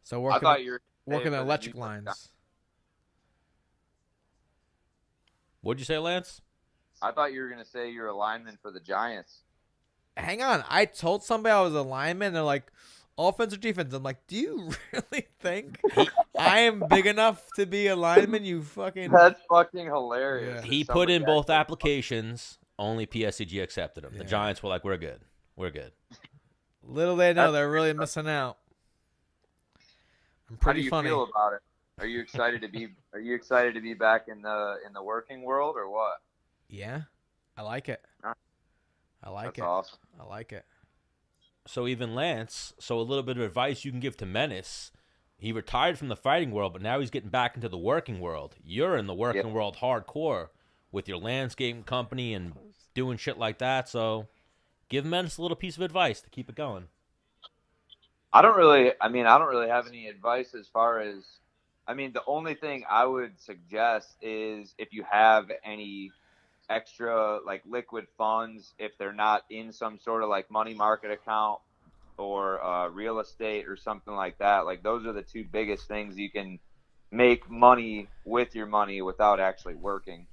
Speaker 2: So working the electric lines.
Speaker 1: What'd you say, Lance?
Speaker 5: I thought you were gonna say you're a lineman for the Giants.
Speaker 2: Hang on, I told somebody I was a lineman. They're like, offense or defense? I'm like, do you really think I am big enough to be a lineman? You fucking.
Speaker 5: That's fucking hilarious.
Speaker 1: Yeah. He put in both applications. Only PSCG accepted him.
Speaker 2: Yeah.
Speaker 1: The Giants were like, "We're good. We're good."
Speaker 2: Little they know they're really missing out. I'm pretty funny.
Speaker 5: How do you feel about it? Are you excited to be? Are you excited to be back in the working world or what?
Speaker 2: Yeah, I like it. I like it.
Speaker 5: That's awesome.
Speaker 2: I like it.
Speaker 1: So even Lance, a little bit of advice you can give to Menace. He retired from the fighting world, but now he's getting back into the working world. You're in the working world hardcore with your landscaping company and doing shit like that. So give Menace a little piece of advice to keep it going.
Speaker 5: I don't really have any advice as far as, the only thing I would suggest is if you have any extra like liquid funds, if they're not in some sort of like money market account or real estate or something like that, like those are the two biggest things you can make money with your money without actually working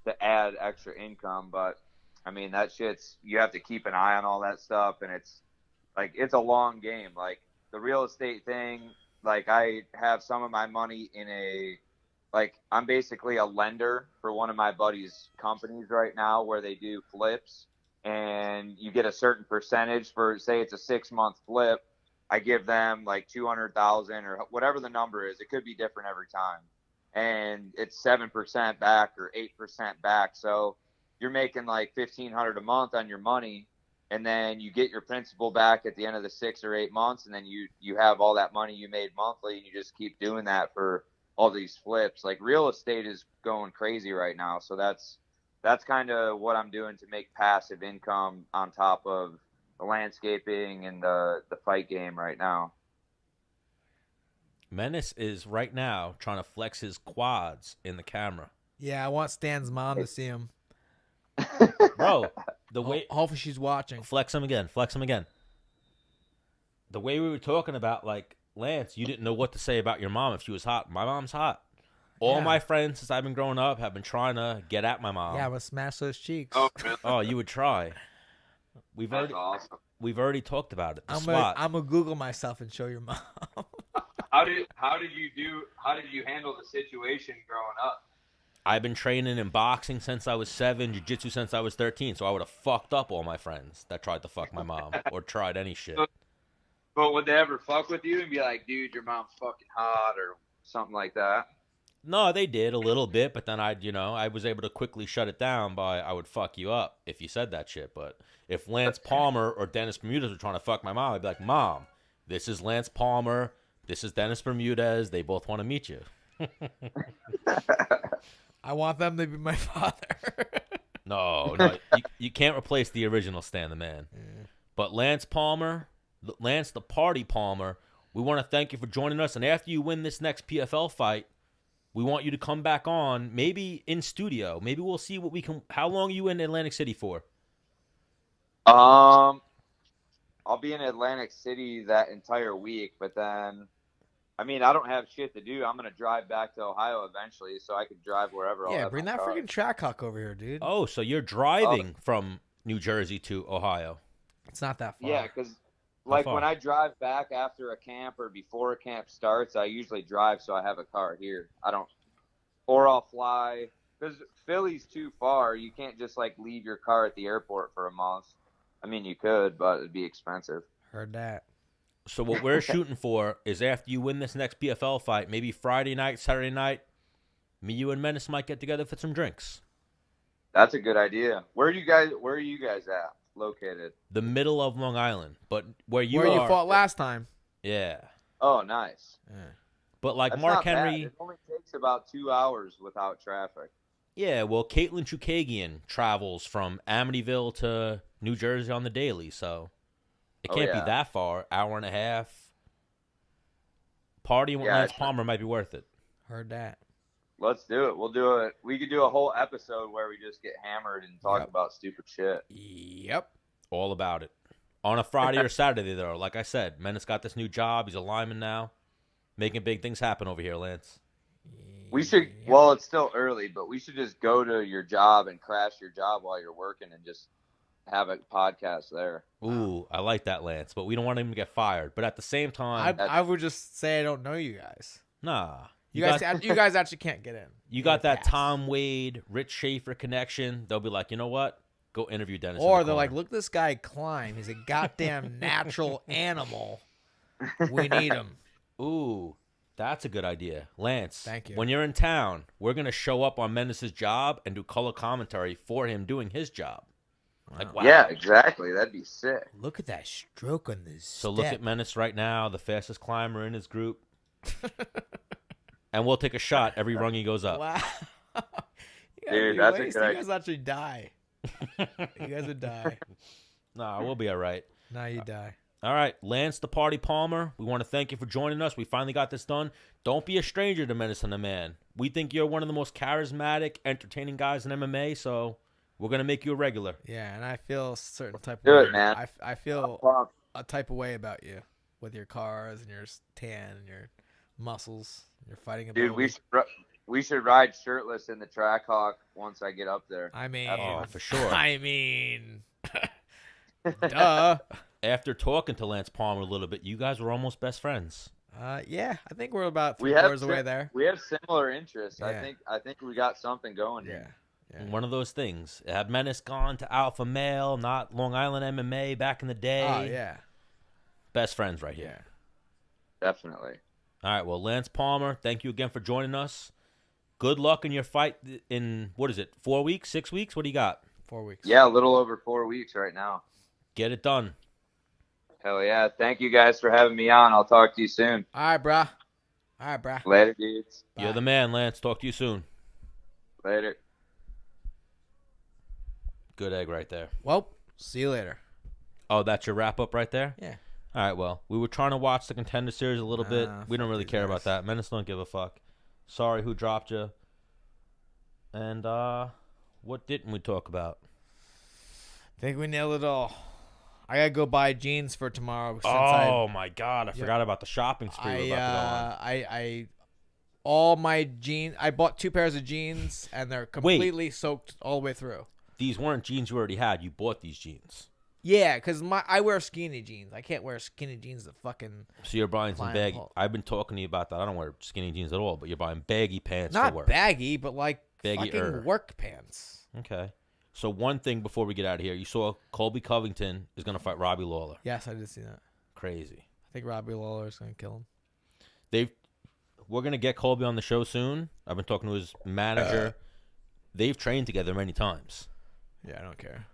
Speaker 5: to add extra income. But that shit's, you have to keep an eye on all that stuff, and it's a long game. Like the real estate thing, like I have some of my money in I'm basically a lender for one of my buddy's companies right now where they do flips, and you get a certain percentage for, say it's a 6-month flip. I give them like 200,000 or whatever the number is. It could be different every time. And it's 7% back or 8% back. So you're making like $1,500 a month on your money, and then you get your principal back at the end of the 6 or 8 months. And then you have all that money you made monthly, and you just keep doing that for all these flips. Like real estate is going crazy right now. So that's kind of what I'm doing to make passive income on top of the landscaping and the fight game right now.
Speaker 1: Menace is right now trying to flex his quads in the camera.
Speaker 2: Yeah, I want Stan's mom to see him.
Speaker 1: Bro, the way
Speaker 2: hopefully she's watching.
Speaker 1: Flex him again. The way we were talking about, like, Lance, you didn't know what to say about your mom if she was hot. My mom's hot. All my friends since I've been growing up have been trying to get at my mom.
Speaker 2: Yeah, but smash those cheeks.
Speaker 1: Oh, you would try.
Speaker 5: Awesome.
Speaker 1: We've already talked about it.
Speaker 2: I'm gonna Google myself and show your mom.
Speaker 5: How did you handle the situation growing up?
Speaker 1: I've been training in boxing since I was 7, jiu-jitsu since I was 13, so I would have fucked up all my friends that tried to fuck my mom or tried any shit.
Speaker 5: But would they ever fuck with you and be like, dude, your mom's fucking hot or something like that?
Speaker 1: No, they did a little bit, but then I was able to quickly shut it down by I would fuck you up if you said that shit. But if Lance Palmer or Dennis Bermudez were trying to fuck my mom, I'd be like, Mom, this is Lance Palmer. This is Dennis Bermudez. They both want to meet you.
Speaker 2: I want them to be my father.
Speaker 1: No, you can't replace the original Stan the Man. Yeah. But Lance Palmer, Lance the Party Palmer, we want to thank you for joining us. And after you win this next PFL fight, we want you to come back on, maybe in studio. Maybe we'll see what we can. How long are you in Atlantic City for?
Speaker 5: I'll be in Atlantic City that entire week, but then, I don't have shit to do. I'm gonna drive back to Ohio eventually, so I could drive wherever.
Speaker 2: Yeah, bring that freaking track hawk over here, dude.
Speaker 1: Oh, so you're driving from New Jersey to Ohio?
Speaker 2: It's not that far.
Speaker 5: Yeah, because when I drive back after a camp or before a camp starts, I usually drive so I have a car here. Or I'll fly, because Philly's too far. You can't just leave your car at the airport for a month. You could, but it'd be expensive.
Speaker 2: Heard that.
Speaker 1: So what we're shooting for is after you win this next PFL fight, maybe Friday night, Saturday night, me, you, and Menace might get together for some drinks.
Speaker 5: That's a good idea. Where are you guys at? Located?
Speaker 1: The middle of Long Island, but where you
Speaker 2: fought last time.
Speaker 1: Yeah.
Speaker 5: Oh, nice.
Speaker 1: Yeah. But like
Speaker 5: That's
Speaker 1: Mark
Speaker 5: not
Speaker 1: Henry,
Speaker 5: bad. It only takes about 2 hours without traffic.
Speaker 1: Yeah, well, Caitlin Chukagian travels from Amityville to New Jersey on the daily, so it can't be that far. Hour and a half. Partying with Lance Palmer might be worth it.
Speaker 2: Heard that.
Speaker 5: Let's do it. We'll do it. We could do a whole episode where we just get hammered and talk about stupid shit.
Speaker 2: Yep.
Speaker 1: All about it. On a Friday or Saturday, though. Like I said, Menace got this new job. He's a lineman now. Making big things happen over here, Lance.
Speaker 5: We should, well, it's still early, but we should just go to your job and crash your job while you're working and just have a podcast there.
Speaker 1: Ooh, I like that, Lance. But we don't want him to get fired. But at the same time,
Speaker 2: I would just say I don't know you guys.
Speaker 1: Nah.
Speaker 2: You guys actually can't get in.
Speaker 1: You got that Tom Wade, Rich Schaefer connection. They'll be like, you know what? Go interview Dennis.
Speaker 2: Or they're like, look at this guy climb. He's a goddamn natural animal. We need him.
Speaker 1: Ooh, that's a good idea. Lance,
Speaker 2: thank you.
Speaker 1: When you're in town, we're going to show up on Menace's job and do color commentary for him doing his job.
Speaker 2: Wow.
Speaker 1: Like, wow.
Speaker 5: Yeah, exactly. That'd be sick.
Speaker 2: Look at that stroke on this
Speaker 1: So look at Menace right now, the fastest climber in his group. And we'll take a shot every rung he goes up.
Speaker 2: Wow.
Speaker 5: Dude, that's a good idea.
Speaker 2: You guys actually die. You guys would die.
Speaker 1: Nah, we'll be all right.
Speaker 2: Nah, you die.
Speaker 1: All right, Lance the Party Palmer, we want to thank you for joining us. We finally got this done. Don't be a stranger to Menace and the Man. We think you're one of the most charismatic, entertaining guys in MMA, so we're going to make you a regular.
Speaker 2: Yeah, and I feel a certain type
Speaker 5: Do
Speaker 2: of
Speaker 5: it, man.
Speaker 2: I feel a type of way about you with your cars and your tan and your muscles, your fighting ability.
Speaker 5: Dude, we should ride shirtless in the Trackhawk once I get up there.
Speaker 2: I mean,
Speaker 1: for sure.
Speaker 2: I mean, duh.
Speaker 1: After talking to Lance Palmer a little bit, you guys were almost best friends.
Speaker 2: Yeah, I think we're about 3 hours away there.
Speaker 5: We have similar interests.
Speaker 2: Yeah.
Speaker 5: I think we got something going
Speaker 2: Yeah.
Speaker 5: here.
Speaker 2: Yeah.
Speaker 1: One of those things. Had Menace gone to Alpha Male, not Long Island MMA back in the day?
Speaker 2: Oh, yeah.
Speaker 1: Best friends right here.
Speaker 5: Definitely.
Speaker 1: All right, well, Lance Palmer, thank you again for joining us. Good luck in your fight in, 4 weeks, 6 weeks? What do you got?
Speaker 2: 4 weeks.
Speaker 5: Yeah, a little over 4 weeks right now.
Speaker 1: Get it done.
Speaker 5: Hell yeah. Thank you guys for having me on. I'll talk to you soon.
Speaker 2: All right, brah.
Speaker 5: Later, dudes.
Speaker 2: Bye.
Speaker 1: You're the man, Lance. Talk to you soon.
Speaker 5: Later.
Speaker 1: Good egg right there.
Speaker 2: Well, see you later.
Speaker 1: Oh, that's your wrap-up right there?
Speaker 2: Yeah.
Speaker 1: All right, well, we were trying to watch the Contender Series a little bit. We don't really care about that. Menace don't give a fuck. Sorry who dropped you. And what didn't we talk about?
Speaker 2: I think we nailed it all. I gotta go buy jeans for tomorrow.
Speaker 1: Since my God, I forgot about the shopping spree we're about to go on.
Speaker 2: All my jeans. I bought 2 pairs of jeans, and they're completely soaked all the way through.
Speaker 1: These weren't jeans you already had. You bought these jeans.
Speaker 2: Yeah, because I wear skinny jeans. I can't wear skinny jeans to fucking.
Speaker 1: So you're buying some baggy. I've been talking to you about that. I don't wear skinny jeans at all, but you're buying baggy pants for work.
Speaker 2: Not baggy, but like
Speaker 1: Baggy-er.
Speaker 2: fucking work pants.
Speaker 1: Okay. So one thing before we get out of here, you saw Colby Covington is going to fight Robbie Lawler.
Speaker 2: Yes, I did see that.
Speaker 1: Crazy.
Speaker 2: I think Robbie Lawler is going to kill him.
Speaker 1: We're going to get Colby on the show soon. I've been talking to his manager. They've trained together many times.
Speaker 2: Yeah, I don't care.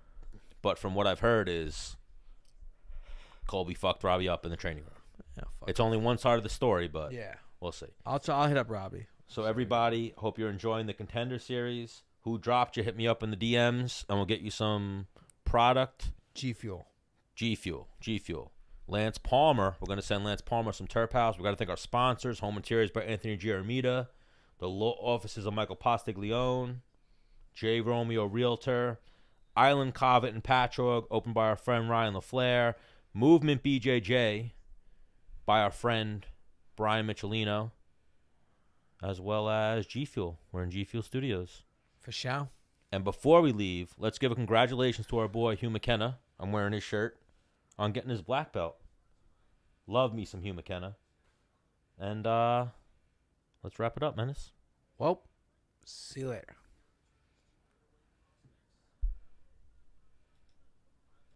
Speaker 1: But from what I've heard is Colby fucked Robbie up in the training room.
Speaker 2: Yeah,
Speaker 1: it's only one side of the story, but
Speaker 2: yeah,
Speaker 1: we'll see.
Speaker 2: I'll hit up Robbie.
Speaker 1: So everybody, hope you're enjoying the Contender Series. Who dropped you? Hit me up in the DMs, and we'll get you some product.
Speaker 2: G Fuel.
Speaker 1: Lance Palmer. We're going to send Lance Palmer some Terp House. We've got to thank our sponsors, Home Interiors by Anthony Giaramita, the law offices of Michael Postiglione, J. Romeo Realtor, Island Covet and Patchogue, opened by our friend Ryan LaFleur, Movement BJJ by our friend Brian Michelino, as well as G Fuel. We're in G Fuel Studios.
Speaker 2: For sure.
Speaker 1: And before we leave, let's give a congratulations to our boy Hugh McKenna. I'm wearing his shirt on getting his black belt. Love me some Hugh McKenna. And let's wrap it up, Menace.
Speaker 2: Well, see you later.